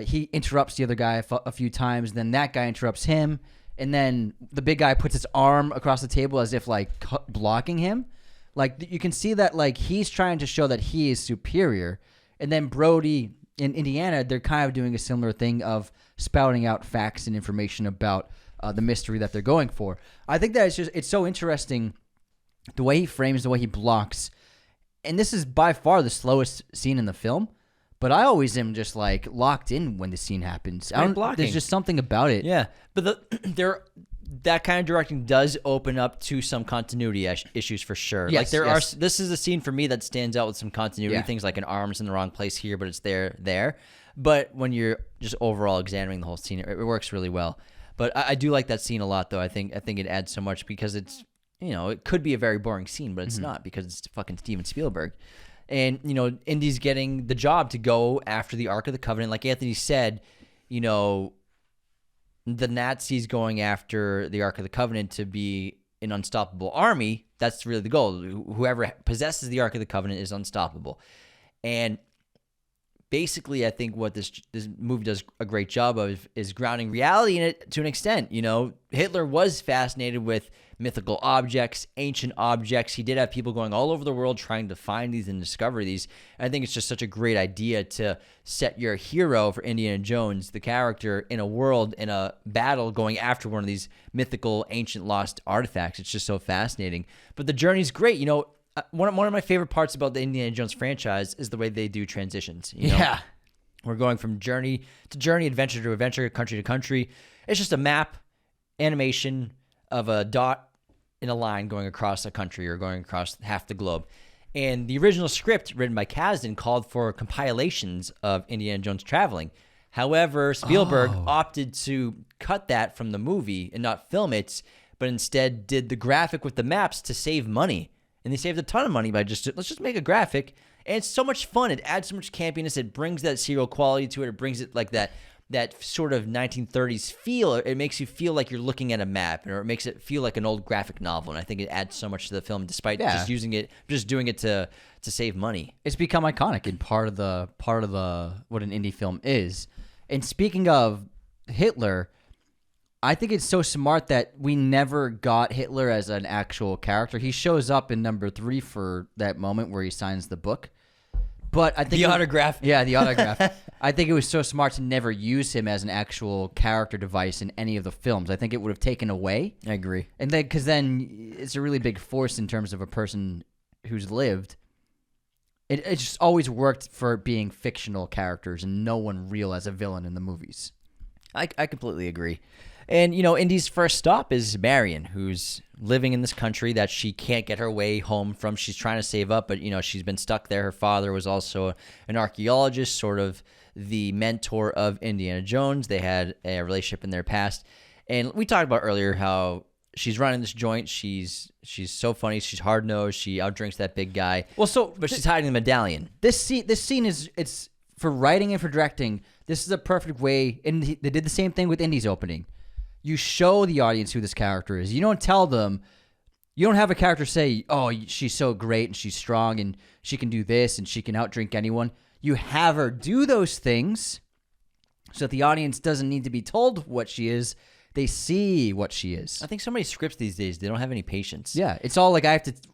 he interrupts the other guy a few times, then that guy interrupts him, and then the big guy puts his arm across the table as if like blocking him. Like you can see that like he's trying to show that he is superior, and then Brody in Indiana, they're kind of doing a similar thing of spouting out facts and information about the mystery that they're going for. I think that it's so interesting the way he frames, the way he blocks. And this is by far the slowest scene in the film, but I always am just like locked in when the scene happens. There's just something about it. Yeah, but that kind of directing does open up to some continuity issues for sure. Yes, like this is a scene for me that stands out with some continuity things, like an arm's in the wrong place here, but it's there. But when you're just overall examining the whole scene, it works really well. But I do like that scene a lot, though. I think it adds so much because it's, it could be a very boring scene, but it's not, because it's fucking Steven Spielberg. And, Indy's getting the job to go after the Ark of the Covenant. Like Anthony said, the Nazis going after the Ark of the Covenant to be an unstoppable army, that's really the goal. Whoever possesses the Ark of the Covenant is unstoppable. And basically, I think what this movie does a great job of is grounding reality in it to an extent. Hitler was fascinated with mythical objects, ancient objects. He did have people going all over the world trying to find these and discover these. I think it's just such a great idea to set your hero for Indiana Jones, the character, in a world, in a battle, going after one of these mythical, ancient, lost artifacts. It's just so fascinating. But the journey's great. One of my favorite parts about the Indiana Jones franchise is the way they do transitions. Yeah. We're going from journey to journey, adventure to adventure, country to country. It's just a map, animation of a dot in a line going across a country or going across half the globe. And the original script written by Kasdan called for compilations of Indiana Jones traveling. However, Spielberg opted to cut that from the movie and not film it, but instead did the graphic with the maps to save money. And they saved a ton of money by let's just make a graphic. And it's so much fun. It adds so much campiness. It brings that serial quality to it. It brings it like that sort of 1930s feel. It makes you feel like you're looking at a map, or it makes it feel like an old graphic novel. And I think it adds so much to the film, despite just doing it to save money. It's become iconic and part of the what an indie film is. And speaking of Hitler, I think it's so smart that we never got Hitler as an actual character. He shows up in number 3 for that moment where he signs the book. But I think the autograph. Yeah, the autograph. I think it was so smart to never use him as an actual character device in any of the films. I think it would have taken away. I agree. And then, because then it's a really big force in terms of a person who's lived. It just always worked for being fictional characters and no one real as a villain in the movies. I completely agree. And, Indy's first stop is Marian, who's living in this country that she can't get her way home from. She's trying to save up, but, she's been stuck there. Her father was also an archaeologist, sort of the mentor of Indiana Jones. They had a relationship in their past. And we talked about earlier how she's running this joint. She's so funny. She's hard-nosed. She outdrinks that big guy. But she's hiding the medallion. This scene it's for writing and for directing. This is a perfect way. And they did the same thing with Indy's opening. You show the audience who this character is. You don't tell them. You don't have a character say, "Oh, she's so great and she's strong and she can do this and she can outdrink anyone." You have her do those things so that the audience doesn't need to be told what she is. They see what she is. I think so many scripts these days, they don't have any patience. Yeah, it's all like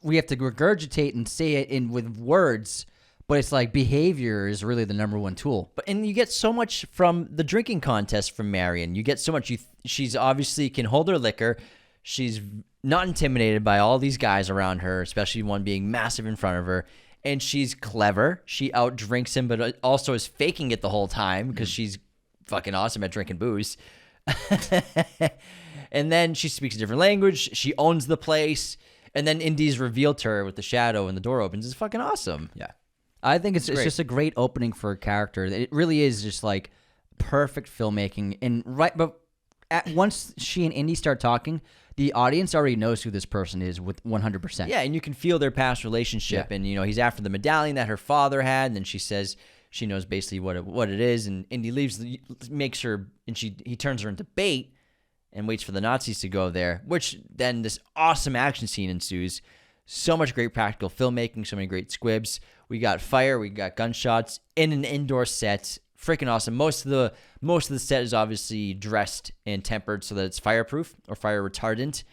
we have to regurgitate and say it with words. But it's like behavior is really the number one tool. And you get so much from the drinking contest from Marian. You get so much. She's obviously can hold her liquor. She's not intimidated by all these guys around her, especially one being massive in front of her. And she's clever. She outdrinks him, but also is faking it the whole time because she's fucking awesome at drinking booze. And then she speaks a different language. She owns the place. And then Indy's revealed to her with the shadow and the door opens. It's fucking awesome. Yeah. I think it's just a great opening for a character. It really is just like perfect filmmaking. And once she and Indy start talking, the audience already knows who this person is with 100%. Yeah, and you can feel their past relationship. Yeah. And he's after the medallion that her father had, and then she says she knows basically what it is. And Indy leaves, makes her, and he turns her into bait and waits for the Nazis to go there. Which then this awesome action scene ensues. So much great practical filmmaking, so many great squibs. We got fire, we got gunshots in an indoor set. Freaking awesome. Most of the set is obviously dressed and tempered so that it's fireproof or fire retardant.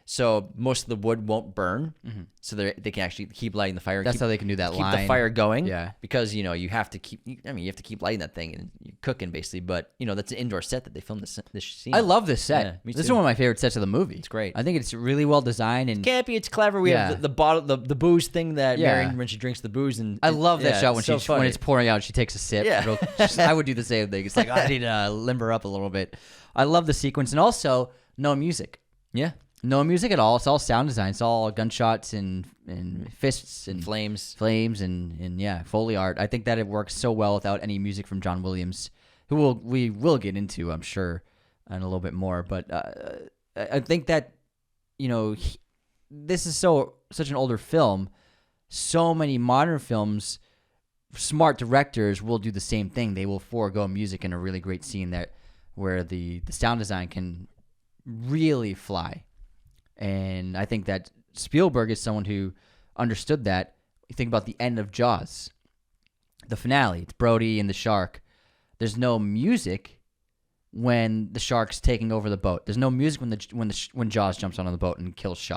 So most of the wood won't burn, so they can actually keep lighting the fire. That's how they can do that keep line. the fire going. Yeah. Because you have to keep. I mean, you have to keep lighting that thing, and you're cooking basically. But that's an indoor set that they filmed this scene. I love this set. Yeah, me This is too. one of my favorite sets of the movie. It's great. I think it's really well designed and Campy, it's clever. We have the bottle, the booze thing that Yeah. Marian, when she drinks the booze, and I love that shot when it's so when funny. it's pouring out. She takes a sip. Yeah. I would do the same thing. It's like I need to limber up a little bit. I love the sequence, and also no music. Yeah, No music at all. It's all sound design. It's all gunshots and fists and flames. and yeah, Foley art. I think that it works so well without any music from John Williams, who we will get into, I'm sure, and a little bit more. But I think that this is such an older film. So many modern films, smart directors will do the same thing. They will forego music in a really great scene where the sound design can really fly. And I think that Spielberg is someone who understood that. You think about the end of Jaws, the finale. It's Brody and the shark. There's no music when the shark's taking over the boat. There's no music when Jaws jumps on the boat and kills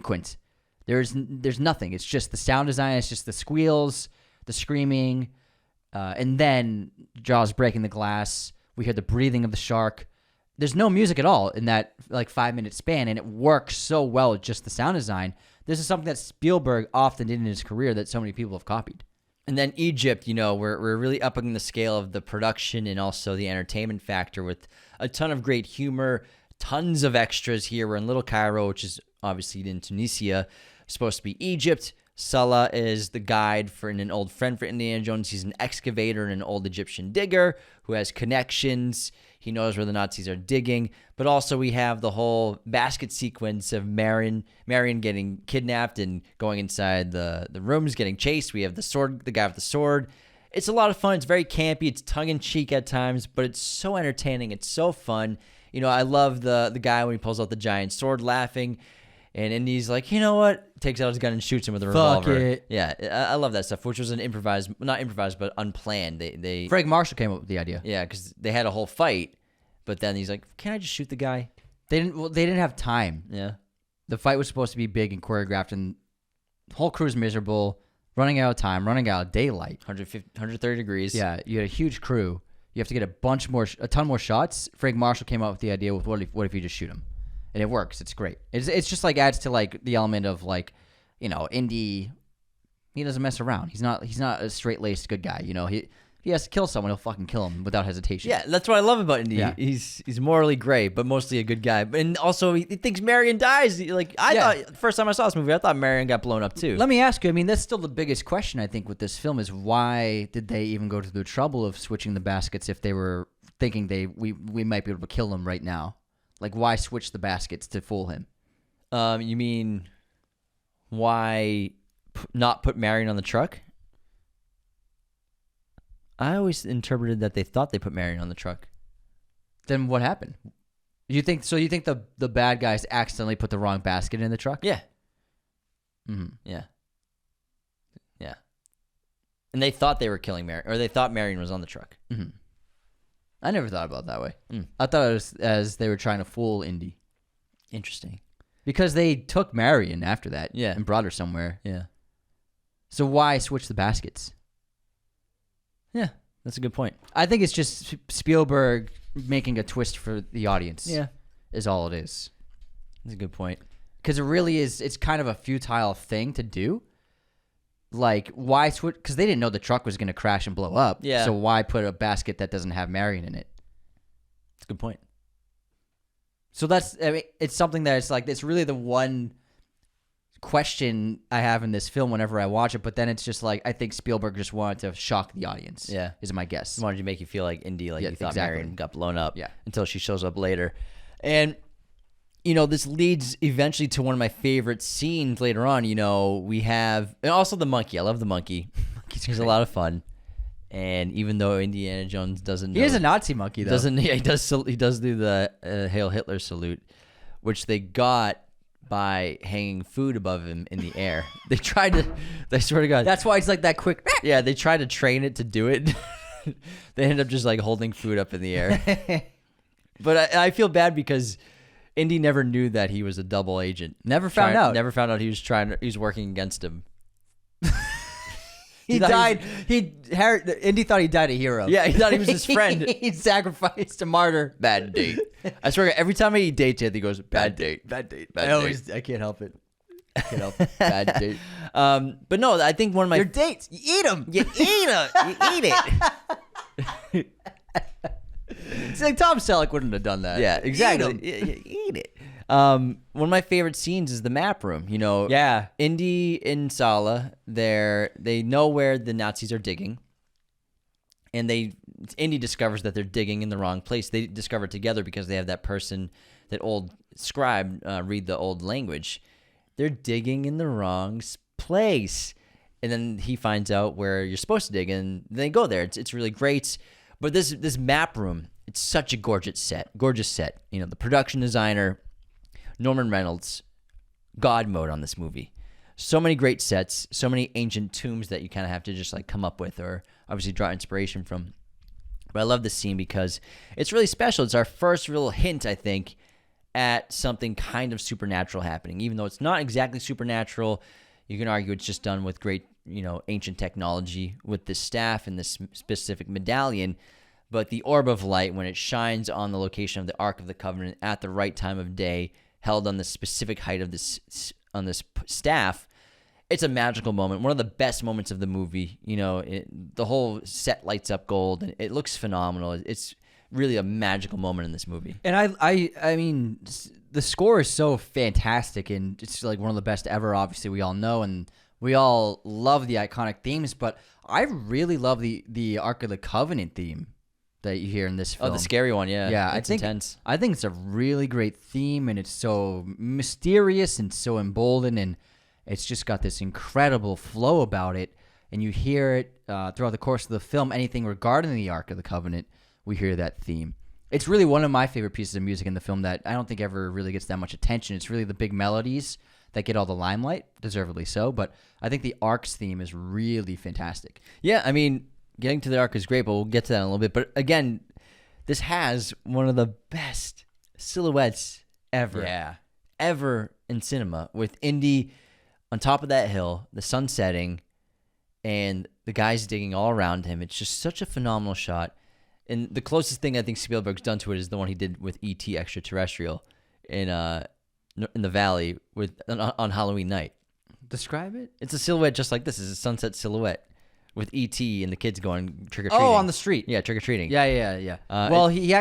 Quint. There's nothing. It's just the sound design. It's just the squeals, the screaming, and then Jaws breaking the glass. We hear the breathing of the shark. There's no music at all in that 5-minute span, and it works so well with just the sound design. This is something that Spielberg often did in his career that so many people have copied. And then Egypt, we're really upping the scale of the production and also the entertainment factor with a ton of great humor, tons of extras here. We're in Little Cairo, which is obviously in Tunisia, supposed to be Egypt. Salah is the guide and an old friend for Indiana Jones. He's an excavator and an old Egyptian digger who has connections. He knows where the Nazis are digging. But also we have the whole basket sequence of Marian getting kidnapped and going inside the rooms, getting chased. We have the guy with the sword. It's a lot of fun. It's very campy. It's tongue-in-cheek at times, but it's so entertaining. It's so fun. I love the guy when he pulls out the giant sword laughing. And Indy's like, you know what? Takes out his gun and shoots him with a revolver. It. Yeah, I love that stuff, which was not improvised, but unplanned. Frank Marshall came up with the idea. Yeah, because they had a whole fight, but then he's like, can I just shoot the guy? They didn't have time. Yeah. The fight was supposed to be big and choreographed, and the whole crew's miserable, running out of time, running out of daylight. 130 degrees. Yeah, you had a huge crew. You have to get a ton more shots. Frank Marshall came up with the idea with what if you just shoot him? And it works. It's great. It's just adds to the element of Indy. He doesn't mess around. He's not a straight-laced good guy. He has to kill someone, he'll fucking kill him without hesitation. Yeah, that's what I love about Indy. Yeah. He's morally gray, but mostly a good guy. And also he thinks Marian dies. I thought the first time I saw this movie, I thought Marian got blown up too. Let me ask you. That's still the biggest question I think with this film is why did they even go to the trouble of switching the baskets if they were thinking we might be able to kill him right now? Why switch the baskets to fool him? You mean why not put Marian on the truck? I always interpreted that they thought they put Marian on the truck. Then what happened? You think the bad guys accidentally put the wrong basket in the truck? Yeah. Mm-hmm. Yeah. Yeah. And they thought they were killing Marian, or they thought Marian was on the truck. Mm-hmm. I never thought about it that way. I thought it was as they were trying to fool Indy. Interesting. Because they took Marian after that, Yeah. and brought her somewhere. Yeah. So why switch the baskets? Yeah, that's a good point. I think it's just Spielberg making a twist for the audience. Yeah. Is all it is. That's a good point. Because it really is. It's kind of a futile thing to do. Why switch? Because they didn't know the truck was going to crash and blow up. Yeah. So why put a basket that doesn't have Marian in it? That's a good point. So it's something that it's really the one question I have in this film whenever I watch it. But then it's just I think Spielberg just wanted to shock the audience. Yeah. Is my guess. Just wanted to make you feel like Indy, you thought exactly. Marian got blown up. Yeah. Until she shows up later. And, this leads eventually to one of my favorite scenes later on. We have, and also the monkey. I love the monkey. He's a lot of fun. And even though Indiana Jones doesn't know, He is a Nazi monkey, though. He does do the Hail Hitler salute, which they got by hanging food above him in the air. They swear to God. That's why it's like that quick. Yeah, they tried to train it to do it. They ended up just like holding food up in the air. But I feel bad because Indy never knew that he was a double agent. Never found out he was working against him. He died. Indy thought he died a hero. Yeah, he thought he was his friend. He sacrificed a martyr. Bad date. I swear, every time he dates it, he goes, bad date. I can't help it. Bad date. But no, I think one of my your dates, you eat them. You eat it. It's like Tom Selleck wouldn't have done that. Yeah, exactly. You eat it. One of my favorite scenes is the map room. You know, yeah. Indy and Sala, they know where the Nazis are digging, and Indy discovers that they're digging in the wrong place. They discover it together because they have that person, that old scribe, read the old language. They're digging in the wrong place, and then he finds out where you're supposed to dig, and they go there. It's really great. But this map room, it's such a gorgeous set. You know, the production designer, Norman Reynolds, God mode on this movie. So many great sets, so many ancient tombs that you kind of have to just like come up with or obviously draw inspiration from. But I love this scene because it's really special. It's our first real hint, I think, at something kind of supernatural happening. Even though it's not exactly supernatural, you can argue it's just done with great, you know, ancient technology with this staff and this specific medallion. But the orb of light, when it shines on the location of the Ark of the Covenant at the right time of day, held on the specific height of this staff, it's a magical moment. One of the best moments of the movie. You know, the whole set lights up gold, and it looks phenomenal. It's really a magical moment in this movie. And I mean, the score is so fantastic, and it's like one of the best ever. Obviously, we all know, and we all love the iconic themes. But I really love the Ark of the Covenant theme that you hear in this film. Oh, the scary one, yeah. Yeah, it's intense. I think it's a really great theme, and it's so mysterious and so emboldened, and it's just got this incredible flow about it. And you hear it throughout the course of the film. Anything regarding the Ark of the Covenant, we hear that theme. It's really one of my favorite pieces of music in the film that I don't think ever really gets that much attention. It's really the big melodies that get all the limelight, deservedly so. But I think the Ark's theme is really fantastic. Yeah, I mean, getting to the Ark is great, but we'll get to that in a little bit. But again, this has one of the best silhouettes ever. Yeah. Ever in cinema, with Indy on top of that hill, the sun setting, and the guys digging all around him. It's just such a phenomenal shot. And the closest thing I think Spielberg's done to it is the one he did with E.T. Extraterrestrial in the valley on Halloween night. Describe it? It's a silhouette just like this. It's a sunset silhouette with E.T. and the kids going trick-or-treating. Oh, on the street. Yeah, trick-or-treating. Yeah. Well, he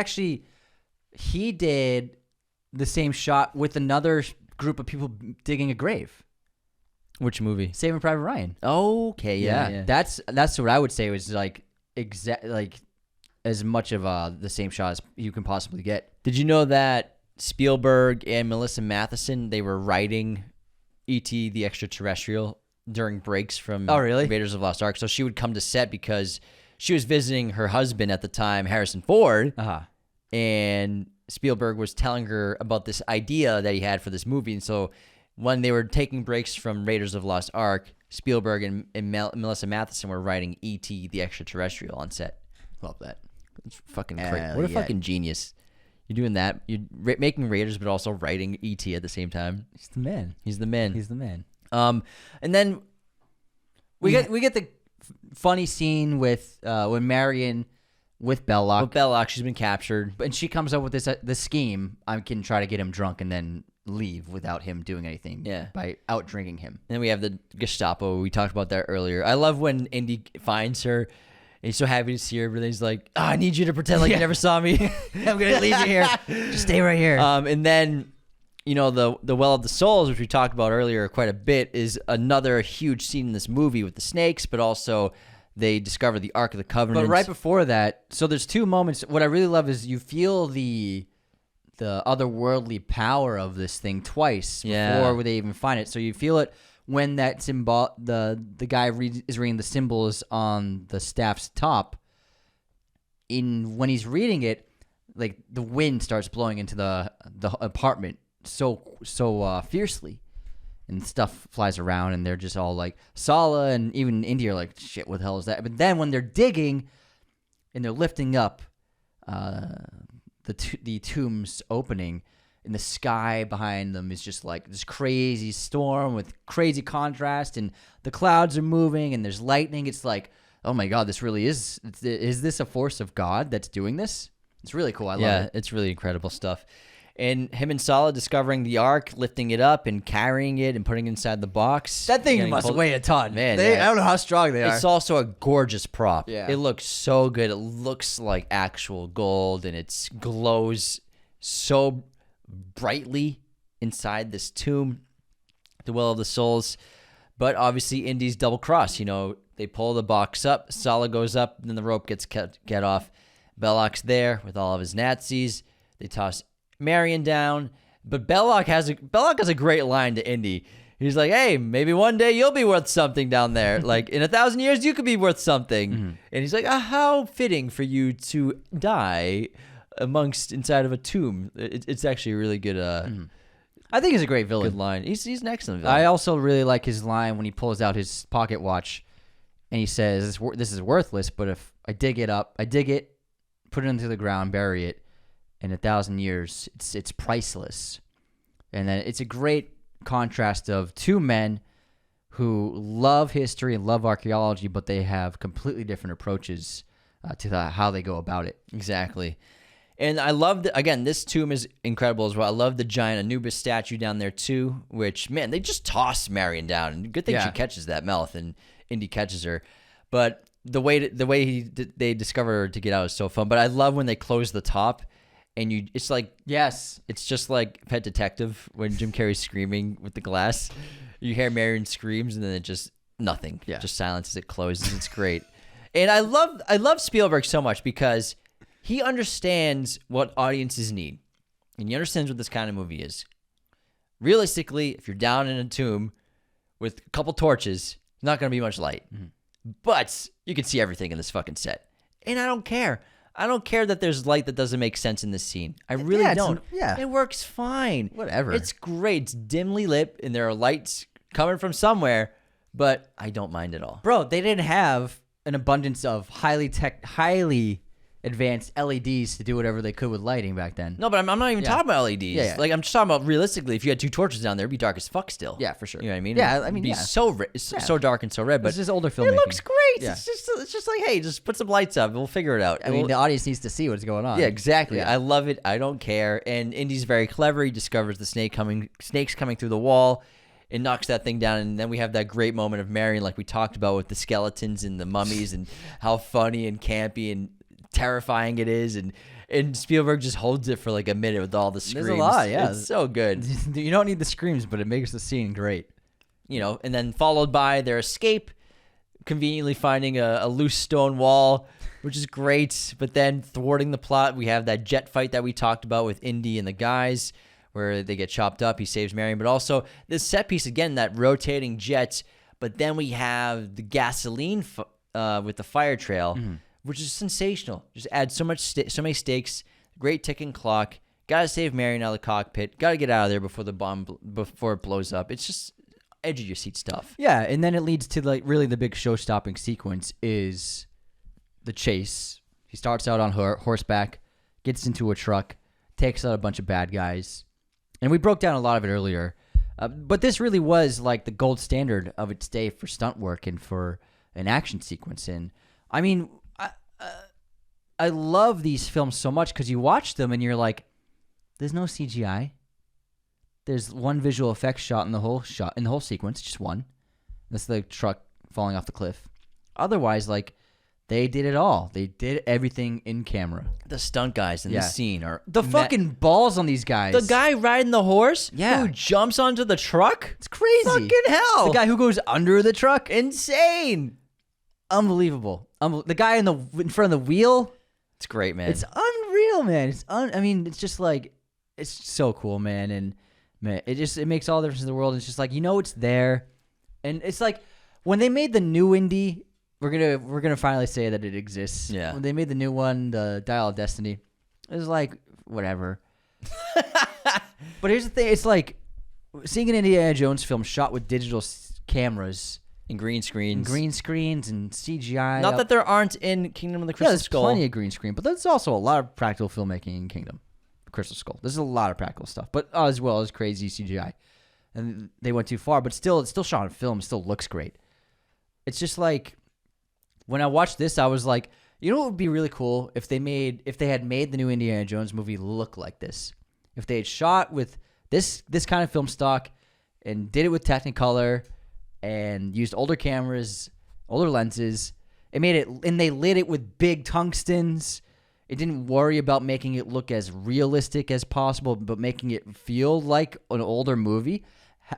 did the same shot with another group of people digging a grave. Which movie? Saving Private Ryan. Okay, yeah. That's what I would say was like as much of the same shot as you can possibly get. Did you know that Spielberg and Melissa Matheson, they were writing E.T. the Extraterrestrial during breaks from Raiders of Lost Ark? So she would come to set because she was visiting her husband at the time, Harrison Ford, and Spielberg was telling her about this idea that he had for this movie. And so when they were taking breaks from Raiders of Lost Ark, Spielberg and Melissa Matheson were writing E.T. the Extraterrestrial on set. Love that. It's fucking crazy. What a fucking genius. You're doing that. You're making Raiders, but also writing E.T. at the same time. He's the man. He's the man. He's the man. And then we get the funny scene with when Marian with Belloc. With Belloc, she's been captured, and she comes up with this scheme. I can try to get him drunk and then leave without him doing anything. Yeah. By out drinking him. And then we have the Gestapo. We talked about that earlier. I love when Indy finds her. He's so happy to see her, but he's like, I need you to pretend like you never saw me. I'm going to leave you here. Just stay right here. And then, you know, the Well of the Souls, which we talked about earlier quite a bit, is another huge scene in this movie with the snakes, but also they discover the Ark of the Covenant. But right before that, so there's two moments. What I really love is you feel the otherworldly power of this thing twice before they even find it. So you feel it when that symbol, the guy is reading the symbols on the staff's top. When he's reading it, like the wind starts blowing into the apartment, so fiercely, and stuff flies around, and they're just all like Sala and even Indy are like, shit, what the hell is that? But then when they're digging and they're lifting up the tomb's opening, and the sky behind them is just like this crazy storm with crazy contrast, and the clouds are moving, and there's lightning. It's like, oh my God, this really is this a force of God that's doing this? It's really cool. I love it. Yeah, it's really incredible stuff. And him and Sala discovering the Ark, lifting it up and carrying it and putting it inside the box. That thing must weigh a ton. Man, I don't know how strong they are. It's also a gorgeous prop. Yeah. It looks so good. It looks like actual gold, and it glows so brightly inside this tomb, the Well of the Souls. But obviously, Indy's double cross. They pull the box up, Sala goes up, and then the rope gets cut off. Belloc's there with all of his Nazis. They toss Marian down, but Belloc has a great line to Indy. He's like, "Hey, maybe one day you'll be worth something down there. Like in 1,000 years, you could be worth something." Mm-hmm. And he's like, how fitting for you to die inside of a tomb. It's actually a really good. I think he's a great villain. Good line. He's an excellent villain. I also really like his line when he pulls out his pocket watch, and he says, "This is worthless, but if I dig it, put it into the ground, bury it. In 1,000 years, it's priceless." And then it's a great contrast of two men who love history and love archaeology, but they have completely different approaches to how they go about it. Exactly. And I love again, this tomb is incredible as well. I love the giant Anubis statue down there too, which, man, they just toss Marian down. And good thing she catches that mouth and Indy catches her. But the way they discover her to get out is so fun. But I love when they close the top. And it's like, yes, it's just like Pet Detective when Jim Carrey's screaming with the glass. You hear Marian screams, and then it just nothing, just silence as it closes. It's great, and I love Spielberg so much because he understands what audiences need, and he understands what this kind of movie is. Realistically, if you're down in a tomb with a couple torches, it's not going to be much light, but you can see everything in this fucking set, and I don't care. I don't care that there's light that doesn't make sense in this scene. I really don't. It works fine. Whatever. It's great. It's dimly lit, and there are lights coming from somewhere, but I don't mind at all. Bro, they didn't have an abundance of highly advanced LEDs to do whatever they could with lighting back then. No, but I'm not even talking about LEDs. Yeah. Like, I'm just talking about realistically, if you had two torches down there, it'd be dark as fuck still. Yeah, for sure. You know what I mean? Yeah, I mean, it'd be so dark and so red, but this is older filmmaking. It looks great. Yeah. It's just like, hey, just put some lights up. We'll figure it out. I mean, the audience needs to see what's going on. Yeah, exactly. Yeah. I love it. I don't care. And Indy's very clever. He discovers the snakes coming through the wall and knocks that thing down. And then we have that great moment of Marian, like we talked about with the skeletons and the mummies and how funny and campy and terrifying it is. And Spielberg just holds it for like a minute with all the screams. There's a lot, yeah. It's so good. You don't need the screams, but it makes the scene great. And then followed by their escape, conveniently finding a loose stone wall, which is great. But then thwarting the plot, we have that jet fight that we talked about with Indy and the guys, where they get chopped up. He saves Marian, but also this set piece again, that rotating jet. But then we have the gasoline with the fire trail, which is sensational. Just adds so many stakes. Great ticking clock. Got to save Marian out of the cockpit. Got to get out of there before it blows up. It's just edge of your seat stuff. Yeah, and then it leads to like really the big show-stopping sequence is the chase. He starts out on horseback, gets into a truck, takes out a bunch of bad guys, and we broke down a lot of it earlier. But this really was like the gold standard of its day for stunt work and for an action sequence. And I mean, I love these films so much because you watch them and you're like, there's no CGI. There's one visual effects shot in the whole sequence, just one. That's the truck falling off the cliff. Otherwise, like, they did it all. They did everything in camera. The stunt guys in this scene are the fucking balls on these guys. The guy riding the horse, who jumps onto the truck, it's crazy. Fucking hell! The guy who goes under the truck, insane, unbelievable. The guy in front of the wheel, it's great, man. It's unreal, man. I mean, it's just like, it's so cool, man. And man, it makes all the difference in the world. It's just like, it's there, and it's like when they made the new Indy. We're gonna finally say that it exists. Yeah. When they made the new one, the Dial of Destiny, it was like whatever. But here's the thing: it's like seeing an Indiana Jones film shot with digital cameras And green screens. and CGI. Not that there aren't in Kingdom of the Crystal there's Skull. plenty of green screen, but there's also a lot of practical filmmaking in Kingdom, Crystal Skull. There's a lot of practical stuff, but as well as crazy CGI. And they went too far, but still, it's still shot on film. It still looks great. It's just like when I watched this, I was like, you know what would be really cool if they had made the new Indiana Jones movie look like this. If they had shot with this kind of film stock and did it with Technicolor and used older cameras, older lenses, it made it, and they lit it with big tungstens. It didn't worry about making it look as realistic as possible, but making it feel like an older movie.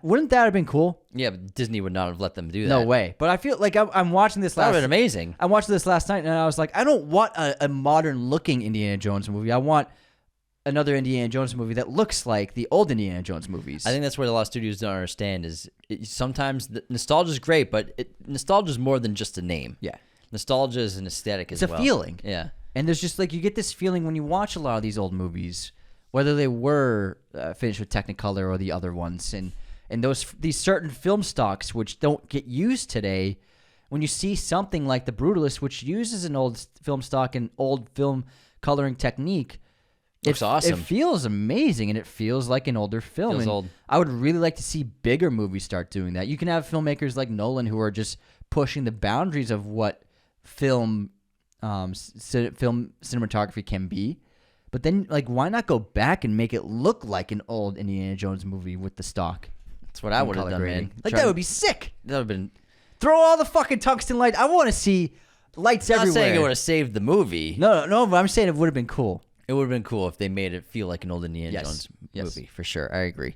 Wouldn't that have been cool? Yeah, but Disney would not have let them do that. No way. But I feel like I'm watching this That would last. have been amazing. I watched this last night, and I was like, I don't want a modern-looking Indiana Jones movie. I want another Indiana Jones movie that looks like the old Indiana Jones movies. I think that's where a lot of studios don't understand is sometimes the nostalgia is great, but nostalgia is more than just a name. Yeah. Nostalgia is an aesthetic as It's well. a feeling. Yeah. And there's just like, you get this feeling when you watch a lot of these old movies, whether they were finished with Technicolor or the other ones, and these certain film stocks which don't get used today. When you see something like The Brutalist, which uses an old film stock and old film coloring technique, Looks awesome. It feels amazing, and it feels like an older film. Feels and old. I would really like to see bigger movies start doing that. You can have filmmakers like Nolan who are just pushing the boundaries of what film cinematography can be. But then, like, why not go back and make it look like an old Indiana Jones movie with the stock? That's what I would have color done, grading. man. Like, that would be sick. That would have been... Throw all the fucking tungsten lights. I want to see lights I'm not everywhere. saying it would have saved the movie. No, but I'm saying it would have been cool. It would have been cool if they made it feel like an old Indiana Yes. Jones Yes. movie, for sure. I agree.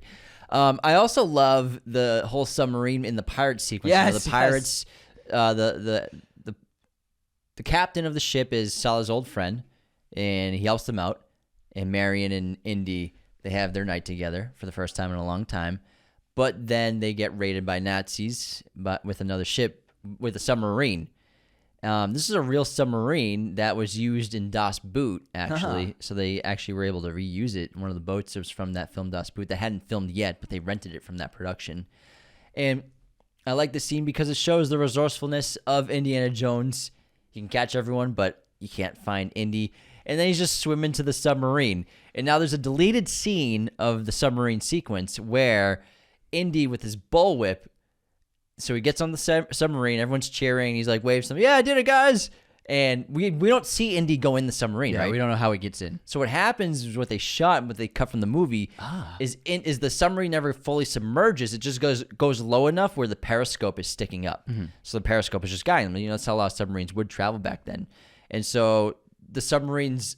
I also love the whole submarine in the pirate sequence. Yes, The pirates, the captain of the ship is Salah's old friend, and he helps them out. And Marian and Indy, they have their night together for the first time in a long time. But then they get raided by Nazis, but with another ship, with a submarine. This is a real submarine that was used in Das Boot, actually. Uh-huh. So they actually were able to reuse it. One of the boats was from that film Das Boot that hadn't filmed yet, but they rented it from that production. And I like the scene because it shows the resourcefulness of Indiana Jones. You can catch everyone, but you can't find Indy. And then he's just swimming to the submarine. And now there's a deleted scene of the submarine sequence where Indy, with his bullwhip, so he gets on the submarine, everyone's cheering, he's like, waves them, yeah, I did it, guys! And we don't see Indy go in the submarine, right? We don't know how he gets in. So what happens is what they shot and what they cut from the movie is the submarine never fully submerges. It just goes low enough where the periscope is sticking up. Mm-hmm. So the periscope is just guiding them. You know, that's how a lot of submarines would travel back then. And so the submarine's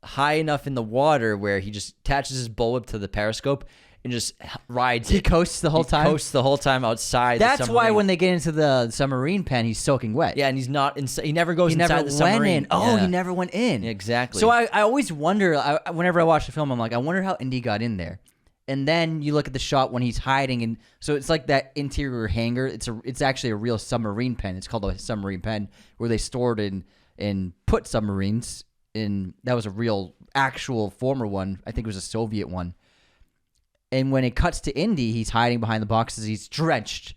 high enough in the water where he just attaches his bullwhip to the periscope and just rides He it. coasts the whole time? Coasts the whole time outside the That's why submarine. when they get into the submarine pen, he's soaking wet. Yeah, and he's not inside. He never goes He inside never the went submarine. in. Oh, Yeah. he never went in. Exactly. So I always wonder, whenever I watch the film, I'm like, I wonder how Indy got in there. And then you look at the shot when he's hiding, and so it's like that interior hangar. It's actually a real submarine pen. It's called a submarine pen, where they stored and put submarines in. That was a real, actual former one. I think it was a Soviet one. And when it cuts to Indy, he's hiding behind the boxes. He's drenched.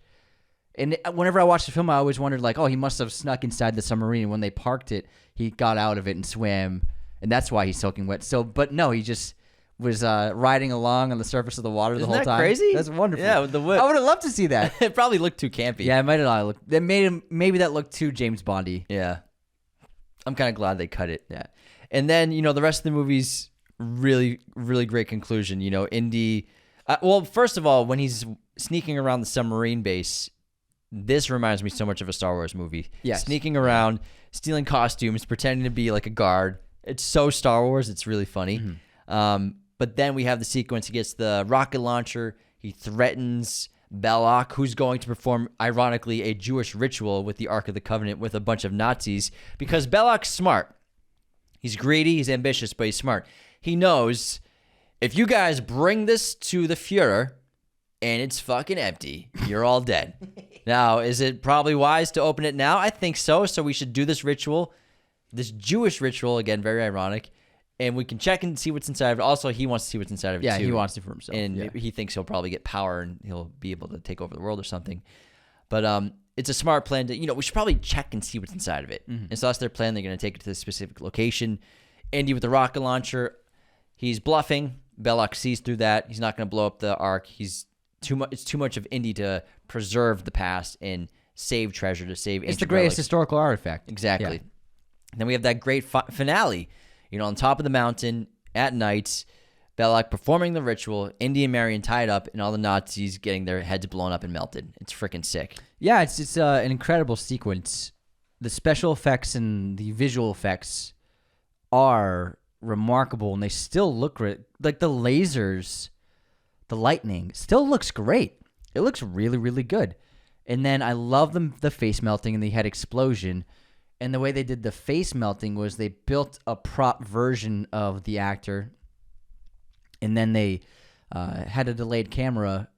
And whenever I watch the film, I always wondered, like, oh, he must have snuck inside the submarine. And when they parked it, he got out of it and swam. And that's why he's soaking wet. So, but no, he just was riding along on the surface of the water the Isn't whole that time. crazy? That's wonderful. Yeah, with the whip. I would have loved to see that. It probably looked too campy. Yeah, it might have looked. That made him. Maybe that looked too James Bondy. Yeah. I'm kind of glad they cut it. Yeah. And then, the rest of the movie's really, really great conclusion. Indy... well, first of all, when he's sneaking around the submarine base, this reminds me so much of a Star Wars movie. Yes. Sneaking around, stealing costumes, pretending to be like a guard. It's so Star Wars. It's really funny. Mm-hmm. But then we have the sequence. He gets the rocket launcher. He threatens Belloc, who's going to perform, ironically, a Jewish ritual with the Ark of the Covenant with a bunch of Nazis, because Belloc's smart. He's greedy, he's ambitious, but he's smart. He knows, if you guys bring this to the Fuhrer and it's fucking empty, you're all dead. Now, is it probably wise to open it now? I think so. So we should do this ritual, this Jewish ritual, again, very ironic, and we can check and see what's inside of it. Also, he wants to see what's inside of it, Yeah, too. he wants to for himself. And yeah. maybe he thinks he'll probably get power and he'll be able to take over the world or something. But it's a smart plan to, we should probably check and see what's inside of it. And so that's their plan. They're going to take it to a specific location. Indy with the rocket launcher, he's bluffing. Belloc sees through that. He's not going to blow up the Ark. It's too much of Indy to preserve the past and save treasure, to save It's ancient the greatest relics. historical artifact. Exactly. Yeah. And then we have that great finale, on top of the mountain at night, Belloc performing the ritual, Indy and Marian tied up, and all the Nazis getting their heads blown up and melted. It's freaking sick. Yeah, it's an incredible sequence. The special effects and the visual effects are remarkable, and they still look great. Like the lasers, the lightning, still looks great. It looks really, really good. And then I love the face melting and the head explosion. And the way they did the face melting was they built a prop version of the actor, and then they had a delayed camera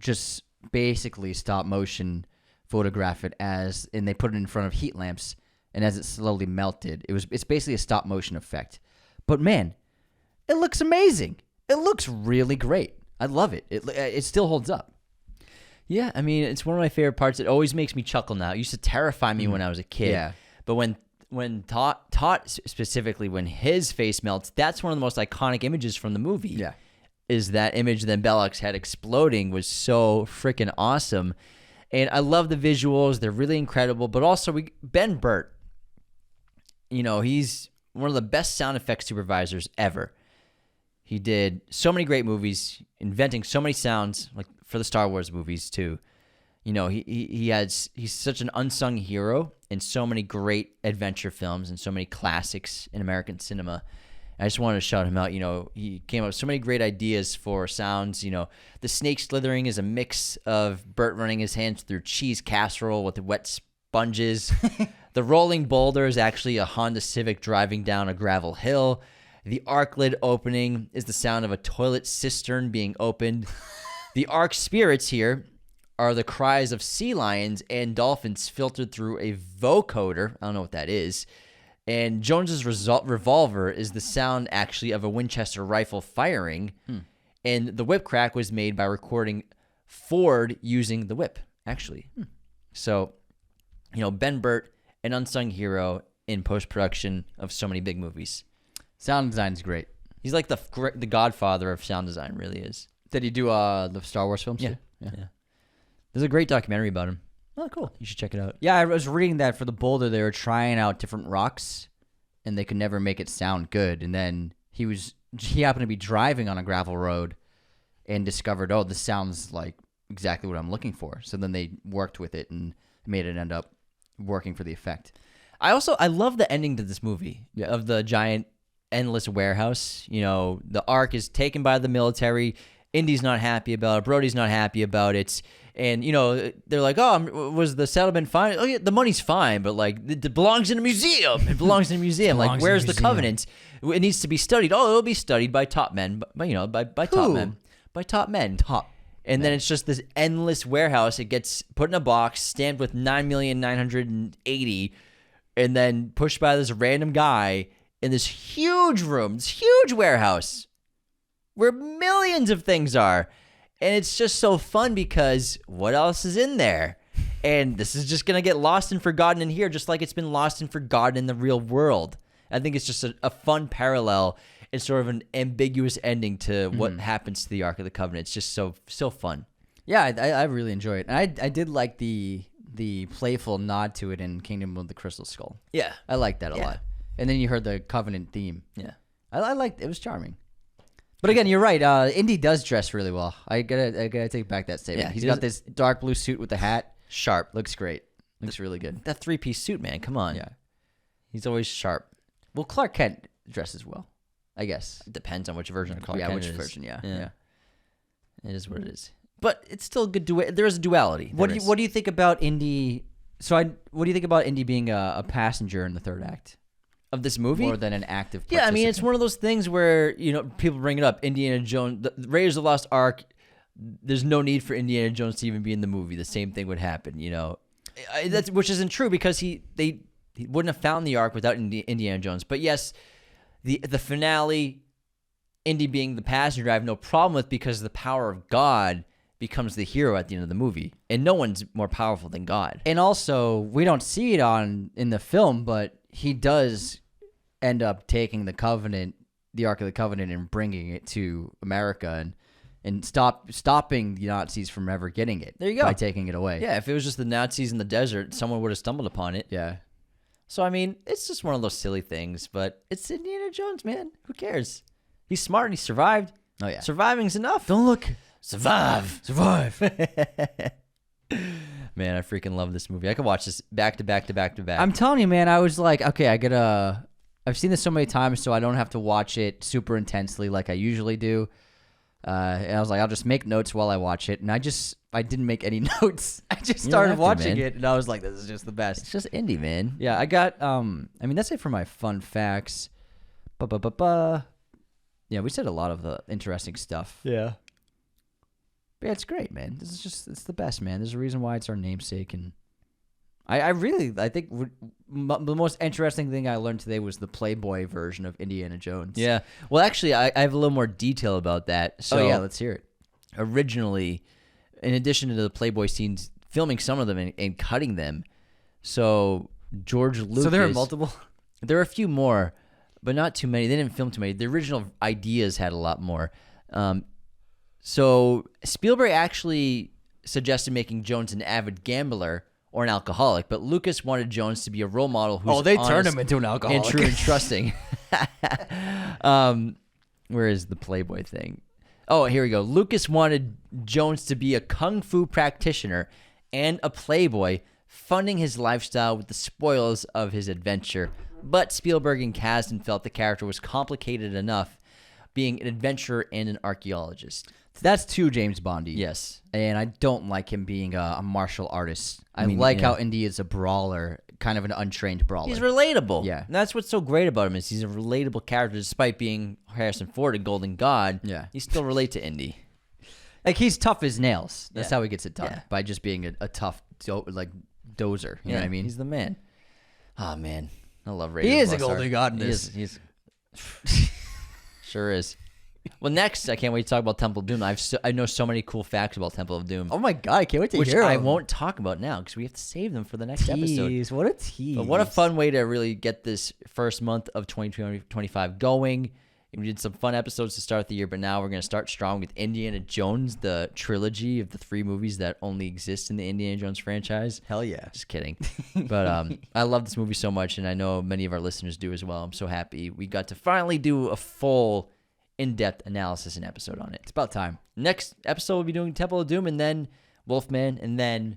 just basically stop motion photograph it and they put it in front of heat lamps, and as it slowly melted, it's basically a stop motion effect. But man, it looks amazing. It looks really great. I love it. It still holds up. Yeah, I mean, it's one of my favorite parts. It always makes me chuckle now. It used to terrify me when I was a kid. Yeah. But when Tot specifically, when his face melts, that's one of the most iconic images from the movie. Yeah. Is that image, then Belloc's head exploding was so freaking awesome. And I love the visuals. They're really incredible. But also, Ben Burtt, he's one of the best sound effects supervisors ever. He did so many great movies, inventing so many sounds, like for the Star Wars movies too. He's such an unsung hero in so many great adventure films and so many classics in American cinema. I just wanted to shout him out. He came up with so many great ideas for sounds. The snake slithering is a mix of Bert running his hands through cheese casserole with wet sponges. The rolling boulder is actually a Honda Civic driving down a gravel hill. The Ark lid opening is the sound of a toilet cistern being opened. The Ark spirits here are the cries of sea lions and dolphins filtered through a vocoder. I don't know what that is. And Jones's revolver is the sound actually of a Winchester rifle firing. And the whip crack was made by recording Ford using the whip, actually. So, Ben Burtt, an unsung hero in post-production of so many big movies. Sound design's great. He's like the godfather of sound design, really is. Did he do the Star Wars films? Yeah. Too? Yeah. There's a great documentary about him. Oh, cool. You should check it out. Yeah, I was reading that for the boulder, they were trying out different rocks, and they could never make it sound good. And then he happened to be driving on a gravel road and discovered, this sounds like exactly what I'm looking for. So then they worked with it and made it end up working for the effect. I love the ending to this movie of the giant endless warehouse. The Ark is taken by the military. Indy's not happy about it. Brody's not happy about it. And, they're like, was the settlement fine? Oh, yeah, the money's fine, but, it belongs in a museum. It belongs in a museum. Where's the covenant? It needs to be studied. Oh, it'll be studied by top men, by top men. By top men. And then it's just this endless warehouse. It gets put in a box, stamped with 9,980,000, and then pushed by this random guy in this huge room, this huge warehouse where millions of things are. And it's just so fun because what else is in there? And this is just going to get lost and forgotten in here, just like it's been lost and forgotten in the real world. I think it's just a fun parallel and sort of an ambiguous ending to what happens to the Ark of the Covenant. It's just so fun. Yeah, I really enjoy it. And I did like the playful nod to it in Kingdom of the Crystal Skull. Yeah. I liked that a lot. And then you heard the Covenant theme. Yeah. I liked it. It was charming. But again, you're right. Indy does dress really well. I gotta take back that statement. Yeah, He's got this dark blue suit with the hat. Sharp. Looks great. Looks really good. That 3-piece suit, man. Come on. Yeah. He's always sharp. Well, Clark Kent dresses well, I guess. It depends on which version of Clark Yeah, Kent which it is. version? Yeah. It is what it is. But it's still good. There is a duality. What do you think about Indy? What do you think about Indy being a passenger in the third act of this movie? more than an active Yeah, I mean, it's participant? one of those things where, people bring it up. Indiana Jones, the Raiders of the Lost Ark, there's no need for Indiana Jones to even be in the movie. The same thing would happen, which isn't true because he wouldn't have found the Ark without Indiana Jones. But yes, The finale, Indy being the passenger, I have no problem with, because the power of God becomes the hero at the end of the movie, and no one's more powerful than God. And also, we don't see it in the film, but he does end up taking the Covenant, the Ark of the Covenant, and bringing it to America, and stopping the Nazis from ever getting it. There you go. By taking it away. Yeah, if it was just the Nazis in the desert, someone would have stumbled upon it. Yeah. So, I mean, it's just one of those silly things, but it's Indiana Jones, man. Who cares? He's smart and he survived. Oh, yeah. Surviving's enough. Don't look. Survive. Survive. Man, I freaking love this movie. I could watch this back to back to back to back. I'm telling you, man, I was like, okay, I've seen this so many times, so I don't have to watch it super intensely like I usually do. And I was like, I'll just make notes while I watch it. And I didn't make any notes. I just started watching it, and I was like, this is just the best. It's just indie, man. Yeah, I got, that's it for my fun facts. Yeah, we said a lot of the interesting stuff. Yeah. But yeah, it's great, man. It's the best, man. There's a reason why it's our namesake. And I think the most interesting thing I learned today was the Playboy version of Indiana Jones. Yeah. Well, actually, I have a little more detail about that. So, let's hear it. Originally, in addition to the Playboy scenes, filming some of them and cutting them, so George Lucas... So there are multiple? There are a few more, but not too many. They didn't film too many. The original ideas had a lot more. So Spielberg actually suggested making Jones an avid gambler or an alcoholic, but Lucas wanted Jones to be a role model who's they honest turned him into an alcoholic. and true and trusting. Where is the Playboy thing? Oh, here we go. Lucas wanted Jones to be a kung fu practitioner and a playboy, funding his lifestyle with the spoils of his adventure. But Spielberg and Kasdan felt the character was complicated enough, being an adventurer and an archaeologist. That's too James Bondy. Yes. And I don't like him being a martial artist. I like how Indy is a brawler, kind of an untrained brawler. He's relatable. Yeah. And that's what's so great about him, is he's a relatable character. Despite being Harrison Ford, a Golden God, you still relate to Indy. Like, he's tough as nails. That's how he gets it done. Yeah. By just being a tough, dozer. You know what I mean? He's the man. Oh, man. I love Raiders. He is of a the Lost Golden Ark. God in this. He's sure is. Well, next, I can't wait to talk about Temple of Doom. I know so many cool facts about Temple of Doom. Oh my God, I can't wait to which hear I them. won't talk about now because we have to save them for the next episode. What a tease. But what a fun way to really get this first month of 2025 going. We did some fun episodes to start the year, but now we're going to start strong with Indiana Jones, the trilogy of the 3 movies that only exist in the Indiana Jones franchise. Hell yeah. Just kidding. But I love this movie so much, and I know many of our listeners do as well. I'm so happy we got to finally do a full in-depth analysis and episode on it. It's about time. Next episode, we'll be doing Temple of Doom, and then Wolfman, and then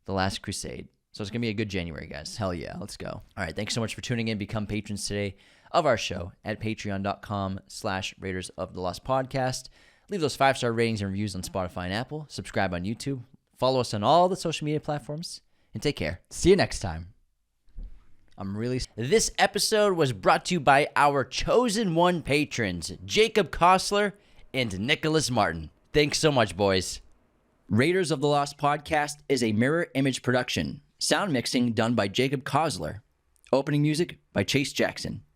The Last Crusade. So it's going to be a good January, guys. Hell yeah. Let's go. All right. Thanks so much for tuning in. Become patrons today of our show at patreon.com/Raiders of the Lost Podcast. Leave those 5-star ratings and reviews on Spotify and Apple. Subscribe on YouTube. Follow us on all the social media platforms. And take care. See you next time. This episode was brought to you by our chosen one patrons, Jacob Kossler and Nicholas Martin. Thanks so much, boys. Raiders of the Lost Podcast is a mirror image production. Sound mixing done by Jacob Kossler. Opening music by Chase Jackson.